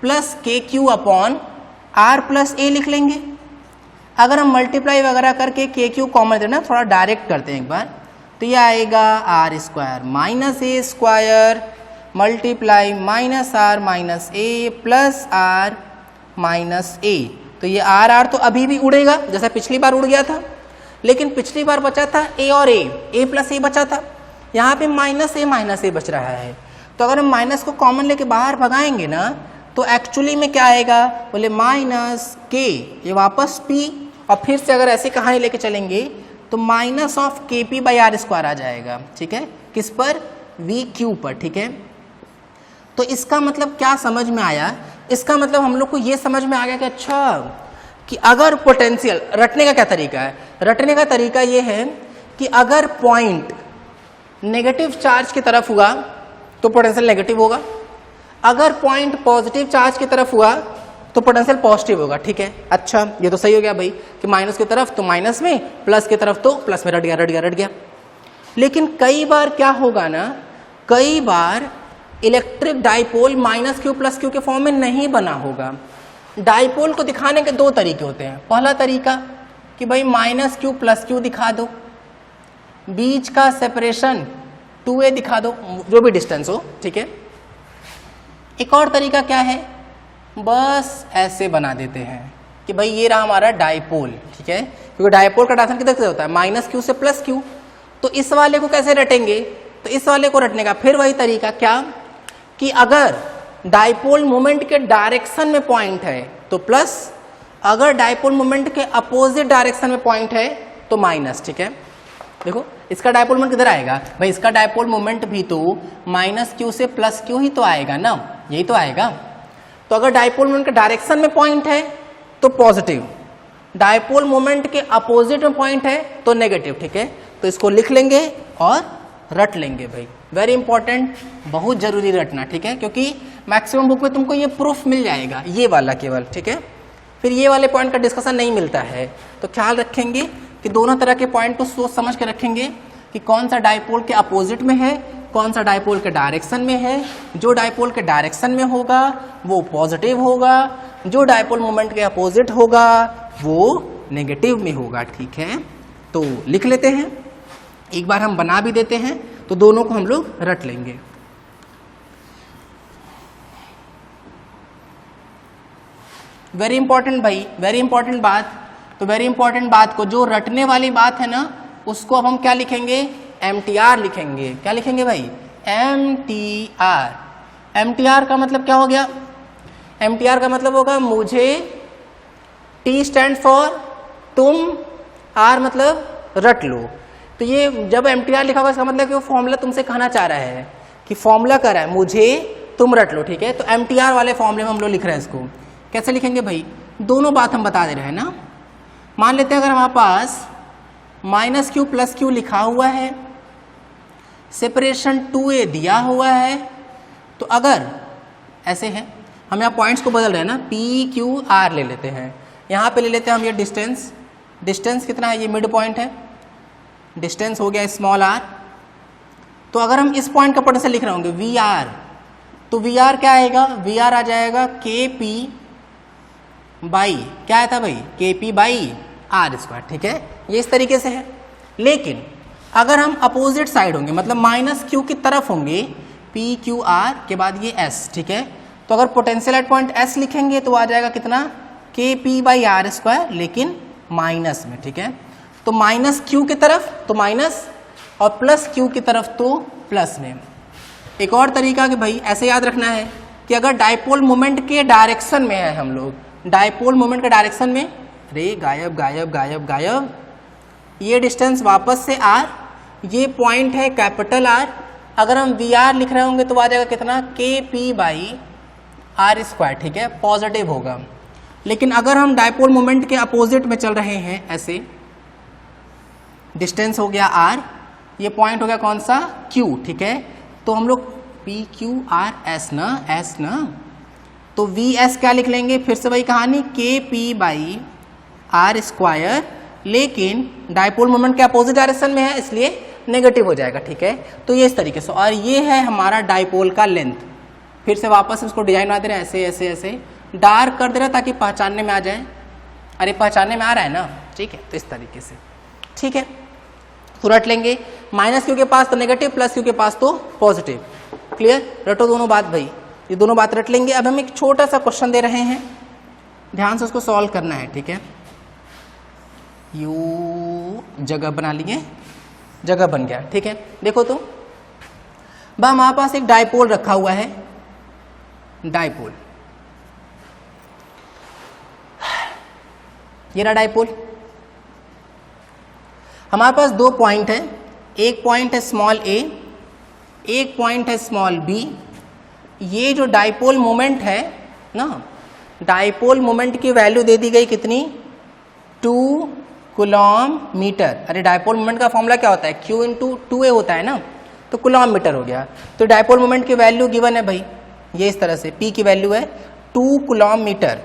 प्लस के क्यू अपॉन आर प्लस ए लिख लेंगे। अगर हम मल्टीप्लाई वगैरह करके के क्यू कॉमन देना, थोड़ा डायरेक्ट करते हैं एक बार, तो ये आएगा R square minus A square multiply minus R minus A plus R minus A. तो ये आर आर तो अभी भी उड़ेगा जैसा पिछली बार उड़ गया था, लेकिन पिछली बार बचा था ए और ए प्लस ए बचा था, यहाँ पे माइनस ए बच रहा है। तो अगर हम माइनस को कॉमन लेके बाहर भगाएंगे ना, तो एक्चुअली में क्या आएगा, बोले माइनस के, ये वापस पी, और फिर से अगर ऐसी कहानी लेके चलेंगे तो माइनस ऑफ के पी बाई आर स्क्वायर आ जाएगा। ठीक है, किस पर, वी क्यू पर। ठीक है, तो इसका मतलब क्या समझ में आया, इसका मतलब हम लोग को ये समझ में आ गया कि अच्छा, कि अगर पोटेंशियल, रटने का क्या तरीका है, रटने का तरीका ये है कि अगर पॉइंट नेगेटिव चार्ज की तरफ हुआ तो पोटेंशियल नेगेटिव होगा, अगर पॉइंट पॉजिटिव चार्ज की तरफ हुआ तो पोटेंशियल पॉजिटिव होगा। ठीक है, अच्छा ये तो सही हो गया भाई कि माइनस की तरफ तो माइनस में, प्लस की तरफ तो प्लस में, रट गया। लेकिन कई बार क्या होगा ना, कई बार electric dipole minus Q plus Q के फॉर्म में नहीं बना होगा। डाइपोल को दिखाने के दो तरीके होते हैं। पहला तरीका कि भाई माइनस क्यू प्लस क्यू दिखा दो, बीच का सेपरेशन 2a दिखा दो, जो भी डिस्टेंस हो। ठीक है, एक और तरीका क्या है, बस ऐसे बना देते हैं कि भाई ये रहा हमारा डाइपोल। ठीक है, क्योंकि डाइपोल का डायरेक्शन किधर से होता है, माइनस क्यू से प्लस क्यू। तो इस वाले को कैसे रटेंगे, तो इस वाले को रटने का फिर वही तरीका, क्या कि अगर डाइपोल मोमेंट के डायरेक्शन में पॉइंट है तो प्लस, अगर डाइपोल मोमेंट के अपोजिट डायरेक्शन में पॉइंट है तो माइनस। ठीक है, देखो इसका डाइपोल मोमेंट किधर आएगा भाई, इसका डाइपोल मोमेंट भी तो माइनस क्यू से प्लस क्यू ही तो आएगा ना, यही तो आएगा। तो अगर डाइपोल मोमेंट के डायरेक्शन में पॉइंट है तो पॉजिटिव, डाइपोल मोमेंट के अपोजिट में पॉइंट है तो नेगेटिव। ठीक है, तो इसको लिख लेंगे और रट लेंगे भाई, वेरी इंपॉर्टेंट, बहुत जरूरी रटना। ठीक है, क्योंकि मैक्सिमम बुक में तुमको ये प्रूफ मिल जाएगा, ये वाला केवल। ठीक है, फिर ये वाले पॉइंट का डिस्कशन नहीं मिलता है, तो ख्याल रखेंगे कि दोनों तरह के पॉइंट को सोच समझ के रखेंगे कि कौन सा डाइपोल के अपोजिट में है, कौन सा डाइपोल के डायरेक्शन में है। जो डाइपोल के डायरेक्शन में होगा वो पॉजिटिव होगा, जो डाइपोल मोमेंट के अपोजिट होगा वो नेगेटिव में होगा। ठीक है, तो लिख लेते हैं, एक बार हम बना भी देते हैं, तो दोनों को हम लोग रट लेंगे। वेरी इंपॉर्टेंट भाई, वेरी इंपॉर्टेंट बात। तो वेरी इंपॉर्टेंट बात को, जो रटने वाली बात है ना, उसको अब हम क्या लिखेंगे, MTR लिखेंगे। क्या लिखेंगे भाई, MTR। MTR का मतलब क्या हो गया, MTR का मतलब होगा मुझे, T स्टैंड फॉर तुम, R मतलब रट लो। तो ये जब MTR लिखा होगा इसका मतलब कि वो फॉर्मूला तुमसे कहना चाह रहा है कि फॉर्मूला कर रहा है मुझे, तुम रट लो। ठीक है, तो MTR वाले फॉर्मूले में हम लोग लिख रहे हैं इसको। कैसे लिखेंगे भाई, दोनों बात हम बता दे रहे हैं ना। मान लेते हैं अगर हमारे पास माइनस क्यू प्लस क्यू लिखा हुआ है, सेपरेशन 2a दिया हुआ है, तो अगर ऐसे है, हम यहाँ पॉइंट्स को बदल रहे हैं ना, PQR ले लेते हैं, यहाँ पे ले लेते हैं हम ये डिस्टेंस। डिस्टेंस कितना है, ये मिड पॉइंट है, डिस्टेंस हो गया स्मॉल r। तो अगर हम इस पॉइंट का पोटेंशियल लिख रहे होंगे VR, तो VR क्या आएगा, VR आ जाएगा KP बाई, क्या आया था भाई, KP बाई R स्क्वायर। ठीक है, ये इस तरीके से है। लेकिन अगर हम अपोजिट साइड होंगे, मतलब माइनस क्यू की तरफ होंगे, PQR के बाद ये S। ठीक है, तो अगर पोटेंशियल एट पॉइंट S लिखेंगे तो आ जाएगा कितना, KP बाई R स्क्वायर, लेकिन माइनस में। ठीक है, तो माइनस क्यू की तरफ तो माइनस, और प्लस क्यू की तरफ तो प्लस में। एक और तरीका कि भाई ऐसे याद रखना है कि अगर डाइपोल मोमेंट के डायरेक्शन में है हम लोग, डाइपोल मोमेंट के डायरेक्शन में, अरे गायब गायब गायब गायब, ये डिस्टेंस वापस से R, ये पॉइंट है कैपिटल R। अगर हम VR लिख रहे होंगे तो आ जाएगा कितना, KP बाई R स्क्वायर। ठीक है, पॉजिटिव होगा। लेकिन अगर हम डाइपोल मोमेंट के अपोजिट में चल रहे हैं, ऐसे डिस्टेंस हो गया R, ये पॉइंट हो गया कौन सा, Q। ठीक है, तो हम लोग PQRS ना, S ना, तो वी एस क्या लिख लेंगे, फिर से वही कहानी, के पी बाई आर स्क्वायर, लेकिन डायपोल मोमेंट के अपोजिट डायरेक्शन में है इसलिए नेगेटिव हो जाएगा, ठीक है। तो ये इस तरीके से, और ये है हमारा डायपोल का लेंथ। फिर से वापस इसको डिजाइन बना दे रहे हैं, ऐसे ऐसे ऐसे डार्क कर दे रहे हैं ताकि पहचानने में आ जाए। अरे पहचानने में आ रहा है ना, ठीक है। तो इस तरीके से, ठीक है। तो रट लेंगे, माइनस क्यू के पास तो नेगेटिव, प्लस क्यू के पास तो पॉजिटिव। क्लियर, रटो दोनों बात भाई, ये दोनों बात रट लेंगे। अब हम एक छोटा सा क्वेश्चन दे रहे हैं, ध्यान से उसको सॉल्व करना है, ठीक है। यू जगह बना लिए, जगह बन गया, ठीक है। देखो तो हमारे पास एक डायपोल रखा हुआ है, डायपोल, ये रहा डायपोल। हमारे पास दो पॉइंट है, एक पॉइंट है स्मॉल ए, एक पॉइंट है स्मॉल बी। ये जो डायपोल मोमेंट है ना, डायपोल मोमेंट की वैल्यू दे दी गई कितनी, 2 कूलॉम मीटर। अरे डायपोल मोमेंट का फॉर्मूला क्या होता है, Q इंटू 2A होता है ना, तो कूलॉम मीटर हो गया। तो डायपोल मोमेंट की वैल्यू गिवन है भाई, ये इस तरह से P की वैल्यू है 2 कूलॉम मीटर।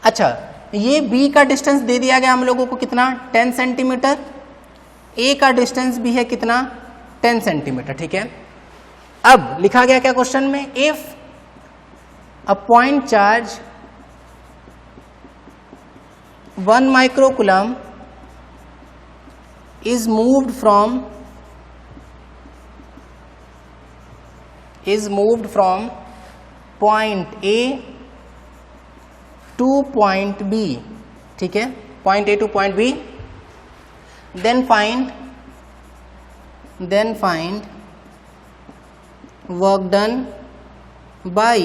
अच्छा, ये B का डिस्टेंस दे दिया गया हम लोगों को कितना, 10 सेंटीमीटर। A का डिस्टेंस भी है कितना, 10 सेंटीमीटर, ठीक है। अब लिखा गया क्या क्वेश्चन में, if a point charge 1 microcoulomb is moved from point A to point B, ठीक है, point A to point B, then find work done by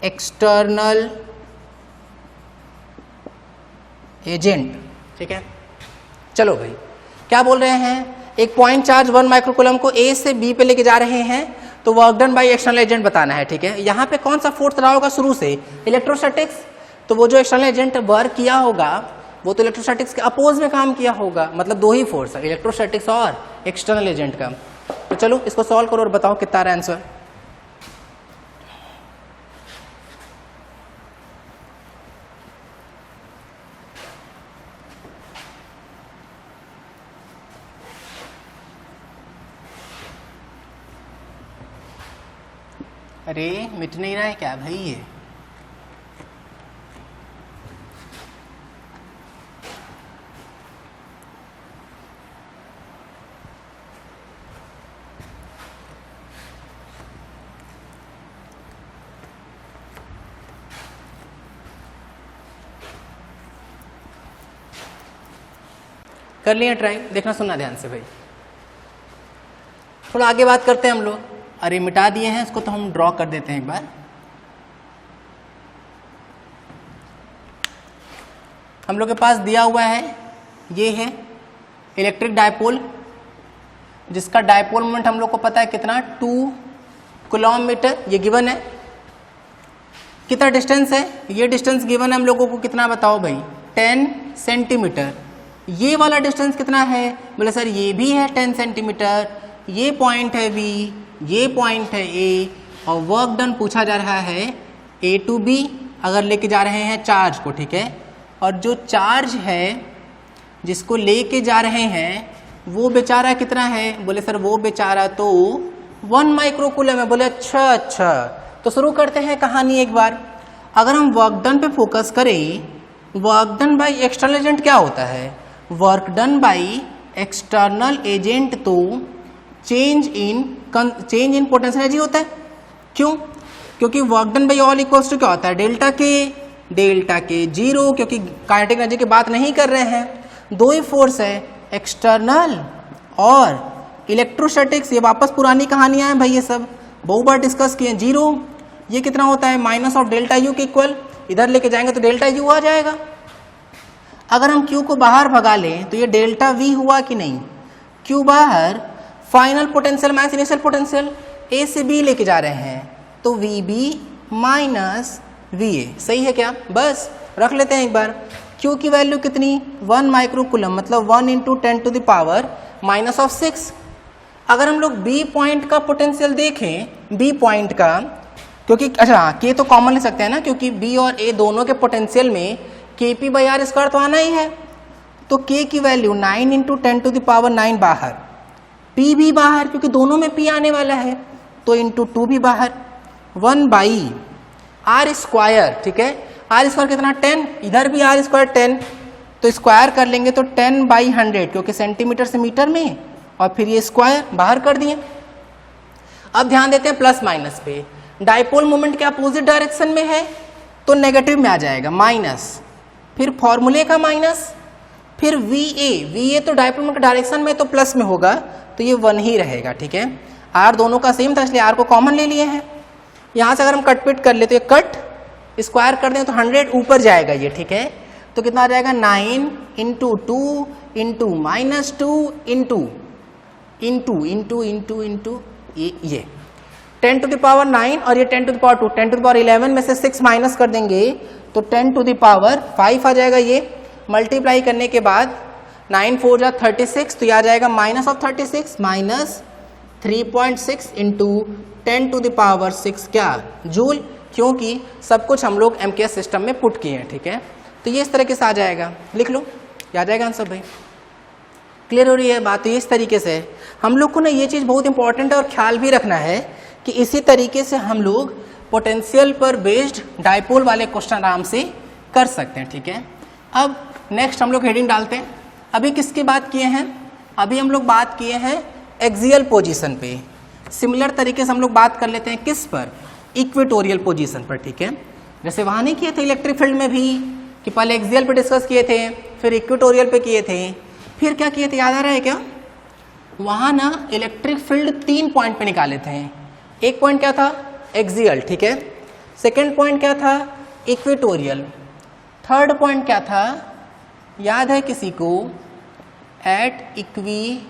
external agent, ठीक है। चलो भाई, क्या बोल रहे हैं, एक पॉइंट चार्ज 1 माइक्रोकूलम को ए से बी पे लेके जा रहे हैं, तो work done by external agent बताना है, ठीक है। यहाँ पे कौन सा फोर्स रहा होगा शुरू से, इलेक्ट्रोस्टैटिक्स। तो वो जो एक्सटर्नल एजेंट वर्क किया होगा वो तो इलेक्ट्रोस्टैटिक्स के अपोज में काम किया होगा, मतलब दो ही फोर्स है, इलेक्ट्रोस्टैटिक्स और एक्सटर्नल एजेंट का। तो चलो इसको सॉल्व करो और बताओ कितना आ रहा है आंसर। अरे मिट नहीं रहा है क्या भाई ये, कर लिया ट्राई, देखना सुनना ध्यान से भाई। थोड़ा आगे बात करते हैं हम लोग। अरे मिटा दिए हैं इसको, तो हम ड्रॉ कर देते हैं एक बार। हम लोग के पास दिया हुआ है, ये है इलेक्ट्रिक डायपोल, जिसका डायपोल मोमेंट हम लोग को पता है कितना, 2 कूलॉम मीटर, ये गिवन है। कितना डिस्टेंस है, ये डिस्टेंस गिवन है हम लोगों को कितना बताओ भाई, 10 सेंटीमीटर। ये वाला डिस्टेंस कितना है, बोले सर ये भी है 10 सेंटीमीटर, ये पॉइंट है B, ये पॉइंट है A, और वर्क डन पूछा जा रहा है A to B, अगर लेके जा रहे हैं चार्ज को, ठीक है। और जो चार्ज है जिसको लेके जा रहे हैं वो बेचारा कितना है, बोले सर वो बेचारा तो 1 माइक्रोकूलम है। बोले अच्छा, तो शुरू करते हैं कहानी एक बार। अगर हम वर्क डन पे फोकस करें, work done by external agent क्या होता है, work done by external agent तो चेंज इन पोटेंशियल एनर्जी होता है। क्यों, क्योंकि work done by all equals to क्या होता है, डेल्टा के 0, क्योंकि काइनेटिक एनर्जी की बात नहीं कर रहे हैं। दो ही फोर्स है, एक्सटर्नल और इलेक्ट्रोस्टैटिक्स। ये वापस पुरानी कहानियां हैं भाई, ये सब बहुत बार डिस्कस किए। 0 ये कितना होता है, माइनस ऑफ डेल्टा यू के इक्वल, इधर लेके जाएंगे तो डेल्टा यू आ जाएगा। अगर हम Q को बाहर भगा लें तो ये डेल्टा V हुआ कि नहीं, Q बाहर, final potential minus initial potential, A से B लेके जा रहे हैं तो VB माइनस VA, सही है क्या। बस रख लेते हैं एक बार। Q की वैल्यू कितनी, 1 माइक्रोकूलम, मतलब 1 × 10⁻⁻⁶। अगर हम लोग B पॉइंट का पोटेंशियल देखें, B पॉइंट का, क्योंकि अच्छा हाँ, के तो कॉमन ले सकते हैं ना, क्योंकि बी और ए दोनों के पोटेंशियल में के पी बाई आर स्क्वायर तो आना ही है। तो के की वैल्यू 9 इंटू 10⁻9 बाहर, पी भी बाहर क्योंकि दोनों में पी आने वाला है, तो इंटू 2 भी बाहर, 1 बाई आर स्क्वायर। ठीक है, आर स्क्वायर कितना 10, इधर भी आर स्क्वायर 10, तो स्क्वायर कर लेंगे तो 10/100 क्योंकि सेंटीमीटर से मीटर में, और फिर ये स्क्वायर बाहर कर दिए। अब ध्यान देते हैं प्लस माइनस पे। डाइपोल मोमेंट के अपोजिट डायरेक्शन में है तो नेगेटिव में आ जाएगा माइनस, फिर फॉर्मूले का माइनस, फिर वी ए तो डाइपोल मोमेंट डायरेक्शन में तो प्लस में होगा, तो ये 1 ही रहेगा। ठीक है, आर दोनों का सेम था इसलिए आर को कॉमन ले लिए हैं। यहाँ से अगर हम कट पिट कर लेते हैं, कट स्क्वायर कर दें तो 100 ऊपर जाएगा ये। ठीक है, तो कितना आ जाएगा 9 इंटू 2 इंटू -2 इंटू ये 10⁻9 और ये 10⁻2, 10⁻11 में से 6 माइनस कर देंगे तो 10⁻5 आ जाएगा। ये मल्टीप्लाई करने के बाद 9 4 जा 36, तो ये आ जाएगा -36 माइनस 3.6 इंटू 10⁻6 क्या जूल, क्योंकि सब कुछ हम लोग एमकेएस सिस्टम में पुट किए हैं। ठीक है, तो ये इस तरीके से आ जाएगा, लिख लो, आ जाएगा आंसर भाई। क्लियर हो रही है बात? तो ये इस तरीके से हम लोग को ना ये चीज़ बहुत इंपॉर्टेंट है और ख्याल भी रखना है कि इसी तरीके से हम लोग पोटेंशियल पर बेस्ड डाइपोल वाले क्वेश्चन आराम से कर सकते हैं। ठीक है, अब नेक्स्ट हम लोग हेडिंग डालते हैं। अभी किसकी बात किए हैं? अभी हम लोग बात किए हैं एक्सियल पोजीशन पे। सिमिलर तरीके से हम लोग बात कर लेते हैं किस पर? इक्वेटोरियल पोजीशन पर। ठीक है, जैसे वहाँ नहीं किए थे इलेक्ट्रिक फील्ड में भी कि पहले एक्सियल पे डिस्कस किए थे, फिर इक्वेटोरियल पे किए थे, फिर क्या किए थे याद आ रहा है क्या? वहाँ ना इलेक्ट्रिक फील्ड 3 पॉइंट पे निकाले थे। एक पॉइंट क्या था? एक्सियल। ठीक है, सेकेंड पॉइंट क्या था? इक्वेटोरियल। थर्ड पॉइंट क्या था याद है किसी को? At equatorial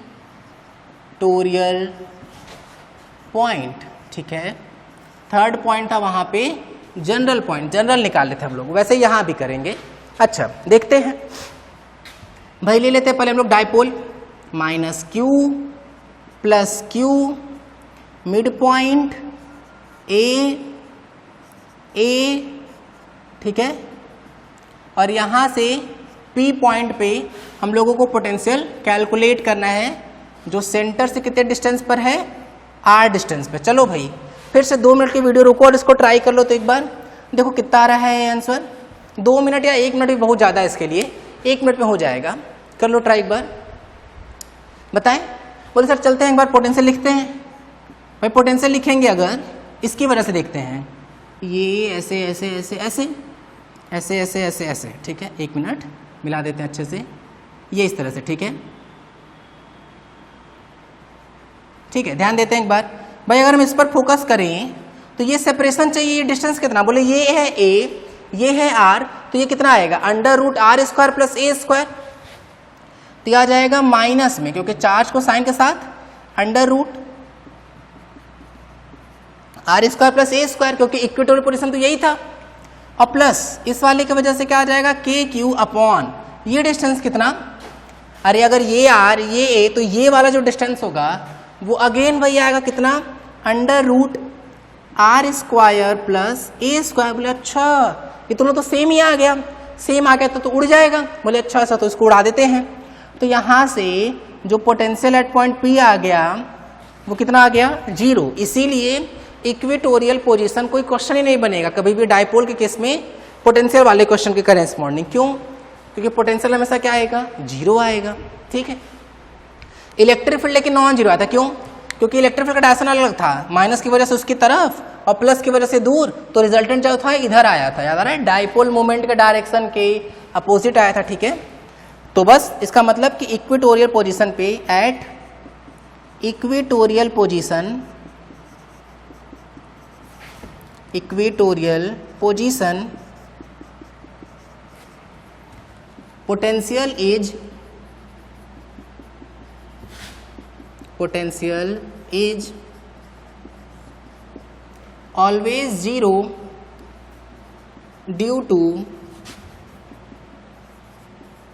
point. ठीक है, थर्ड पॉइंट था वहाँ पे जनरल पॉइंट, जनरल निकाले थे हम लोग, वैसे यहाँ भी करेंगे। अच्छा देखते हैं भाई, ले लेते हैं पहले हम लोग dipole, -q + q mid point A. ठीक है, और यहाँ से P पॉइंट पे हम लोगों को पोटेंशियल कैलकुलेट करना है, जो सेंटर से कितने डिस्टेंस पर है? r डिस्टेंस पे। चलो भाई फिर से 2 मिनट की वीडियो रुको और इसको ट्राई कर लो तो एक बार देखो कितना आ रहा है आंसर। 2 मिनट या 1 मिनट भी बहुत ज़्यादा है इसके लिए, 1 मिनट में हो जाएगा। कर लो ट्राई एक बार, बताएं। बोले सर चलते हैं एक बार पोटेंशियल लिखते हैं। भाई पोटेंशियल लिखेंगे अगर इसकी वजह से देखते हैं, ये ऐसे ऐसे ऐसे ऐसे ऐसे ऐसे ऐसे ऐसे। ठीक है, 1 मिनट मिला देते हैं अच्छे से, ये इस तरह से। ठीक है, ठीक है, ध्यान देते हैं एक बार। भाई अगर हम इस पर फोकस करें तो ये सेपरेशन चाहिए, ये डिस्टेंस कितना? बोले ये है a, ये है r, तो ये कितना आएगा? √r² + a²। तो ये आ जाएगा माइनस में, क्योंकि चार्ज को साइन के साथ √r² + a², क्योंकि इक्वेटोरियल पोजीशन तो यही था, और प्लस इस वाले की वजह से क्या आ जाएगा? KQ अपॉन ये डिस्टेंस कितना? अरे अगर ये r ये a, तो ये वाला जो डिस्टेंस होगा वो अगेन वही आएगा कितना? √r² + a²। बोले अच्छा ये दोनों तो सेम ही आ गया, सेम आ गया तो उड़ जाएगा। बोले अच्छा ऐसा, तो इसको उड़ा देते हैं। तो यहाँ से जो पोटेंशियल एट पॉइंट P आ गया वो कितना आ गया? 0। इसीलिए इक्वेटोरियल पोजीशन कोई क्वेश्चन ही नहीं बनेगा कभी भी डाइपोल के केस में पोटेंशियल वाले क्वेश्चन के करेस्पॉन्डिंग। क्यों? क्योंकि पोटेंशियल हमेशा क्या आएगा? 0 आएगा। ठीक है, इलेक्ट्रिक फील्ड लेकिन नॉन जीरो आया था। क्यों? क्योंकि इलेक्ट्रिक फील्ड का डायरेक्शन अलग था, माइनस की वजह से उसकी तरफ और प्लस की वजह से दूर, तो रिजल्टेंट जो था इधर आया था। याद आ रहा है? डाइपोल मोमेंट के डायरेक्शन के अपोजिट आया था। ठीक है, तो बस इसका मतलब कि इक्वेटोरियल पोजीशन पे, at equatorial position potential is always 0 due to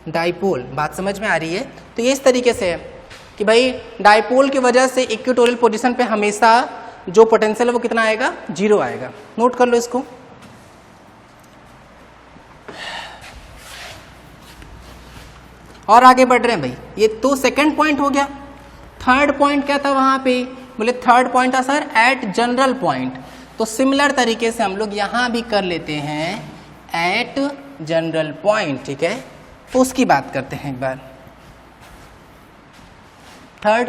dipole. बात समझ में आ रही है? तो ये इस तरीके से है कि भाई डाइपोल की वजह से इक्वेटोरियल पोजीशन पे हमेशा जो पोटेंशियल है वो कितना आएगा, 0 आएगा। नोट कर लो इसको। और आगे बढ़ रहे हैं भाई, ये तो सेकंड पॉइंट हो गया। थर्ड पॉइंट क्या था वहां पे, बोले थर्ड पॉइंट था सर एट जनरल पॉइंट। तो सिमिलर तरीके से हम लोग यहां भी कर लेते हैं एट जनरल पॉइंट, ठीक है। तो उसकी बात करते हैं एक बार। Third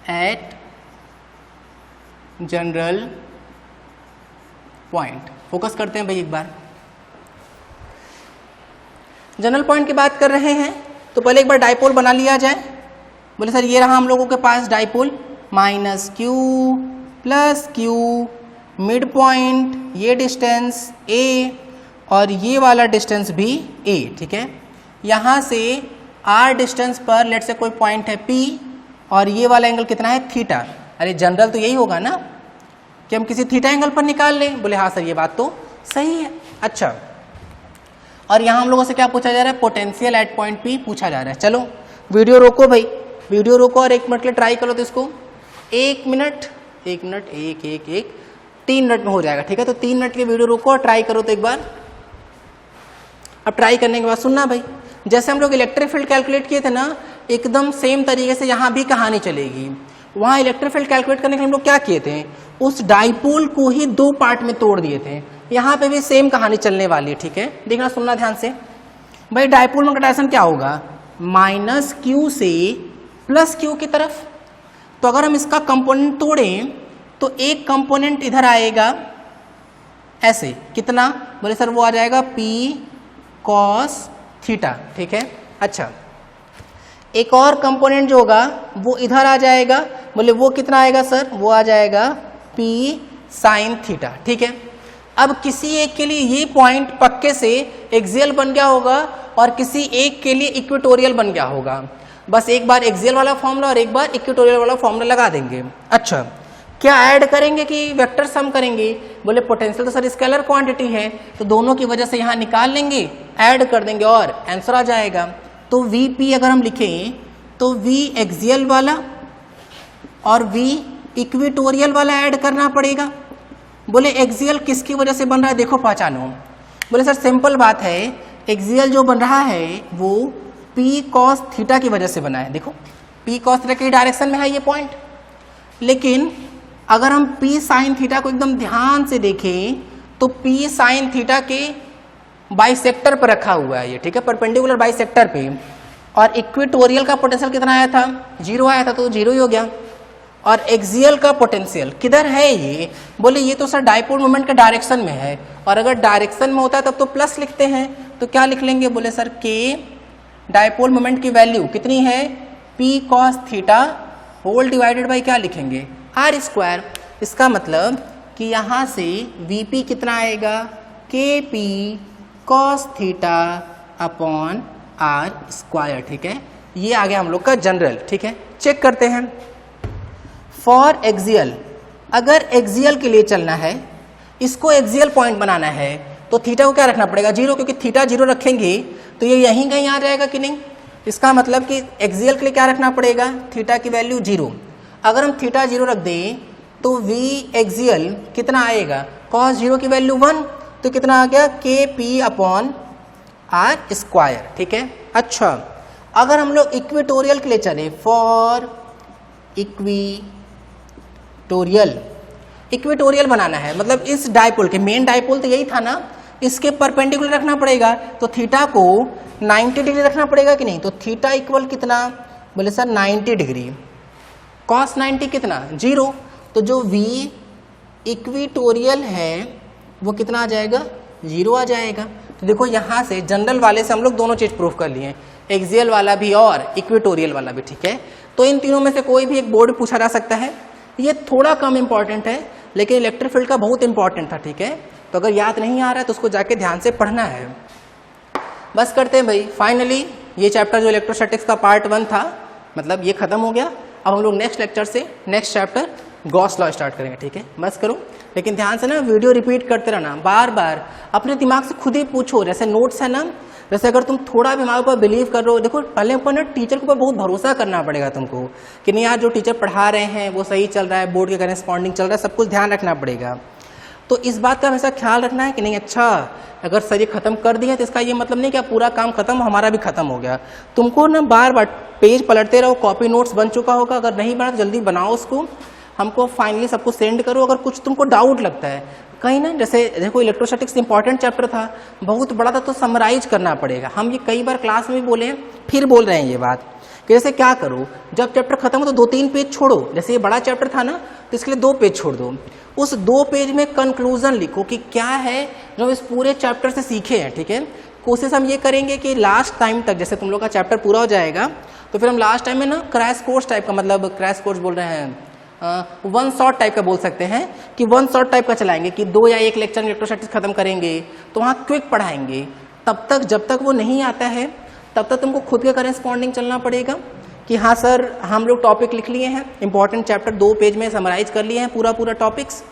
at general point focus करते हैं भाई एक बार। जनरल पॉइंट की बात कर रहे हैं तो पहले एक बार डाइपोल बना लिया जाए। बोले सर ये रहा हम लोगों के पास dipole, minus Q plus Q, mid point ये डिस्टेंस ए और ये वाला डिस्टेंस भी ए, ठीक है। यहाँ से आर डिस्टेंस पर लेट से कोई पॉइंट है पी और ये वाला एंगल कितना है, थीटा। अरे जनरल तो यही होगा ना कि हम किसी थीटा एंगल पर निकाल लें। बोले हाँ सर ये बात तो सही है। अच्छा, और यहाँ हम लोगों से क्या पूछा जा रहा है, पोटेंशियल एट पॉइंट पी पूछा जा रहा है। चलो वीडियो रोको भाई, वीडियो रोको और 1 मिनट के लिए ट्राई करो। तो इसको 1 मिनट 1 मिनट 3 मिनट में हो जाएगा, ठीक है। तो 3 मिनट के वीडियो रोको और ट्राई करो तो एक बार। अब ट्राई करने के बाद सुनना भाई, जैसे हम लोग इलेक्ट्रिक फील्ड कैलकुलेट किए थे ना, एकदम सेम तरीके से यहाँ भी कहानी चलेगी। वहाँ इलेक्ट्रिक फील्ड कैलकुलेट करने के लिए हम लोग क्या किए थे, उस डाइपोल को ही 2 पार्ट में तोड़ दिए थे। यहाँ पे भी सेम कहानी चलने वाली है, ठीक है। देखना सुनना ध्यान से भाई। डाइपोल में डायरेक्शन क्या होगा, माइनस क्यू से प्लस क्यू की तरफ। तो अगर हम इसका कंपोनेंट तोड़ें तो एक कंपोनेंट इधर आएगा ऐसे, कितना, बोले सर वो आ जाएगा पी कॉस थीटा, ठीक है। अच्छा, एक और कंपोनेंट जो होगा वो इधर आ जाएगा, बोले वो कितना आएगा सर, वो आ जाएगा पी साइन थीटा, ठीक है। अब किसी एक के लिए ये पॉइंट पक्के से एक्सियल बन गया होगा और किसी एक के लिए इक्वेटोरियल बन गया होगा। बस एक बार एक्सियल वाला फॉर्मूला और एक बार इक्वेटोरियल वाला फॉर्मूला लगा देंगे। अच्छा, क्या ऐड करेंगे कि वेक्टर सम करेंगे, बोले पोटेंशियल तो सर स्केलर क्वांटिटी है तो दोनों की वजह से यहाँ निकाल लेंगे, ऐड कर देंगे और आंसर आ जाएगा। तो वी पी अगर हम लिखें तो वी एक्सियल वाला और वी इक्वेटोरियल वाला ऐड करना पड़ेगा। बोले एक्सियल किसकी वजह से बन रहा है, देखो पहचानो। बोले सर सिंपल बात है, एक्सियल जो बन रहा है वो पी कॉस थीटा की वजह से बना है। देखो पी कॉस थीटा की डायरेक्शन में है ये पॉइंट, लेकिन अगर हम पी साइन थीटा को एकदम ध्यान से देखें तो पी साइन थीटा के बाइसेक्टर पर रखा हुआ है ये, ठीक है, परपेंडिकुलर बाइसेक्टर पे। और इक्वेटोरियल का पोटेंशियल कितना आया था, 0 आया था, तो 0 ही हो गया। और एक्सियल का पोटेंशियल किधर है ये, बोले ये तो सर डाइपोल मोमेंट के डायरेक्शन में है, और अगर डायरेक्शन में होता है तब तो प्लस लिखते हैं, तो क्या लिख लेंगे, बोले सर के डाइपोल मोमेंट की वैल्यू कितनी है, p cos theta whole divided by क्या लिखेंगे, आर स्क्वायर। इसका मतलब कि यहाँ से वी पी कितना आएगा, k p cos theta upon r square, ठीक है। ये आ गया हम लोग का जनरल, ठीक है। चेक करते हैं फॉर एक्सियल, अगर एक्सियल के लिए चलना है, इसको एक्सियल पॉइंट बनाना है, तो थीटा को क्या रखना पड़ेगा, 0, क्योंकि थीटा 0 रखेंगे तो ये यहीं कहीं आ जाएगा कि नहीं। इसका मतलब कि एक्सियल के लिए क्या रखना पड़ेगा, थीटा की वैल्यू 0। अगर हम थीटा 0 रख दें तो वी एक्सियल कितना आएगा, कॉस 0 की वैल्यू 1, तो कितना आ गया, के पी अपॉन आर स्क्वायर, ठीक है। अच्छा, अगर हम लोग इक्वेटोरियल के लिए चले, फॉर इक्वेटोरियल बनाना है, मतलब इस डाइपोल के, मेन डाइपोल तो यही था ना, इसके परपेंडिकुलर रखना पड़ेगा, तो थीटा को 90 डिग्री रखना पड़ेगा कि नहीं। तो थीटा इक्वल कितना, बोले सर 90 डिग्री, कॉस 90 कितना, 0। तो जो वी इक्वेटोरियल है वो कितना आ जाएगा, 0 आ जाएगा। तो देखो यहाँ से जनरल वाले से हम लोग दोनों चीज प्रूफ कर लिए, एक्सियल वाला भी और इक्वेटोरियल वाला भी, ठीक है। तो इन तीनों में से कोई भी एक बोर्ड पूछा जा सकता है, ये थोड़ा कम इंपॉर्टेंट है लेकिन इलेक्ट्रिक फील्ड का बहुत इंपॉर्टेंट था, ठीक है। तो अगर याद नहीं आ रहा है तो उसको जाके ध्यान से पढ़ना है। बस करते हैं भाई, फाइनली ये चैप्टर जो इलेक्ट्रोस्टैटिक्स का पार्ट 1 था, मतलब ये खत्म हो गया। अब हम लोग नेक्स्ट लेक्चर से next chapter Gauss law start करेंगे, ठीक है। बस करो। लेकिन ध्यान से ना वीडियो रिपीट करते रहना, बार बार अपने दिमाग से खुद ही पूछो। जैसे नोट्स है ना, जैसे अगर तुम थोड़ा भी हमारे ऊपर बिलीव कर रहे हो, देखो पहले ऊपर ना टीचर के ऊपर बहुत भरोसा करना पड़ेगा तुमको कि नहीं यार जो टीचर पढ़ा रहे हैं वो सही चल रहा है, बोर्ड के करेस्पॉन्डिंग चल रहा है, सब कुछ ध्यान रखना पड़ेगा। तो इस बात का हमेशा ख्याल रखना है कि नहीं अच्छा अगर सर ये खत्म कर दिया तो इसका ये मतलब नहीं कि पूरा काम खत्म, हमारा भी खत्म हो गया। तुमको ना बार बार पेज पलटते रहो, कॉपी नोट्स बन चुका होगा, अगर नहीं बना तो जल्दी बनाओ उसको, हमको फाइनली सबको सेंड करो। अगर कुछ तुमको डाउट लगता है कहीं ना, जैसे देखो इलेक्ट्रोस्टैटिक्स इंपॉर्टेंट चैप्टर था, बहुत बड़ा था, तो समराइज करना पड़ेगा। हम ये कई बार क्लास में भी बोले हैं, फिर बोल रहे हैं ये बात कि जैसे क्या करो, जब चैप्टर खत्म हो तो 2-3 पेज छोड़ो। जैसे ये बड़ा चैप्टर था ना तो इसके लिए 2 पेज छोड़ दो, उस 2 पेज में कंक्लूजन लिखो कि क्या है जो इस पूरे चैप्टर से सीखे हैं। ठीक है, कोशिश हम ये करेंगे कि लास्ट टाइम तक, जैसे तुम लोग का चैप्टर पूरा हो जाएगा तो फिर हम लास्ट टाइम में ना क्रैश कोर्स टाइप का, मतलब क्रैश कोर्स बोल रहे हैं, वन शॉट टाइप का बोल सकते हैं कि वन शॉट टाइप का चलाएंगे कि 2 या 1 लेक्चर में इलेक्ट्रोस्टैटिक्स खत्म करेंगे, तो वहाँ क्विक पढ़ाएंगे। तब तक जब तक वो नहीं आता है तब तक तुमको खुद के करेस्पॉन्डिंग चलना पड़ेगा कि हाँ सर हम लोग टॉपिक लिख लिए हैं, इंपॉर्टेंट चैप्टर 2 पेज में समराइज कर लिए हैं पूरा टॉपिक्स।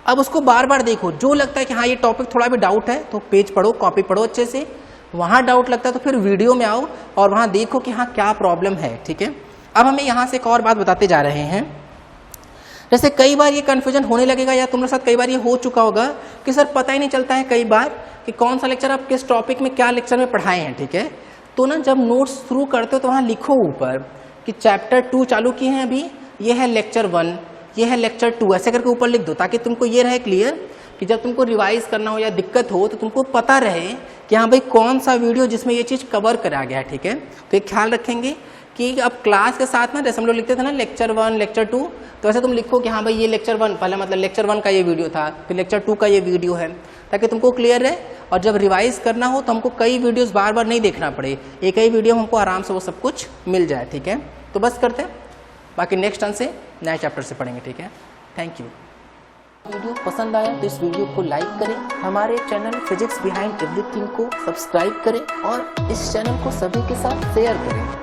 अब उसको बार बार देखो, जो लगता है कि हाँ ये टॉपिक थोड़ा भी डाउट है तो पेज पढ़ो, कॉपी पढ़ो अच्छे से। वहाँ डाउट लगता है तो फिर वीडियो में आओ और वहाँ देखो कि हाँ क्या प्रॉब्लम है। ठीक है, अब हमें यहाँ से एक और बात बताते जा रहे हैं। जैसे कई बार ये कन्फ्यूजन होने लगेगा या तुम लोग साथ कई बार ये हो चुका होगा कि सर पता ही नहीं चलता है कई बार कि कौन सा लेक्चर आप किस टॉपिक में क्या लेक्चर में पढ़ाए हैं। ठीक है, तो ना जब नोट्स शुरू करते हो तो वहाँ लिखो ऊपर कि चैप्टर 2 चालू किए हैं अभी, ये है लेक्चर 1, ये है लेक्चर 2, ऐसे करके ऊपर लिख दो ताकि तुमको ये रहे क्लियर कि जब तुमको रिवाइज करना हो या दिक्कत हो तो तुमको पता रहे कि हाँ भाई कौन सा वीडियो जिसमें ये चीज़ कवर करा गया है। ठीक है, तो एक ख्याल रखेंगे कि अब क्लास के साथ ना जैसे हम लोग लिखते थे ना लेक्चर 1 लेक्चर 2, तो ऐसे तुम लिखो कि हाँ भाई ये लेक्चर 1 पहले, मतलब लेक्चर 1 का ये वीडियो था, फिर लेक्चर 2 का ये वीडियो है, ताकि तुमको क्लियर रहे। और जब रिवाइज करना हो तो हमको कई वीडियोस बार बार नहीं देखना पड़े, एक ही वीडियो हमको आराम से वो सब कुछ मिल जाए। ठीक है, तो बस करते हैं, बाकी नेक्स्ट टर्न से नए चैप्टर से पढ़ेंगे। ठीक है, थैंक यू। वीडियो पसंद आया तो इस वीडियो को लाइक करें, हमारे चैनल फिजिक्स बिहाइंड एवरीथिंग को सब्सक्राइब करें और इस चैनल को सभी के साथ शेयर करें।